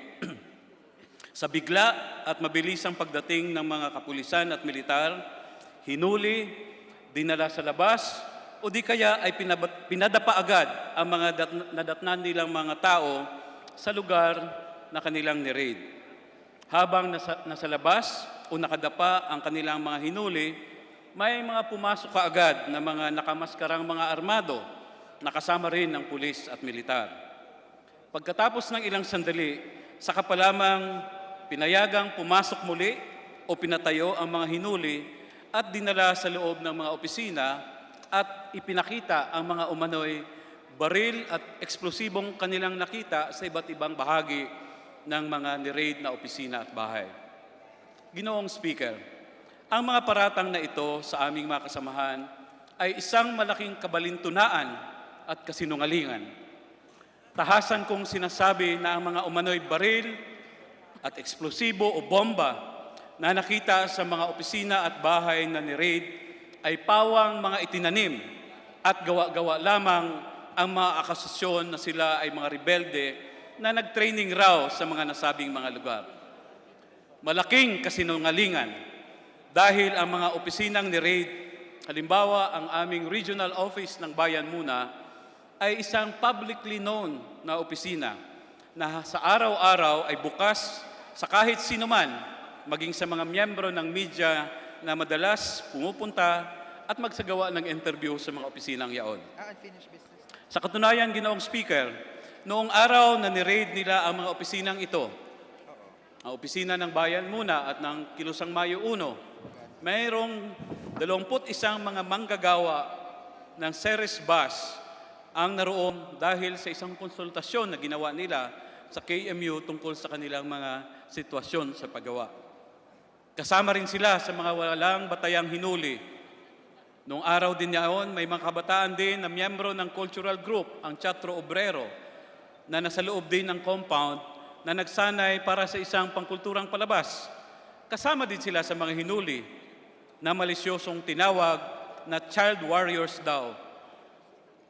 Sa bigla at mabilisang pagdating ng mga kapulisan at militar, hinuli, dinala sa labas, o di kaya ay pinadapa agad ang mga nadatnan nilang mga tao sa lugar na kanilang ni-raid. Habang nasa labas o nakadapa ang kanilang mga hinuli, may mga pumasok kaagad na mga nakamaskarang mga armado na kasama rin ng pulis at militar. Pagkatapos ng ilang sandali, saka pa lamang pinayagang pumasok muli o pinatayo ang mga hinuli at dinala sa loob ng mga opisina at ipinakita ang mga umano'y baril at eksplosibong kanilang nakita sa iba't ibang bahagi ng mga ni-raid na opisina at bahay. Ginoong Speaker, ang mga paratang na ito sa aming mga kasamahan ay isang malaking kabalintunaan at kasinungalingan. Tahasan kong sinasabi na ang mga umano'y baril at eksplosibo o bomba na nakita sa mga opisina at bahay na ni-raid ay pawang mga itinanim at gawa-gawa lamang ang mga akusasyon na sila ay mga rebelde na nag-training raw sa mga nasabing mga lugar. Malaking kasinungalingan dahil ang mga opisinang ni-raid, halimbawa ang aming regional office ng Bayan Muna, ay isang publicly known na opisina na sa araw-araw ay bukas sa kahit sino man, maging sa mga miyembro ng media na madalas pumupunta at magsagawa ng interview sa mga opisinang yaon. Sa katunayan, Ginoong Speaker, noong araw na ni-raid nila ang mga opisinang ito, ang opisina ng Bayan Muna at ng Kilusang Mayo 1, mayroong 21 mga manggagawa ng Ceres Bus ang naroon dahil sa isang konsultasyon na ginawa nila sa KMU tungkol sa kanilang mga sitwasyon sa paggawa. Kasama rin sila sa mga walang batayang hinuli. Noong araw din yaon, may mga kabataan din na miyembro ng cultural group, ang Teatro Obrero, na nasa loob din ng compound na nagsanay para sa isang pangkulturang palabas. Kasama din sila sa mga hinuli na malisyosong tinawag na child warriors daw.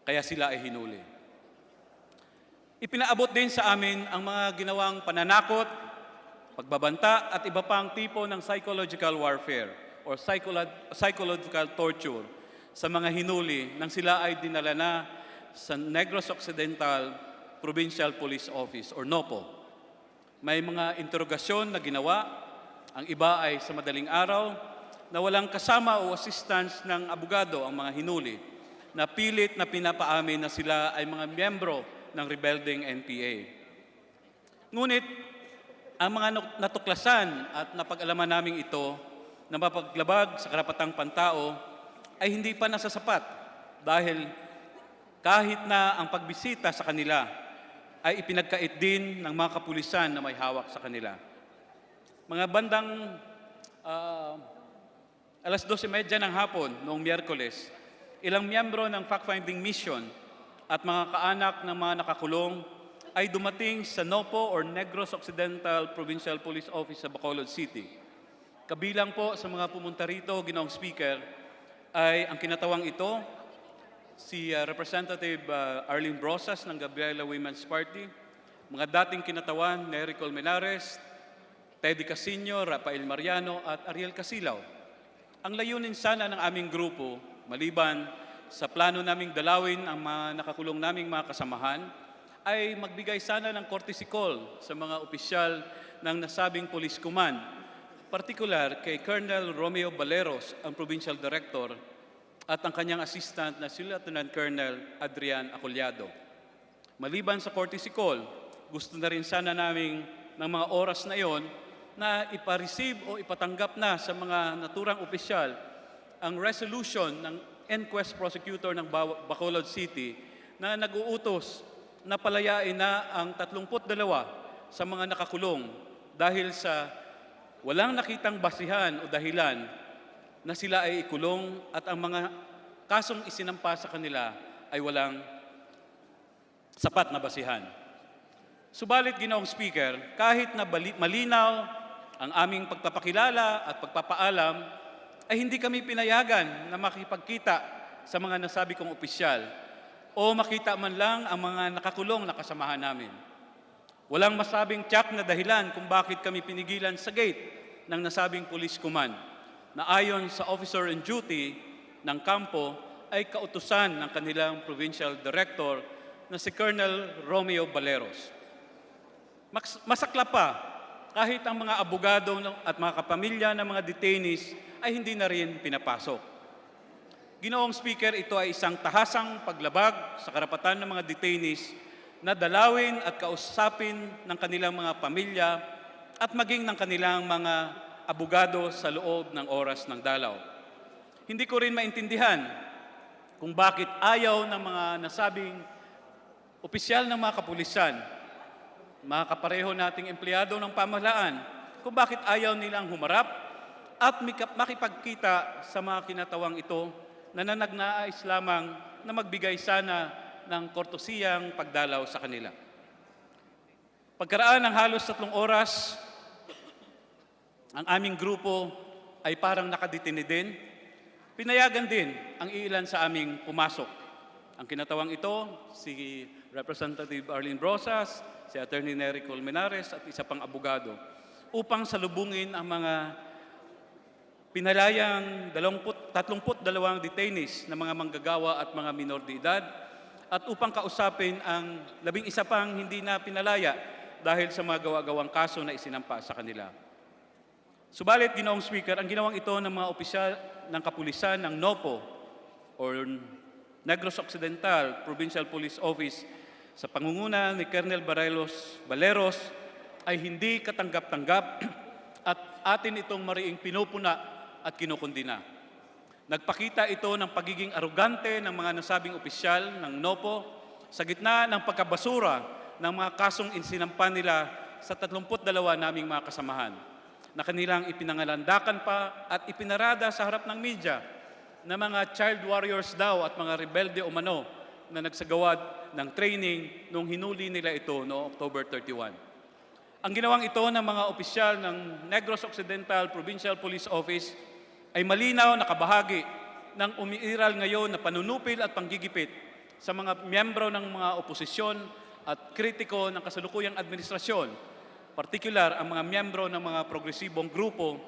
Kaya sila ay hinuli. Ipinaabot din sa amin ang mga ginawang pananakot, pagbabanta at iba pang tipo ng psychological warfare or psychological torture sa mga hinuli nang sila ay dinala na sa Negros Occidental Provincial Police Office or NOPO. May mga interogasyon na ginawa, ang iba ay sa madaling araw na walang kasama o assistance ng abogado ang mga hinuli, na pilit na pinapaamin na sila ay mga miyembro ng rebelding NPA. Ngunit, ang mga natuklasan at napag-alaman namin ito na mapaglabag sa karapatang pantao ay hindi pa nasasapat dahil kahit na ang pagbisita sa kanila ay ipinagkait din ng mga kapulisan na may hawak sa kanila. Mga bandang alas 12:30 ng hapon noong Miyerkules, ilang miyembro ng fact-finding mission at mga kaanak ng mga nakakulong ay dumating sa NOPO or Negros Occidental Provincial Police Office sa Bacolod City. Kabilang po sa mga pumunta rito, Ginoong Speaker, ay ang kinatawang ito, si Representative Arlene Brosas ng Gabriela Women's Party, mga dating kinatawan, Nery Colmenares, Teddy Casino, Rafael Mariano at Ariel Casilaw. Ang layunin sana ng aming grupo, maliban sa plano naming dalawin ang mga nakakulong naming mga kasamahan, ay magbigay sana ng courtesy call sa mga opisyal ng nasabing police command, partikular kay Colonel Romeo Baleros, ang Provincial Director, at ang kanyang assistant na si Lieutenant Colonel Adrian Acolyado. Maliban sa courtesy call, gusto na rin sana naming ng mga oras na iyon na ipa-receive o ipatanggap na sa mga naturang opisyal ang resolution ng inquest prosecutor ng Bacolod City na nag-uutos na palayain na ang 32 sa mga nakakulong dahil sa walang nakitang basihan o dahilan na sila ay ikulong at ang mga kasong isinampa sa kanila ay walang sapat na basihan. Subalit, Ginoong Speaker, kahit na malinaw ang aming pagpapakilala at pagpapaalam, ay hindi kami pinayagan na makipagkita sa mga nasabi kong opisyal o makita man lang ang mga nakakulong na kasamahan namin. Walang masabing tiyak na dahilan kung bakit kami pinigilan sa gate ng nasabing police command na ayon sa officer in duty ng kampo ay kautusan ng kanilang provincial director na si Colonel Romeo Baleros. Masakla pa, kahit ang mga abogado at mga kapamilya ng mga detainees ay hindi na rin pinapasok. Ginoong Speaker, ito ay isang tahasang paglabag sa karapatan ng mga detainees na dalawin at kausapin ng kanilang mga pamilya at maging ng kanilang mga abogado sa loob ng oras ng dalaw. Hindi ko rin maintindihan kung bakit ayaw ng mga nasabing opisyal ng mga kapulisan, mga kapareho nating empleyado ng pamahalaan, kung bakit ayaw nilang humarap at makipagkita sa mga kinatawang ito na nagnais lamang na magbigay sana ng kortosiyang pagdalaw sa kanila. Pagkaraan ng halos 3 oras, ang aming grupo ay parang nakadetine din. Pinayagan din ang ilan sa aming pumasok. Ang kinatawang ito, si Representative Arlene Brosas, si Attorney Nery Colmenares at isa pang abogado, upang salubungin ang mga pinalayang 32 detainees na mga manggagawa at mga minor de edad, at upang kausapin ang 11 pang hindi na pinalaya dahil sa mga gawa-gawang kaso na isinampa sa kanila. Subalit, Ginoong Speaker, ang ginawang ito ng mga opisyal ng kapulisan ng NOPO or Negros Occidental Provincial Police Office sa pangunguna ni Colonel Baleros ay hindi katanggap-tanggap at atin itong mariing pinupuna at kinukundina. Nagpakita ito ng pagiging arugante ng mga nasabing opisyal ng NOPO sa gitna ng pagkabasura ng mga kasong insinampa nila sa 32 naming mga kasamahan na kanilang ipinangalandakan pa at ipinarada sa harap ng media na mga child warriors daw at mga rebelde umano na nagsagawad ng training nung hinuli nila ito noong October 31. Ang ginawang ito ng mga opisyal ng Negros Occidental Provincial Police Office ay malinaw na kabahagi ng umiiral ngayon na panunupil at panggigipit sa mga miyembro ng mga oposisyon at kritiko ng kasalukuyang administrasyon, partikular ang mga miyembro ng mga progresibong grupo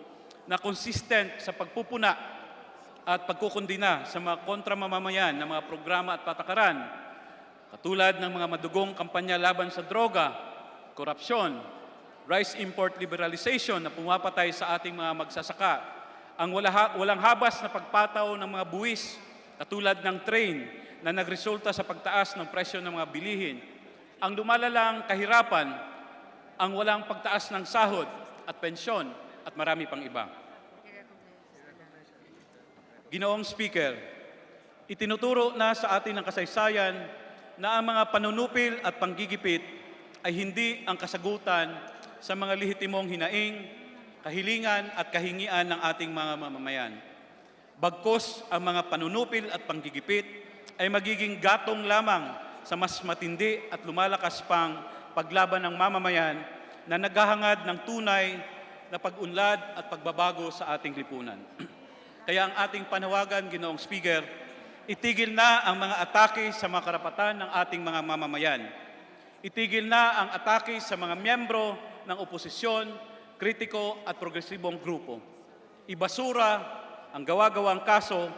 na consistent sa pagpupuna at pagkukundina sa mga kontramamamayan ng mga programa at patakaran, katulad ng mga madugong kampanya laban sa droga, korupsyon, rice import liberalization na pumapatay sa ating mga magsasaka, ang walang habas na pagpataw ng mga buwis, katulad ng train na nagresulta sa pagtaas ng presyo ng mga bilihin, ang lumalalang kahirapan, ang walang pagtaas ng sahod at pensyon, at marami pang iba. Ginoong Speaker, itinuturo na sa atin ng kasaysayan na ang mga panunupil at panggigipit ay hindi ang kasagutan sa mga lehitimong hinaing, kahilingan at kahingian ng ating mga mamamayan. Bagkus ang mga panunupil at panggigipit ay magiging gatong lamang sa mas matindi at lumalakas pang paglaban ng mamamayan na naghahangad ng tunay na pag-unlad at pagbabago sa ating lipunan. Kaya ang ating panawagan, Ginoong Speaker, itigil na ang mga atake sa mga karapatan ng ating mga mamamayan. Itigil na ang atake sa mga miyembro ng oposisyon, kritiko at progresibong grupo. Ibasura ang gawa-gawang kaso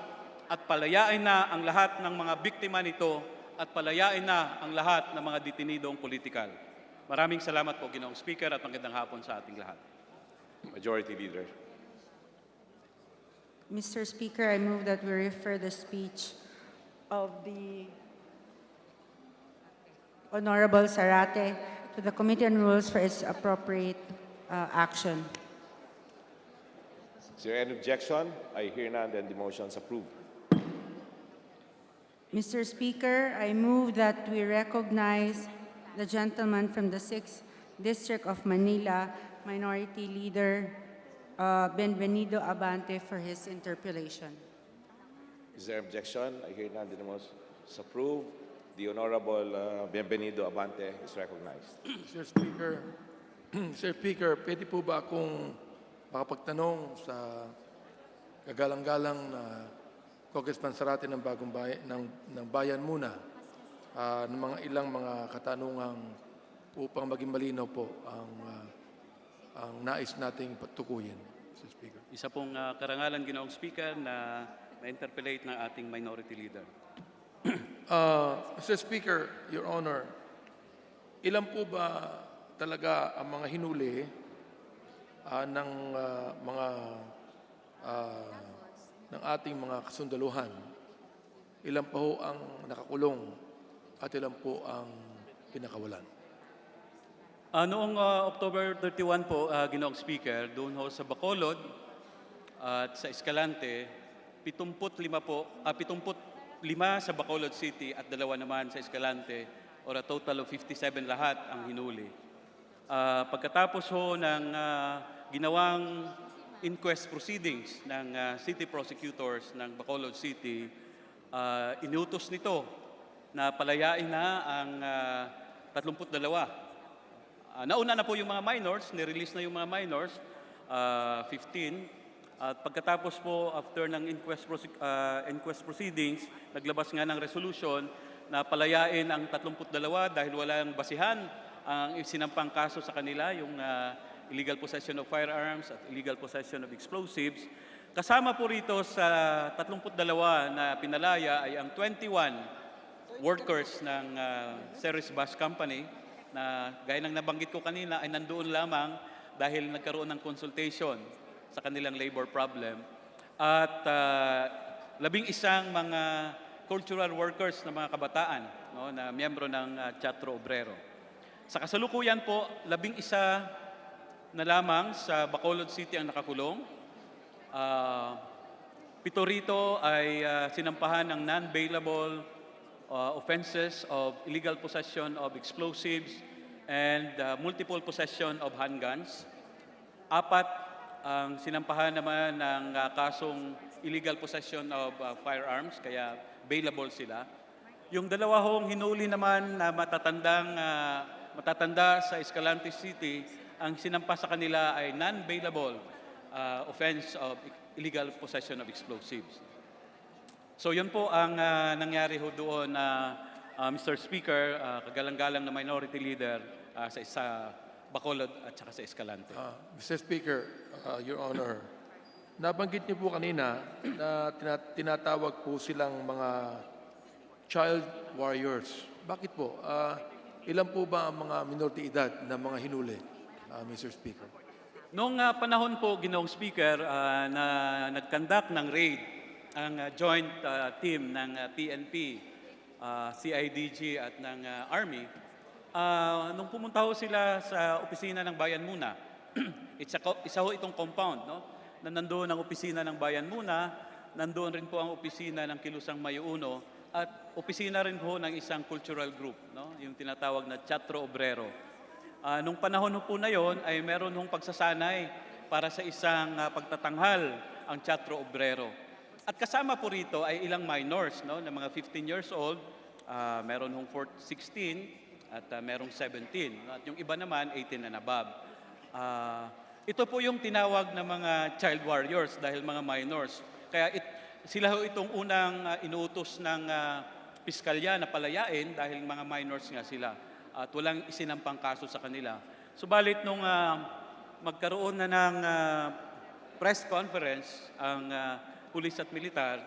at palayain na ang lahat ng mga biktima nito at palayain na ang lahat ng mga detinidong politikal. Maraming salamat po, Ginoong Speaker, at magandang hapon sa ating lahat. Majority Leader. Mr. Speaker, I move that we refer the speech of the Honorable Zarate to the Committee on Rules for its appropriate action. Is there any objection? I hear none, then the motion is approved. Mr. Speaker, I move that we recognize the gentleman from the 6th District of Manila, Minority Leader Benvenido Abante, for his interpellation. Is there objection? I hear none, then the motion is approved. The Honorable Bienvenido Abante is recognized. Mr. Speaker, Mr. Speaker, pwede po ba akong makapagtanong sa kagalang-galang na Congressman Zarate ng Bagong Bayan, ng Bayan muna, ng mga ilang mga katanungang upang maging malinaw po ang nais nating patukuyin, Mr. Speaker. Isa pong karangalan, Ginoong Speaker, na na-interpellate ng ating Minority Leader. Mr. Speaker, Your Honor, ilan po ba talaga ang mga hinuli ng ng ating mga kasundaluhan? Ilan pa ho ang nakakulong at ilan po ang pinakawalan? Noong October 31 po, Ginoong Speaker, doon ho sa Bacolod at sa Escalante, 75 sa Bacolod City at 2 naman sa Escalante, or a total of 57 lahat ang hinuli. Pagkatapos ho ng ginawang inquest proceedings ng city prosecutors ng Bacolod City, inutos nito na palayain na ang 32. Nauna na po yung mga minors, nirelease na yung mga minors, 15. At pagkatapos po, after ng inquest proceedings, naglabas nga ng resolution na palayain ang 32 dahil walang basihan ang sinampang kaso sa kanila, yung illegal possession of firearms at illegal possession of explosives. Kasama po rito sa 32 na pinalaya ay ang 21 workers ng Ceres Bus Company na gaya ng nabanggit ko kanina ay nandoon lamang dahil nagkaroon ng consultation sa kanilang labor problem. At 11 mga cultural workers na mga kabataan, no, na miyembro ng Teatro Obrero. Sa kasalukuyan po, 11 na lamang sa Bacolod City ang nakakulong. 7 rito ay sinampahan ng non-bailable offenses of illegal possession of explosives and multiple possession of handguns. 4 ang sinampahan naman ng kasong illegal possession of firearms, kaya bailable sila. Yung 2 hong hinuli naman na matatanda sa Escalante City, ang sinampa sa kanila ay non-bailable offense of illegal possession of explosives. So yun po ang nangyari ho doon Mr. Speaker, kagalang-galang na Minority Leader sa Bacolod at saka sa Escalante. Mr. Speaker, Your Honor, nabanggit niyo po kanina na tinatawag po silang mga child warriors. Bakit po? Ilan po ba ang mga minority edad na mga hinuli, Mr. Speaker? Noong panahon po, Ginoong Speaker, na nag-conduct ng raid ang joint team ng PNP, CIDG at ng Army, nung pumunta ho sila sa opisina ng Bayan Muna, isa ho itong compound, no? Na nandoon ang opisina ng Bayan Muna, nandoon rin po ang opisina ng Kilusang Mayuno, at opisina rin po ng isang cultural group, no? Yung tinatawag na Teatro Obrero. Nung panahon po na yon ay meron hong pagsasanay para sa isang pagtatanghal ang Teatro Obrero. At kasama po rito ay ilang minors, no, na mga 15 years old, meron hong 16 at merong 17. At yung iba naman 18 and above. Ito po yung tinawag na mga child warriors dahil mga minors. Kaya sila ho itong unang inuutos ng piskalya na palayain dahil mga minors nga sila. At walang isinampang kaso sa kanila. Subalit nung magkaroon na ng press conference ang pulis at militar,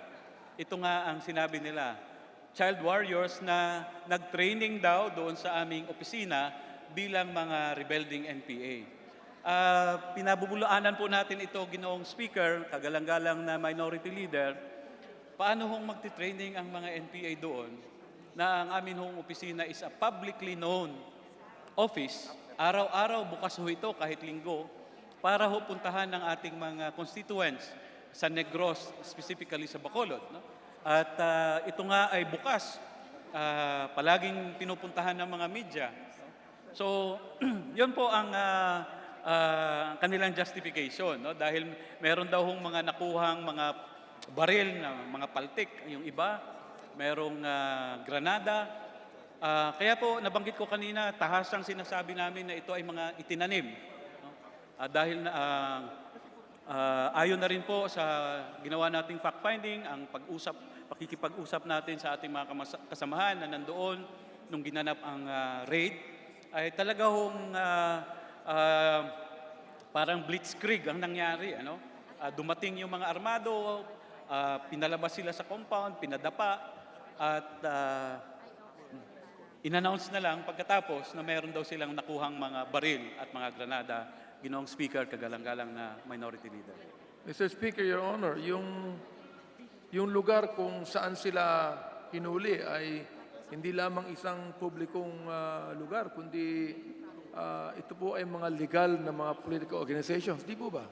ito nga ang sinabi nila, child warriors na nag-training daw doon sa aming opisina bilang mga rebelding NPA. Pinabubulaanan po natin ito, Ginoong Speaker, kagalang-galang na minority leader, paano hong magti-training ang mga NPA doon na ang amin hong opisina is a publicly known office. Araw-araw bukas ho ito kahit linggo para ho puntahan ng ating mga constituents sa Negros, specifically sa Bacolod. No? At ito nga ay bukas, palaging pinupuntahan ng mga media. So, yun po ang kanilang justification. No? Dahil meron daw hong mga nakuhang mga baril na mga paltik, yung iba, merong granada. Kaya po, nabanggit ko kanina, tahasang sinasabi namin na ito ay mga itinanim. No? Dahil ayon na rin po sa ginawa nating fact-finding, ang pakikipag-usap natin sa ating mga kasamahan na nandoon nung ginanap ang raid, ay talaga hong parang blitzkrieg ang nangyari. Ano? Dumating yung mga armado, pinalabas sila sa compound, pinadapa, at in-announce na lang pagkatapos na meron daw silang nakuhang mga baril at mga granada. Ginoong Speaker, kagalang-galang na minority leader. Mr. Speaker, Your Honor, yung lugar kung saan sila hinuli ay hindi lamang isang publikong lugar, kundi ito po ay mga legal na mga political organizations. Di po ba?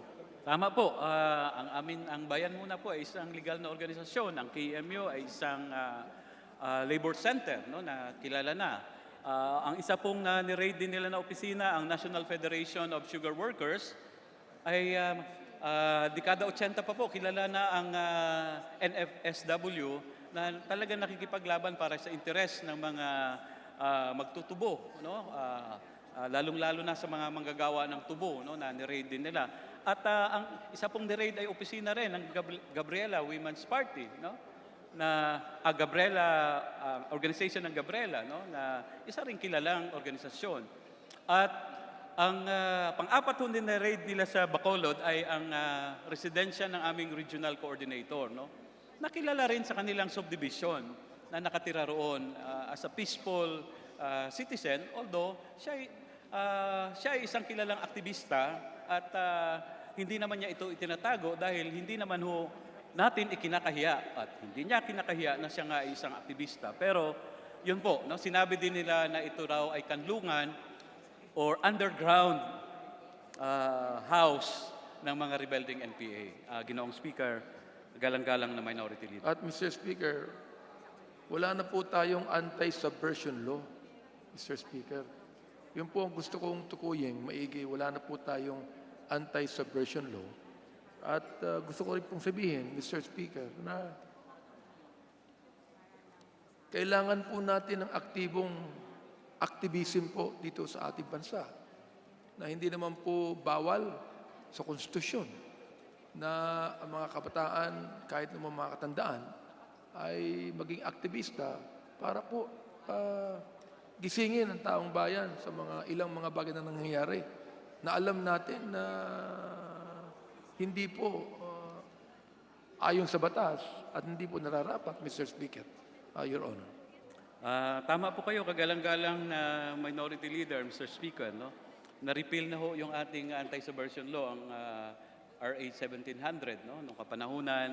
Tama po. Ang bayan muna po ay isang legal na organisasyon. Ang KMU ay isang labor center, no, na kilala na. Ang isa pong ni-raid din nila na opisina, ang National Federation of Sugar Workers, ay dekada 80 pa po, kilala na ang NFSW na talagang nakikipaglaban para sa interes ng mga magtutubo, no? Lalong-lalo na sa mga manggagawa ng tubo, no, na ni-raid din nila. At ang isa pong ni-raid ay opisina rin ng Gabriela Women's Party, no? Na Gabriela, organization ng Gabriela, no? Na isa ring kilalang organisasyon. At ang pang-apat ho din na raid nila sa Bacolod ay ang residensya ng aming regional coordinator, no? Nakilala rin sa kanilang subdivision na nakatira roon as a peaceful citizen, although siya ay isang kilalang aktivista at hindi naman niya ito itinatago dahil hindi naman ho natin ikinakahiya at hindi niya kinakahiya na siya nga ay isang aktivista. Pero yun po, no, sinabi din nila na ito raw ay kanlungan or underground house ng mga rebelding NPA. Ginoong Speaker, galang-galang na minority leader. At Mr. Speaker, wala na po tayong anti-subversion law, Mr. Speaker. Yun po ang gusto kong tukuyin, maigi, wala na po tayong anti-subversion law. At gusto ko rin pong sabihin, Mr. Speaker, na kailangan po natin ng aktibong activism po dito sa ating bansa na hindi naman po bawal sa konstitusyon na ang mga kabataan, kahit naman mga katandaan, ay maging aktivista para po gisingin ang taong bayan sa mga ilang mga bagay na nangyayari na alam natin na hindi po ayon sa batas at hindi po nararapat, Mr. Speaker, Your Honor. Tama po kayo, kagalang-galang na minority leader, Mr. Speaker. No? Na-repeal na ho yung ating anti-subversion law, ang RA 1700, no? Noong kapanahunan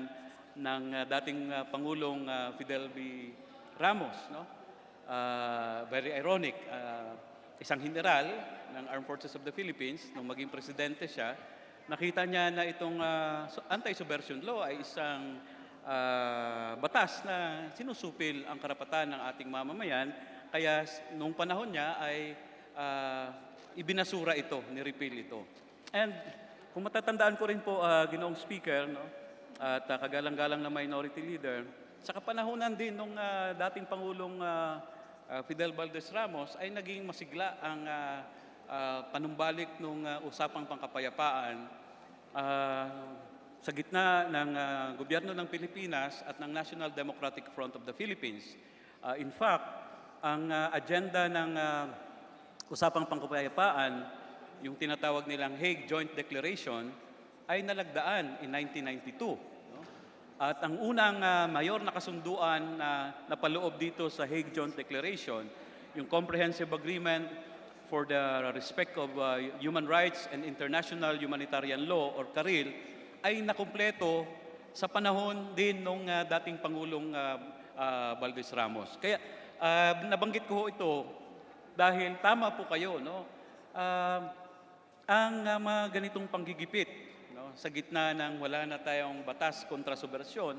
ng dating Pangulong Fidel B. Ramos. No? Very ironic, isang general ng Armed Forces of the Philippines, nung maging presidente siya, nakita niya na itong anti-subversion law ay isang batas na sinusupil ang karapatan ng ating mamamayan. Kaya nung panahon niya ay ibinasura ito, ni-repeal ito. And kung matatandaan ko rin po, Ginoong Speaker, no, at kagalang-galang na Minority Leader, sa kapanahunan din ng dating Pangulong Fidel Valdez Ramos ay naging masigla ang panumbalik ng usapang pangkapayapaan sa gitna ng gobyerno ng Pilipinas at ng National Democratic Front of the Philippines. In fact, ang agenda ng usapang pangkapayapaan, yung tinatawag nilang Hague Joint Declaration, ay nalagdaan in 1992. No? At ang unang mayor na kasunduan na napaloob dito sa Hague Joint Declaration, yung Comprehensive Agreement for the Respect of Human Rights and International Humanitarian Law or CARIL, ay nakumpleto sa panahon din ng dating Pangulong Valdez Ramos. Kaya nabanggit ko ito dahil tama po kayo, no? Ang mga ganitong panggigipit, no? Sa gitna ng wala na tayong batas kontra subversyon,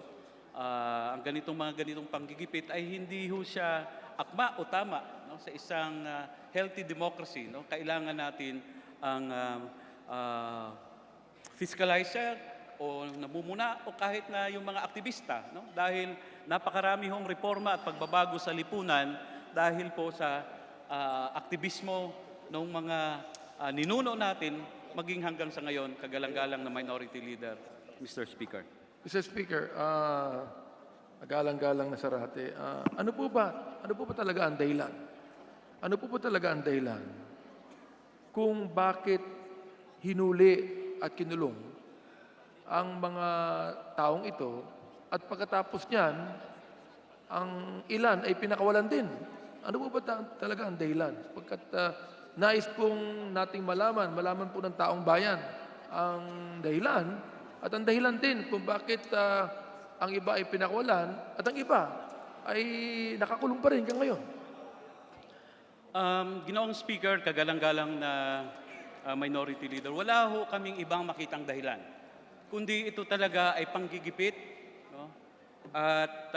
ang mga ganitong panggigipit ay hindi ho siya akma o tama, no? Sa isang healthy democracy, no? Kailangan natin ang fiscalizer o namumuna o kahit na yung mga aktivista, no? Dahil napakarami hong reforma at pagbabago sa lipunan dahil po sa aktivismo ng mga ninuno natin maging hanggang sa ngayon kagalang-galang na Minority Leader, Mr. Speaker. Mr. Speaker, galang-galang na Sarate, ano po ba talaga ang dahilan? Ano po talaga ang dahilan kung bakit hinuli at kinulong ang mga taong ito at pagkatapos niyan, ang ilan ay pinakawalan din? Ano po ba talaga ang dahilan? Pagkat nais pong nating malaman po ng taong bayan ang dahilan at ang dahilan din kung bakit ang iba ay pinakawalan at ang iba ay nakakulong pa rin hanggang ngayon. Ginoong Speaker, kagalang-galang na Minority Leader, wala ho kaming ibang makitang dahilan, kundi ito talaga ay panggigipit, no? At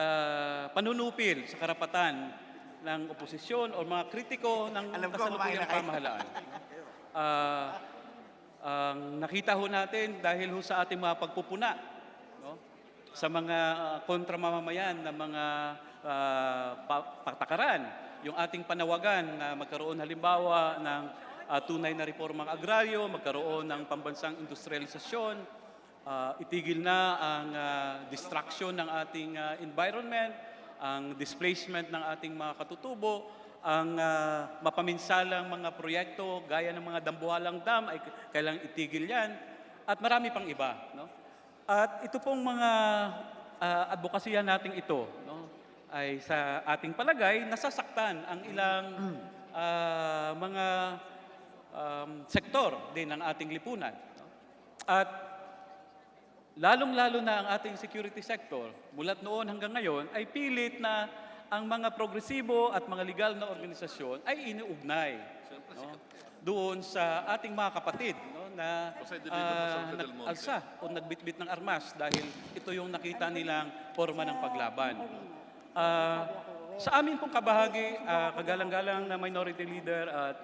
panunupil sa karapatan ng oposisyon o mga kritiko ng kasalukuyang pamahalaan. Nakita ho natin dahil ho sa ating mga pagpupuna, no? Sa mga kontramamamayan na mga patakaran, yung ating panawagan na magkaroon halimbawa ng tunay na reformang agraryo, magkaroon ng pambansang industrialisasyon, itigil na ang distraction ng ating environment, ang displacement ng ating mga katutubo, ang mapaminsalang mga proyekto gaya ng mga Dambuhalang Dam ay kailangang itigil yan, at marami pang iba. No? At ito pong mga advokasya nating ito, no, ay sa ating palagay nasasaktan ang ilang mga sektor din ng ating lipunan. No? At lalong-lalo na ang ating security sector, mulat noon hanggang ngayon, ay pilit na ang mga progresibo at mga legal na organisasyon ay iniugnay, no, doon sa ating mga kapatid, no, na nag-alsa o nagbitbit ng armas dahil ito yung nakita nilang forma ng paglaban. Sa amin pong kabahagi, kagalang-galang na Minority Leader at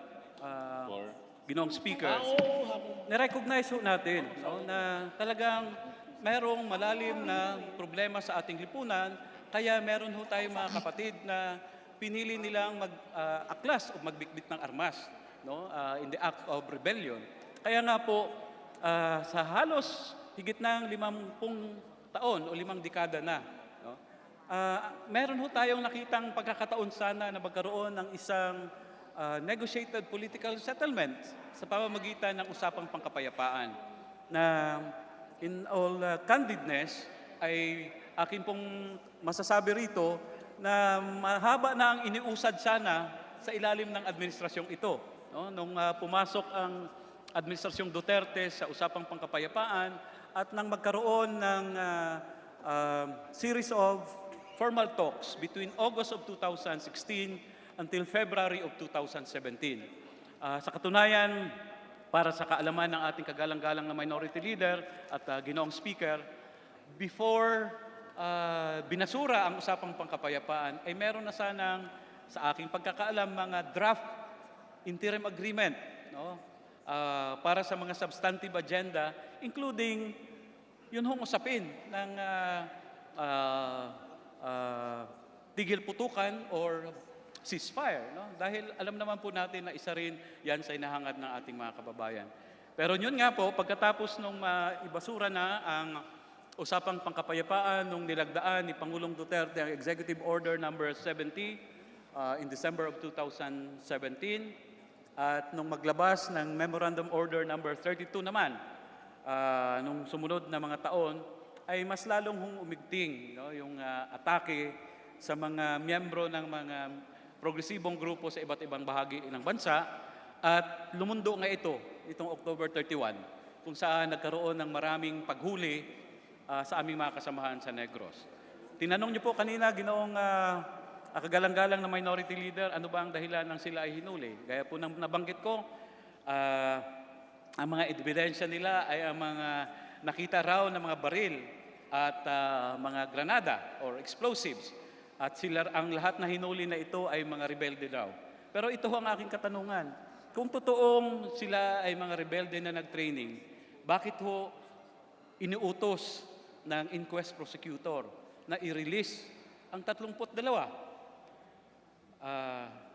Ginoong Speaker, nirecognize natin, no, na talagang merong malalim na problema sa ating lipunan, kaya meron ho tayong mga kapatid na pinili nilang mag-aklas o magbitbit ng armas, no, in the act of rebellion. Kaya nga po, sa halos higit ng 50 taon o 5 dekada na, no, meron ho tayong nakitang pagkakataon sana na magkaroon ng isang negotiated political settlement sa pamamagitan ng usapang pangkapayapaan na in all candidness ay akin pong masasabi rito na mahaba na ang iniusad sana sa ilalim ng administrasyong ito. No? Nung pumasok ang administrasyong Duterte sa usapang pangkapayapaan at nang magkaroon ng series of formal talks between August of 2016 until February of 2017. Sa katunayan, para sa kaalaman ng ating kagalang-galang na Minority Leader at Ginoong Speaker, before binasura ang usapang pangkapayapaan, ay meron na sanang, sa aking pagkakaalam, mga draft interim agreement, no? Para sa mga substantive agenda, including yun hong usapin ng tigil putukan or ceasefire. No? Dahil alam naman po natin na isa rin yan sa inahangad ng ating mga kababayan. Pero yun nga po, pagkatapos nung ibasura na ang usapang pangkapayapaan nung nilagdaan ni Pangulong Duterte ang Executive Order number 70 in December of 2017 at nung maglabas ng Memorandum Order number 32 naman nung sumunod na mga taon ay mas lalong umigting, no, yung atake sa mga miyembro ng mga progresibong grupo sa iba't ibang bahagi ng bansa at lumundo nga itong October 31 kung saan nagkaroon ng maraming paghuli sa aming mga kasamahan sa Negros. Tinanong niyo po kanina, Ginoong kagalang-galang na Minority Leader, ano ba ang dahilan ng sila ay hinuli? Gaya po ng nabanggit ko, ang mga ebidensya nila ay ang mga nakita raw ng mga baril at mga granada or explosives. At sila, ang lahat na hinuli na ito ay mga rebelde daw. Pero ito ang aking katanungan. Kung totoong sila ay mga rebelde na nag-training, bakit ho iniutos ng inquest prosecutor na i-release ang 32?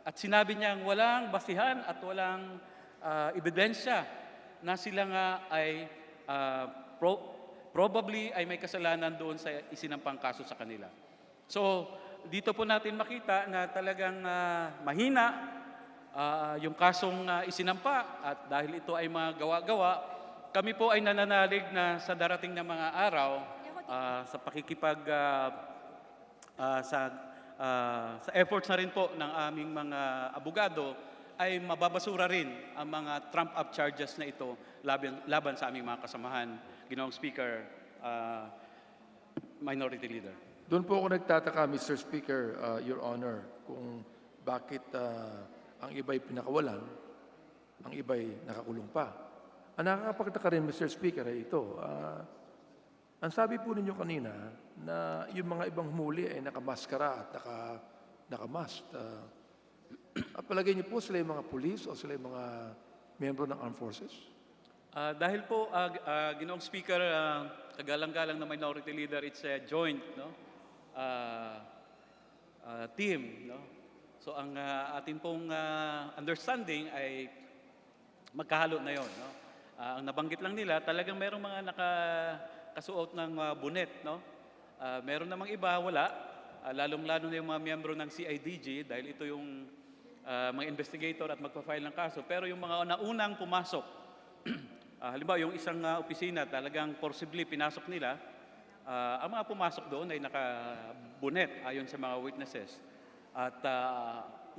At sinabi niyang walang basihan at walang ebidensya na sila nga ay probably ay may kasalanan doon sa isinampang kaso sa kanila. So, dito po natin makita na talagang mahina yung kasong isinampa at dahil ito ay mga gawa-gawa, kami po ay nananalig na sa darating na mga araw sa pakikipag sa efforts na rin po ng aming mga abogado ay mababasura rin ang mga trump-up charges na ito laban sa aming mga kasamahan, Ginoong Speaker, Minority Leader. Doon po ako nagtataka, Mr. Speaker, Your Honor, kung bakit ang iba'y pinakawalan, ang iba'y nakakulong pa. Ang nakakapagtaka rin, Mr. Speaker, ay ito. Ang sabi po ninyo kanina na yung mga ibang humuli ay nakamaskara at nakamask. Palagay niyo po sila yung mga pulis o sila yung mga miyembro ng armed forces? Dahil po, Ginoong Speaker, kagalang-galang na Minority Leader, it's a joint team. No? So ang ating pong understanding ay magkahalo na yon. No? Ang nabanggit lang nila, talagang merong mga nakasuot ng bunet. No? Meron namang iba, wala. Lalong-lalo na yung mga miyembro ng CIDG dahil ito yung mga investigator at magpa-file ng kaso. Pero yung mga naunang pumasok, halimbawa yung isang opisina talagang forcibly pinasok nila, ang mga pumasok doon ay nakabunet ayon sa mga witnesses. At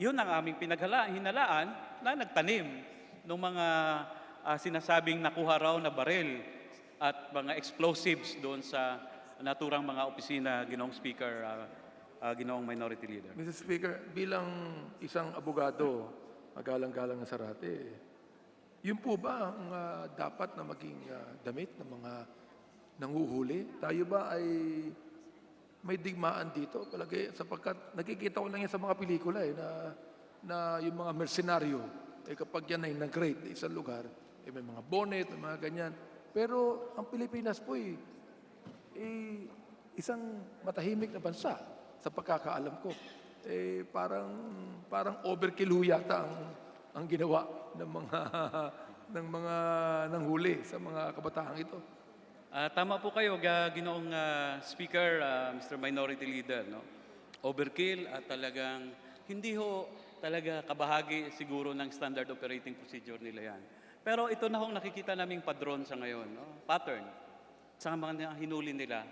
yun ang aming hinalaan na nagtanim ng mga sinasabing nakuha raw na baril at mga explosives doon sa naturang mga opisina, Ginoong Speaker, Ginoong Minority Leader. Mr. Speaker, bilang isang abogado, magalang-galang na Sarate, yun po ba ang dapat na maging damit ng mga nanguhuli? Tayo ba ay may digmaan dito? Palagi, sapagkat nakikita ko lang yan sa mga pelikula na yung mga mercenaryo, kapag yan ay nag-raid sa isang lugar, may mga bonnet, may mga ganyan. Pero ang Pilipinas po isang matahimik na bansa sa pagkakaalam ko. Parang overkill ho yata ang ginawa ng mga nanghuli sa mga kabataang ito. Tama po kayo, Ginoong Speaker, Mr. Minority Leader. No? Overkill at talagang hindi ho talaga kabahagi siguro ng standard operating procedure nila yan. Pero ito na hong nakikita naming padron sa ngayon, no? Pattern sa mga hinuli nila,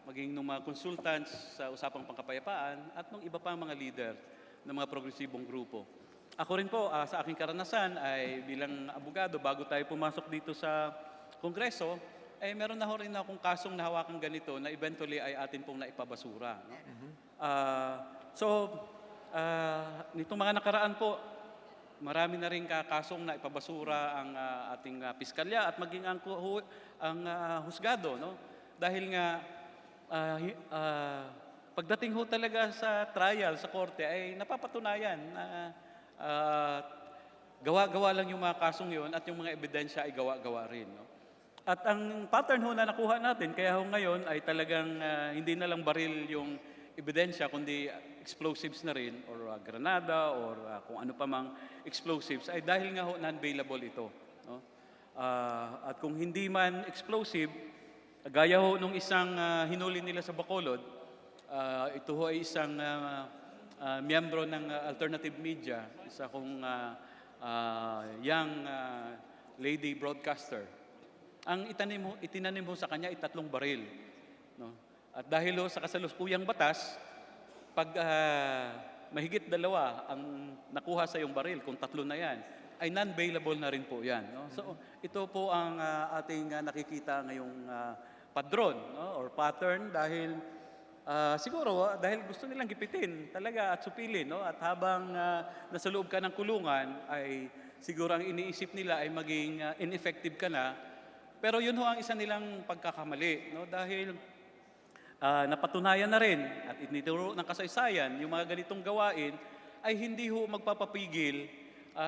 maging ng mga consultants sa usapang pangkapayapaan at ng iba pang mga leader ng mga progresibong grupo. Ako rin po, sa aking karanasan ay bilang abogado, bago tayo pumasok dito sa Kongreso, ay meron na ho rin akong kasong nahawakan ganito na eventually ay atin pong naipabasura. No? Nitong mga nakaraan po, marami na rin kasong naipabasura ang ating piskalya at maging ang husgado. No? Dahil nga, pagdating ho talaga sa trial, sa korte, ay napapatunayan na gawa-gawa lang yung mga kasong yun at yung mga ebidensya ay gawa-gawa rin. No? At ang pattern ho na nakuha natin, kaya ho ngayon ay talagang hindi na lang baril yung ebidensya, kundi explosives na rin, or granada, or kung ano pa mang explosives, ay dahil nga ho non-bailable ito. No? At kung hindi man explosive, gaya ho nung isang hinuli nila sa Bacolod, ito ho ay isang miyembro ng alternative media, isa kong young lady broadcaster. Ang itinanim ho sa kanya ay 3 baril. No? At dahil ho sa kasalukuyang batas, pag mahigit 2 ang nakuha sa iyong baril, kung 3 na yan, ay non-bailable na rin po yan. No? So ito po ang ating nakikita ngayong padron, no? Or pattern, dahil siguro dahil gusto nilang gipitin talaga at supilin, no? At habang nasa loob ka ng kulungan, ay siguro ang iniisip nila ay maging ineffective ka na. Pero yun ho ang isa nilang pagkakamali, no? Dahil napatunayan na rin at itinuturo ng kasaysayan yung mga ganitong gawain ay hindi ho magpapapigil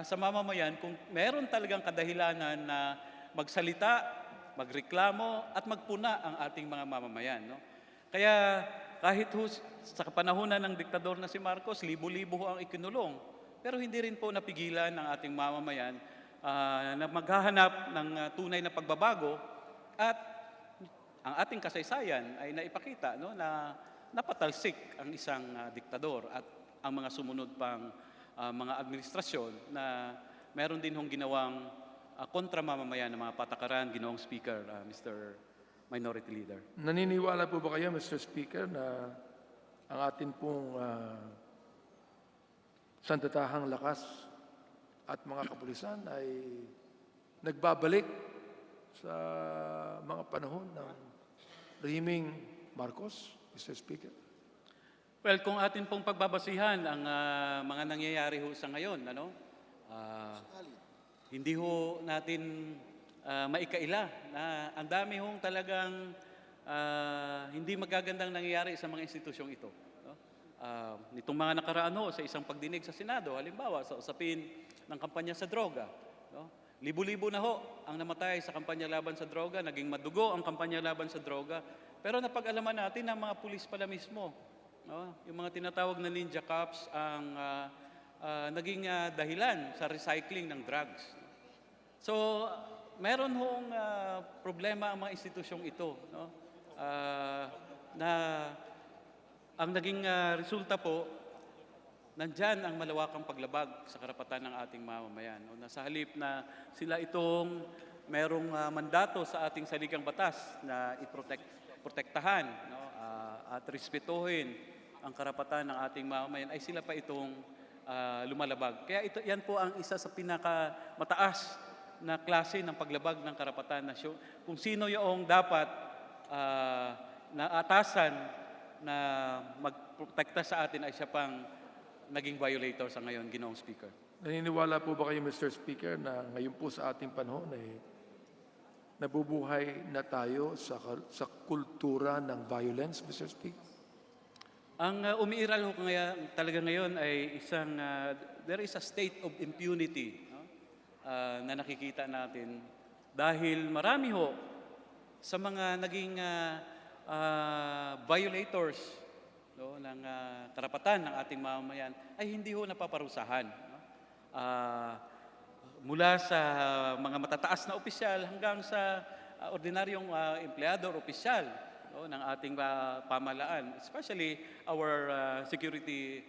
sa mamamayan kung meron talagang kadahilanan na magsalita, magreklamo at magpuna ang ating mga mamamayan. No? Kaya kahit ho sa kapanahunan ng diktador na si Marcos, libo-libo ho ang ikinulong. Pero hindi rin po napigilan ng ating mamamayan na maghahanap ng tunay na pagbabago, at ang ating kasaysayan ay naipakita, no, na napatalsik ang isang diktador at ang mga sumunod pang mga administrasyon na meron din hong ginawang kontra mamamayan ng mga patakaran, Ginoong Speaker, Mr. Minority Leader. Naniniwala po ba kayo, Mr. Speaker, na ang atin pong sandatahang lakas at mga kapulisan ay nagbabalik sa mga panahon ng rehimeng Marcos, Mr. Speaker? Well, kung atin pong pagbabasihan ang mga nangyayari ho sa ngayon, hindi ho natin maikaila na ang dami hong talagang hindi magagandang nangyayari sa mga institusyong ito. No? Nitong mga nakaraan ho, sa isang pagdinig sa Senado, halimbawa sa usapin ng kampanya sa droga, no? Libo-libo na ho ang namatay sa kampanya laban sa droga, naging madugo ang kampanya laban sa droga, pero napag-alaman natin na mga pulis pala mismo, no? Yung mga tinatawag na ninja cops ang naging dahilan sa recycling ng drugs. So, meron hong problema ang mga institusyong ito, no? Na ang naging resulta po, nandyan ang malawakang paglabag sa karapatan ng ating mamamayan. No? Nasa halip na sila itong merong mandato sa ating saligang batas na protektahan, no? At respetuhin ang karapatan ng ating mamamayan, ay sila pa itong lumalabag. Kaya yan po ang isa sa pinakamataas na klase ng paglabag ng karapatan na kung sino yung dapat na atasan na magprotekta sa atin ay siya pang naging violator sa ngayon, Ginoong Speaker. Naniniwala po ba kayo, Mr. Speaker, na ngayon po sa ating panahon ay nabubuhay na tayo sa kultura ng violence, Mr. Speaker? Ang umiiral ho talaga ngayon ay isang, there is a state of impunity, no? Na nakikita natin dahil marami ho sa mga naging violators, no, ng karapatan ng ating mamamayan ay hindi ho napaparusahan. No? Mula sa mga matataas na opisyal hanggang sa ordinaryong empleyado o opisyal, no, ng ating pamahalaan, especially our security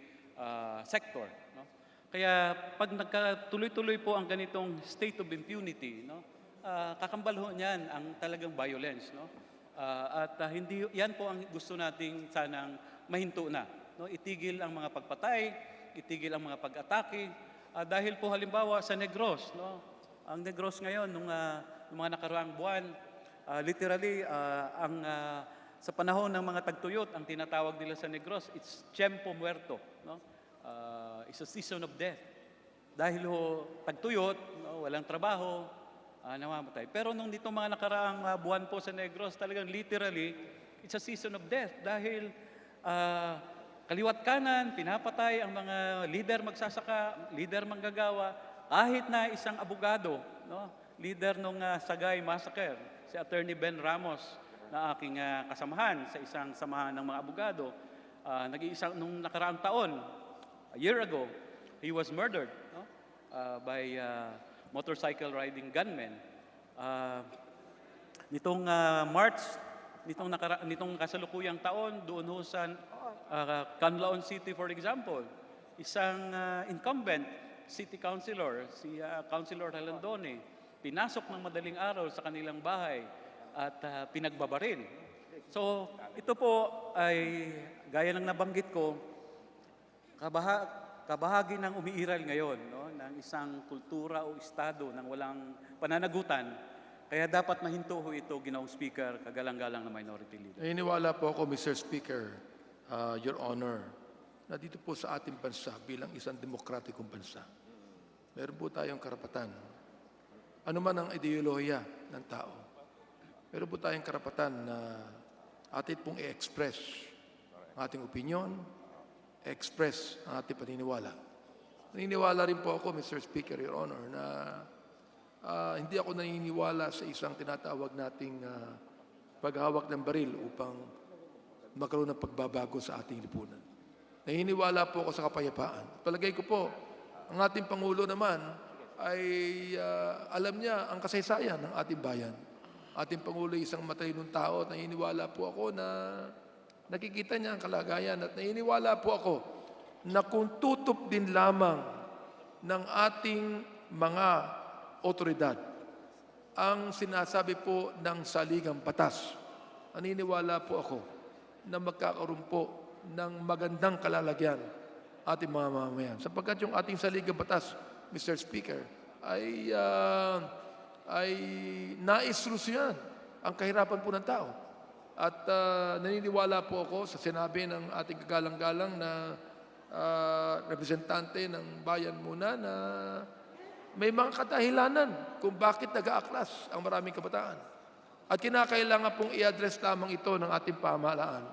sector. No? Kaya pag nagkatuloy-tuloy po ang ganitong state of impunity, no, kakambal ho niyan ang talagang violence. No? At hindi yan po ang gusto nating sanang mahinto na. No? Itigil ang mga pagpatay, itigil ang mga pag-atake. Dahil po halimbawa sa Negros, no? Ang Negros ngayon, nung mga nakaraang buwan, literally, sa panahon ng mga tagtuyot, ang tinatawag nila sa Negros, it's tiempo muerto. No? It's a season of death. Dahil ho, tagtuyot, no? Walang trabaho, namamatay. Pero nung dito mga nakaraang buwan po sa Negros, talagang literally, it's a season of death. Dahil kaliwat kanan, pinapatay ang mga leader magsasaka, leader manggagawa, kahit na isang abogado, no, leader ng Sagay Massacre, si Attorney Ben Ramos, na aking kasamahan sa isang samahan ng mga abogado, nag-iisang nung nakaraang taon, a year ago, he was murdered, no, by motorcycle riding gunmen. Nitong March, nitong kasalukuyang taon, doon ho sa Canlaon City, for example, isang incumbent city councilor, si Councilor Halandone, pinasok ng madaling araw sa kanilang bahay at pinagbabaril. So, ito po ay, gaya ng nabanggit ko, kabahagi ng umiiral ngayon, no, ng isang kultura o estado ng walang pananagutan. Kaya dapat mahinto ho ito, Ginoong Speaker, kagalang-galang na Minority Leader. Naniniwala po ako, Mr. Speaker, Your Honor, na dito po sa ating bansa bilang isang demokratikong bansa, meron po tayong karapatan. Ano man ang ideolohiya ng tao, meron po tayong karapatan na atin pong i-express ang ating opinion, express ang ating paniniwala. Naniniwala rin po ako, Mr. Speaker, Your Honor, na hindi ako naniniwala sa isang tinatawag nating paghawak ng baril upang magkaroon ng pagbabago sa ating lipunan. Naniniwala po ako sa kapayapaan. Palagay ko po, ang ating Pangulo naman ay alam niya ang kasaysayan ng ating bayan. Ating Pangulo ay isang matalinong tao at naniniwala po ako na nakikita niya ang kalagayan at naniniwala po ako na kung tutup din lamang ng ating mga otoridad ang sinasabi po ng saligang batas, naniniwala po ako na magkakaroon po ng magandang kalalagyan ating mga mamamayan. Sapagkat yung ating saligang batas, Mr. Speaker, ay naisolusyonan ang kahirapan po ng tao. At naniniwala po ako sa sinabi ng ating kagalang-galang na representante ng bayan muna na may mga kadahilanan kung bakit nag-aaklas ang maraming kabataan. At kinakailangan pong i-address lamang ito ng ating pamahalaan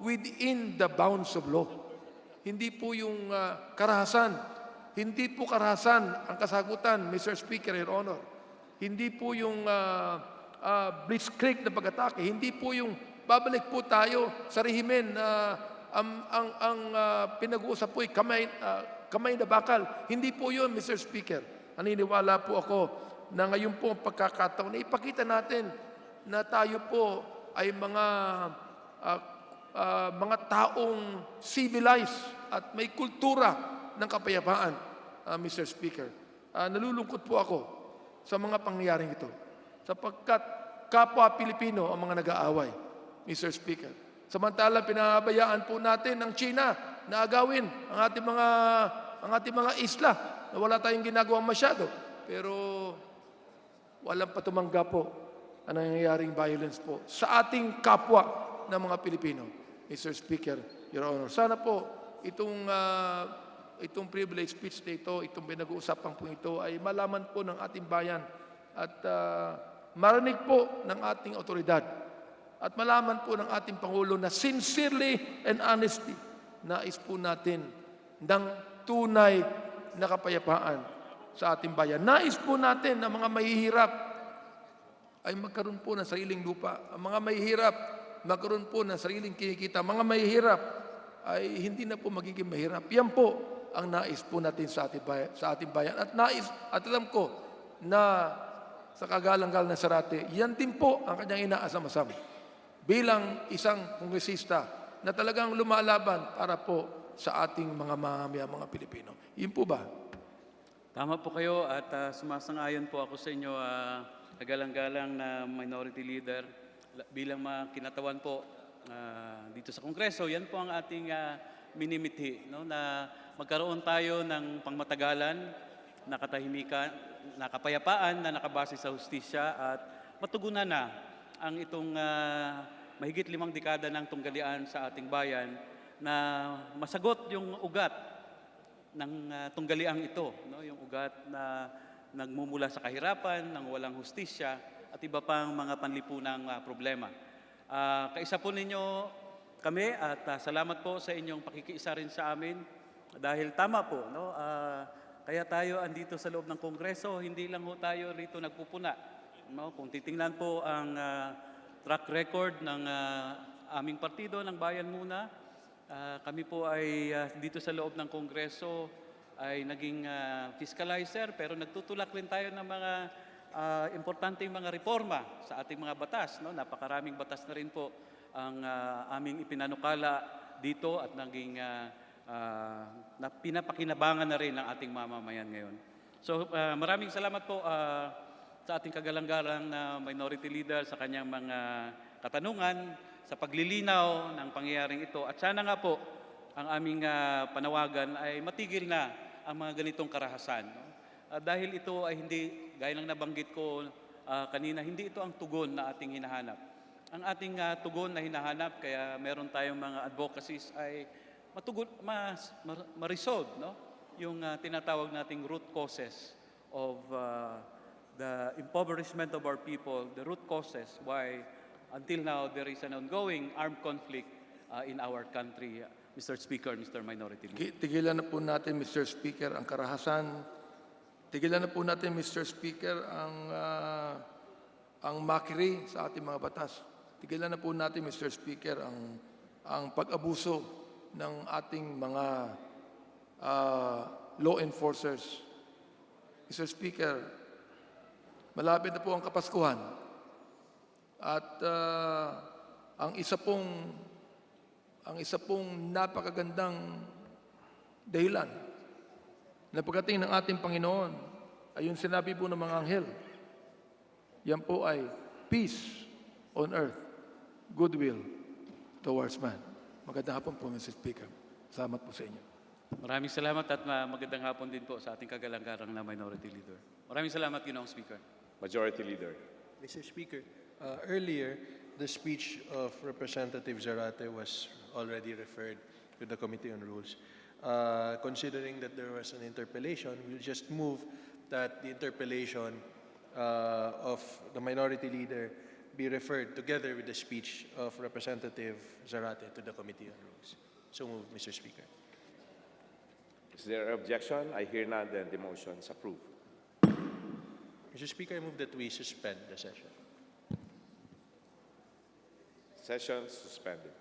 within the bounds of law. Hindi po yung karahasan. Hindi po karahasan ang kasagutan, Mr. Speaker, Your Honor. Hindi po yung blitzkrieg na pag-atake. Hindi po yung babalik po tayo sa rehimen na ang pinag-uusap po ay kamay na bakal. Hindi po yun, Mr. Speaker. Naniniwala po ako na ngayon po ang pagkakataon na ipakita natin na tayo po ay mga taong civilized at may kultura ng kapayapaan, Mr. Speaker. Nalulungkot po ako sa mga pangyayaring ito sapagkat kapwa Pilipino ang mga nag-aaway, Mr. Speaker. Samantalang pinabayaan po natin ng China na agawin ang ating mga isla na wala tayong ginagawa masyado. Pero walang patumanggap po ang nangyayaring violence po sa ating kapwa ng mga Pilipino, Mr. Speaker, Your Honor. Sana po itong privilege speech na ito, itong pinag-uusapan po ito ay malaman po ng ating bayan at marinig po ng ating otoridad at malaman po ng ating Pangulo na sincerely and honestly nais po natin ng tunay na kapayapaan sa ating bayan. Nais po natin na mga mahihirap ay magkaroon po ng sariling lupa. Ang mga mahihirap magkaroon po ng sariling kinikita. Mga mahihirap ay hindi na po magiging mahirap. Yan po ang nais po natin sa ating bayan. At alam ko na sa kagalang-galang na Sarate, yan din po ang kanyang inaasam-asam bilang isang kongresista na talagang lumalaban para po sa ating mga mamamayan, mga Pilipino. Yun po ba? Tama po kayo at sumasang-ayon po ako sa inyo, kagalang-galang na Minority Leader. Bilang mga kinatawan po dito sa Kongreso, yan po ang ating minimithi, no? Na magkaroon tayo ng pangmatagalan, na katahimikan, na kapayapaan na nakabase sa hustisya at matugunan na ang itong mahigit 5 dekada ng tunggalian sa ating bayan na masagot yung ugat ng tunggaliang ito, no? Yung ugat na nagmumula sa kahirapan, ng walang hustisya at iba pang mga panlipunang problema. Kaisa po ninyo kami at salamat po sa inyong pakikiisa rin sa amin dahil tama po, no? Kaya tayo andito sa loob ng Kongreso, hindi lang ho tayo rito nagpupuna. No? Kung titingnan po ang track record ng aming partido, ng Bayan Muna, kami po ay dito sa loob ng Kongreso ay naging fiscalizer, pero nagtutulak rin tayo ng mga importanteng mga reforma sa ating mga batas. No? Napakaraming batas na rin po ang aming ipinanukala dito at naging na pinapakinabangan na rin ng ating mamamayan ngayon. So maraming salamat po sa ating kagalang-galang na Minority Leader sa kanyang mga katanungan, sa paglilinaw ng pangyayaring ito. At sana nga po ang aming panawagan ay matigil na ang mga ganitong karahasan. No? Dahil ito ay hindi, gaya ng nabanggit ko kanina, hindi ito ang tugon na ating hinahanap. Ang ating tugon na hinahanap, kaya meron tayong mga advocacies ay matugon, ma-resolve, no? Yung tinatawag nating root causes of the impoverishment of our people, the root causes why until now there is an ongoing armed conflict in our country. Mr. Speaker, Mr. Minority Leader. Tigilan na po natin, Mr. Speaker, ang karahasan. Tigilan na po natin, Mr. Speaker, ang makiri sa ating mga batas. Tigilan na po natin, Mr. Speaker, ang pag-abuso ng ating mga law enforcers. Mr. Speaker, malapit na po ang Kapaskuhan. At ang isa pong napakagandang dahilan na pagdating ng ating Panginoon ay yung sinabi po ng mga anghel. Yan po ay peace on earth, goodwill towards man. Magandang hapon po, Mr. Speaker. Salamat po sa inyo. Maraming salamat at magandang hapon din po sa ating kagalang-garang na Minority Leader. Maraming salamat, Ginoong Speaker. Majority Leader. Mr. Speaker, earlier, the speech of Representative Zarate was already referred to the Committee on Rules. Considering that there was an interpellation, we'll just move that the interpellation of the Minority Leader be referred together with the speech of Representative Zarate to the Committee on Rules. So moved, Mr. Speaker. Is there objection? I hear none, then the motion is approved. Mr. Speaker, I move that we suspend the session. Session suspended.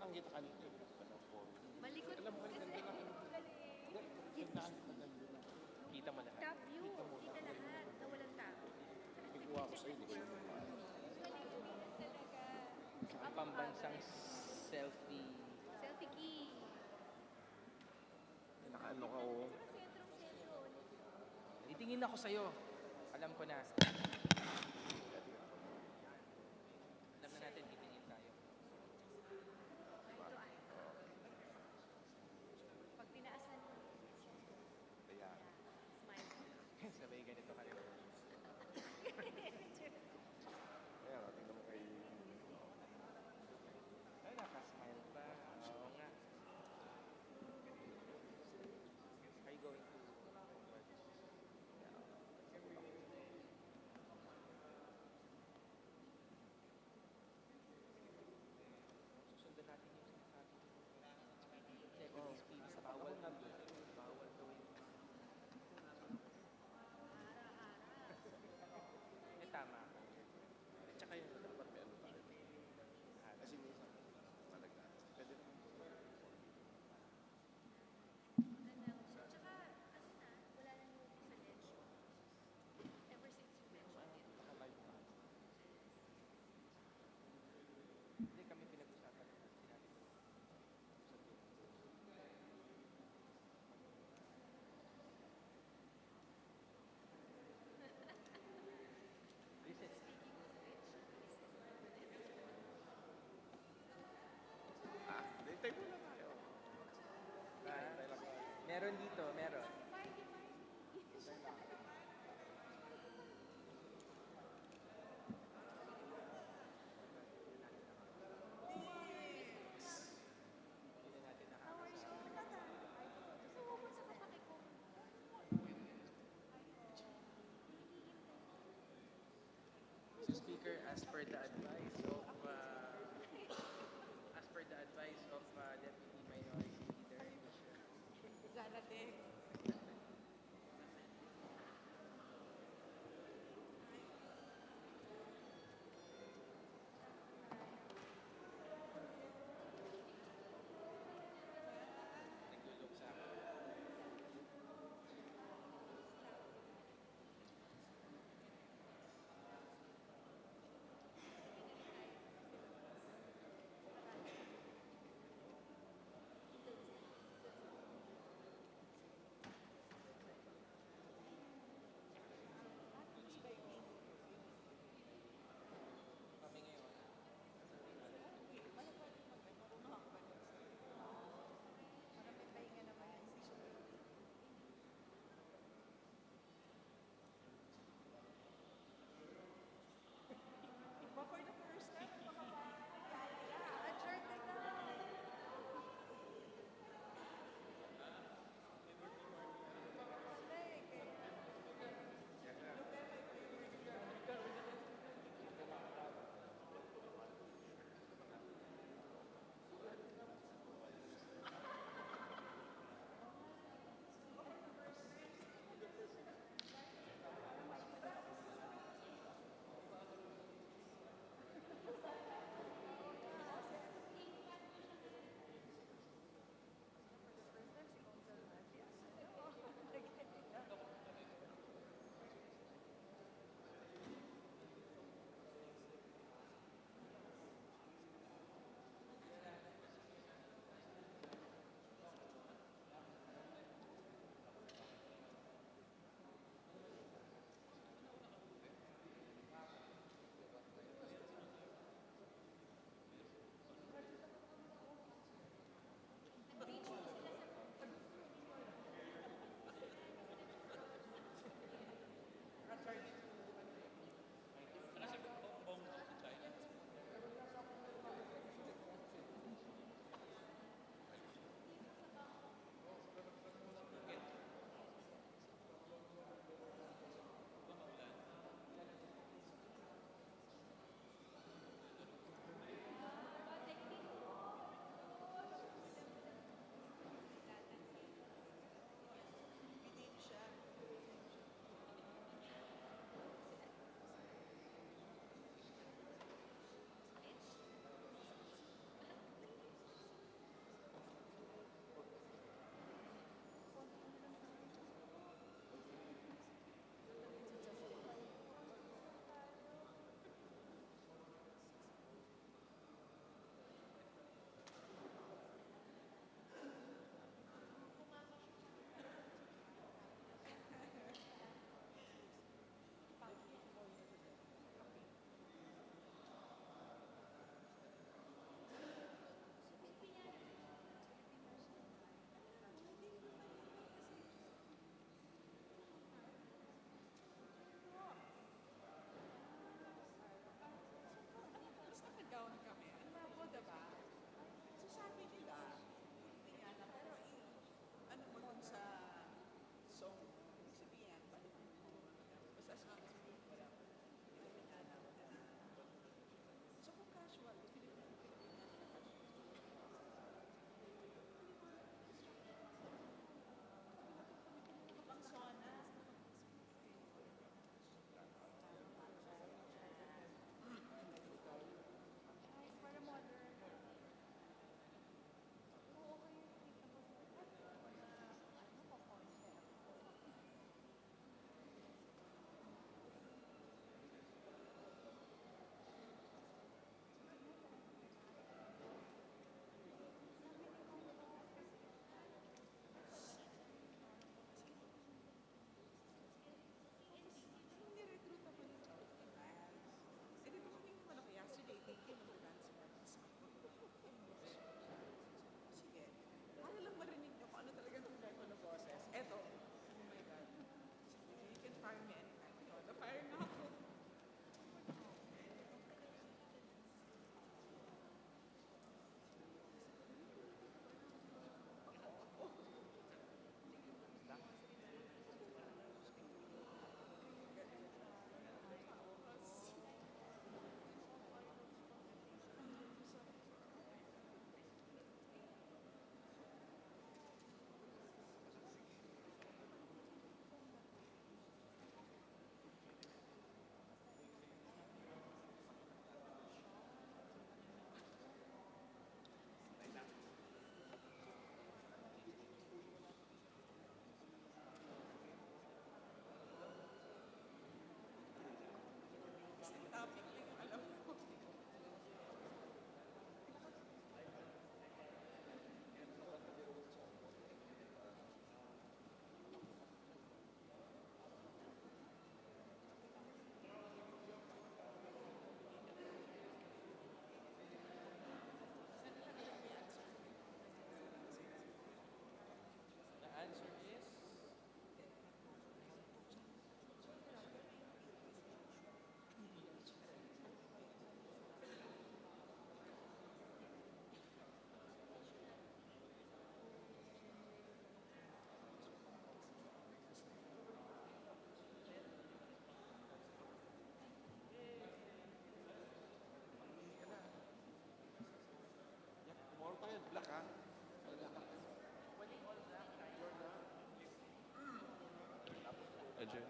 ang kita kanina. Malikot Alam mo, po kasi. Kita mo lahat. Top view. Kita lahat na walang tao. Ikuha ko sa'yo, hindi ko yun. Ang pambansang selfie. Selfie key. Nakaano ka, oh. Titingin ako sa'yo. Alam ko na. Alam na natin, titingin tayo. Pag tinaasan mo. Kaya, Sabay ganito ka rin. kaya, tingnan mo kay... Ay, nakasmile pa. Oo nga. Are you going to... Susundan natin yung sinasabi. Japanese speed. Bawal na. Bawal gawin. Eh, tama. Tsaka yun. Dapat may ano tayo. Kasi minsan, malagyan. Pwede na. Tsaka, ano na, wala nang movie sa election. Ever since you mentioned it. Hindi kami pinag-usapan. Sinabi ko. Reset. Hintay mo na tayo. Meron dito, meron. Mr. Speaker, as per the advice of Deputy Minority Leader, Darating. naglulok sa akin. Adjourn.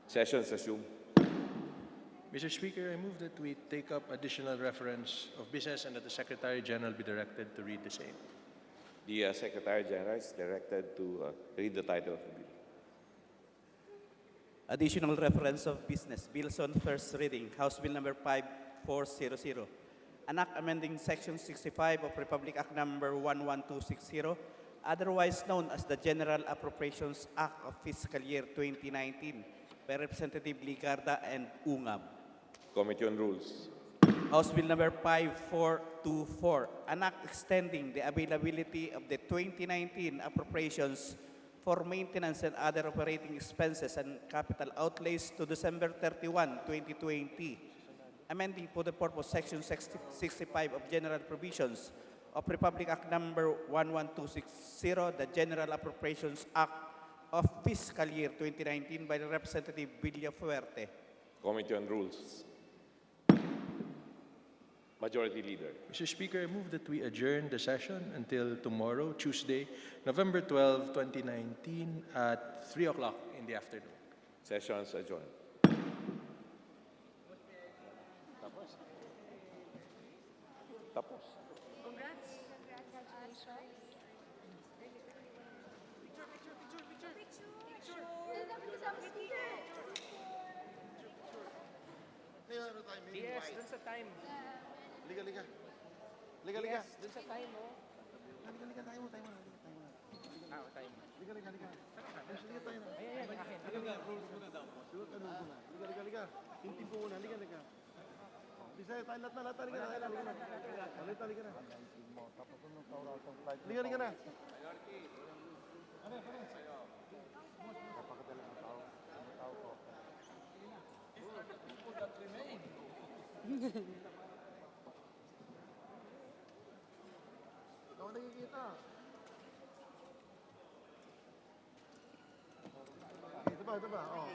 Sessions assumed. Mr. Speaker, I move that we take up additional reference of business and that the Secretary General be directed to read the same. The Secretary General is directed to read the title of the bill. Additional reference of business. Bills on first reading. House Bill number 5400. An act amending Section 65 of Republic Act number 11260, otherwise known as the General Appropriations Act of Fiscal Year 2019 by Representative Ligarda and Ungab. Committee on Rules. House Bill number 5424, an act extending the availability of the 2019 appropriations for maintenance and other operating expenses and capital outlays to December 31, 2020, amending for the purpose Section 65 of General Provisions of Republic Act number 11260, the General Appropriations Act of Fiscal Year 2019 by Representative Villafuerte. Committee on Rules. Majority Leader. Mr. Speaker, I move that we adjourn the session until tomorrow, Tuesday, November 12, 2019 at 3 o'clock in the afternoon. Sessions adjourned. Tapos. Yes, dun sa time. Liga, liga. Liga, liga. Yes, dun sa time, oh. Liga, liga tayo, tayo muna. Time. Liga, liga, liga. Liga tayo na. Ayan, akin. Liga, liga. Rules muna daw. Liga, liga, liga. Yung team po muna. Liga, liga. Bisaya tayo, lahat na. Liga na. Liga na. Liga, liga na. Ano, ano? Napakadala ng tao. Ang tao ko. People that remain. Ikaw nakikita. Ito ba? Oh.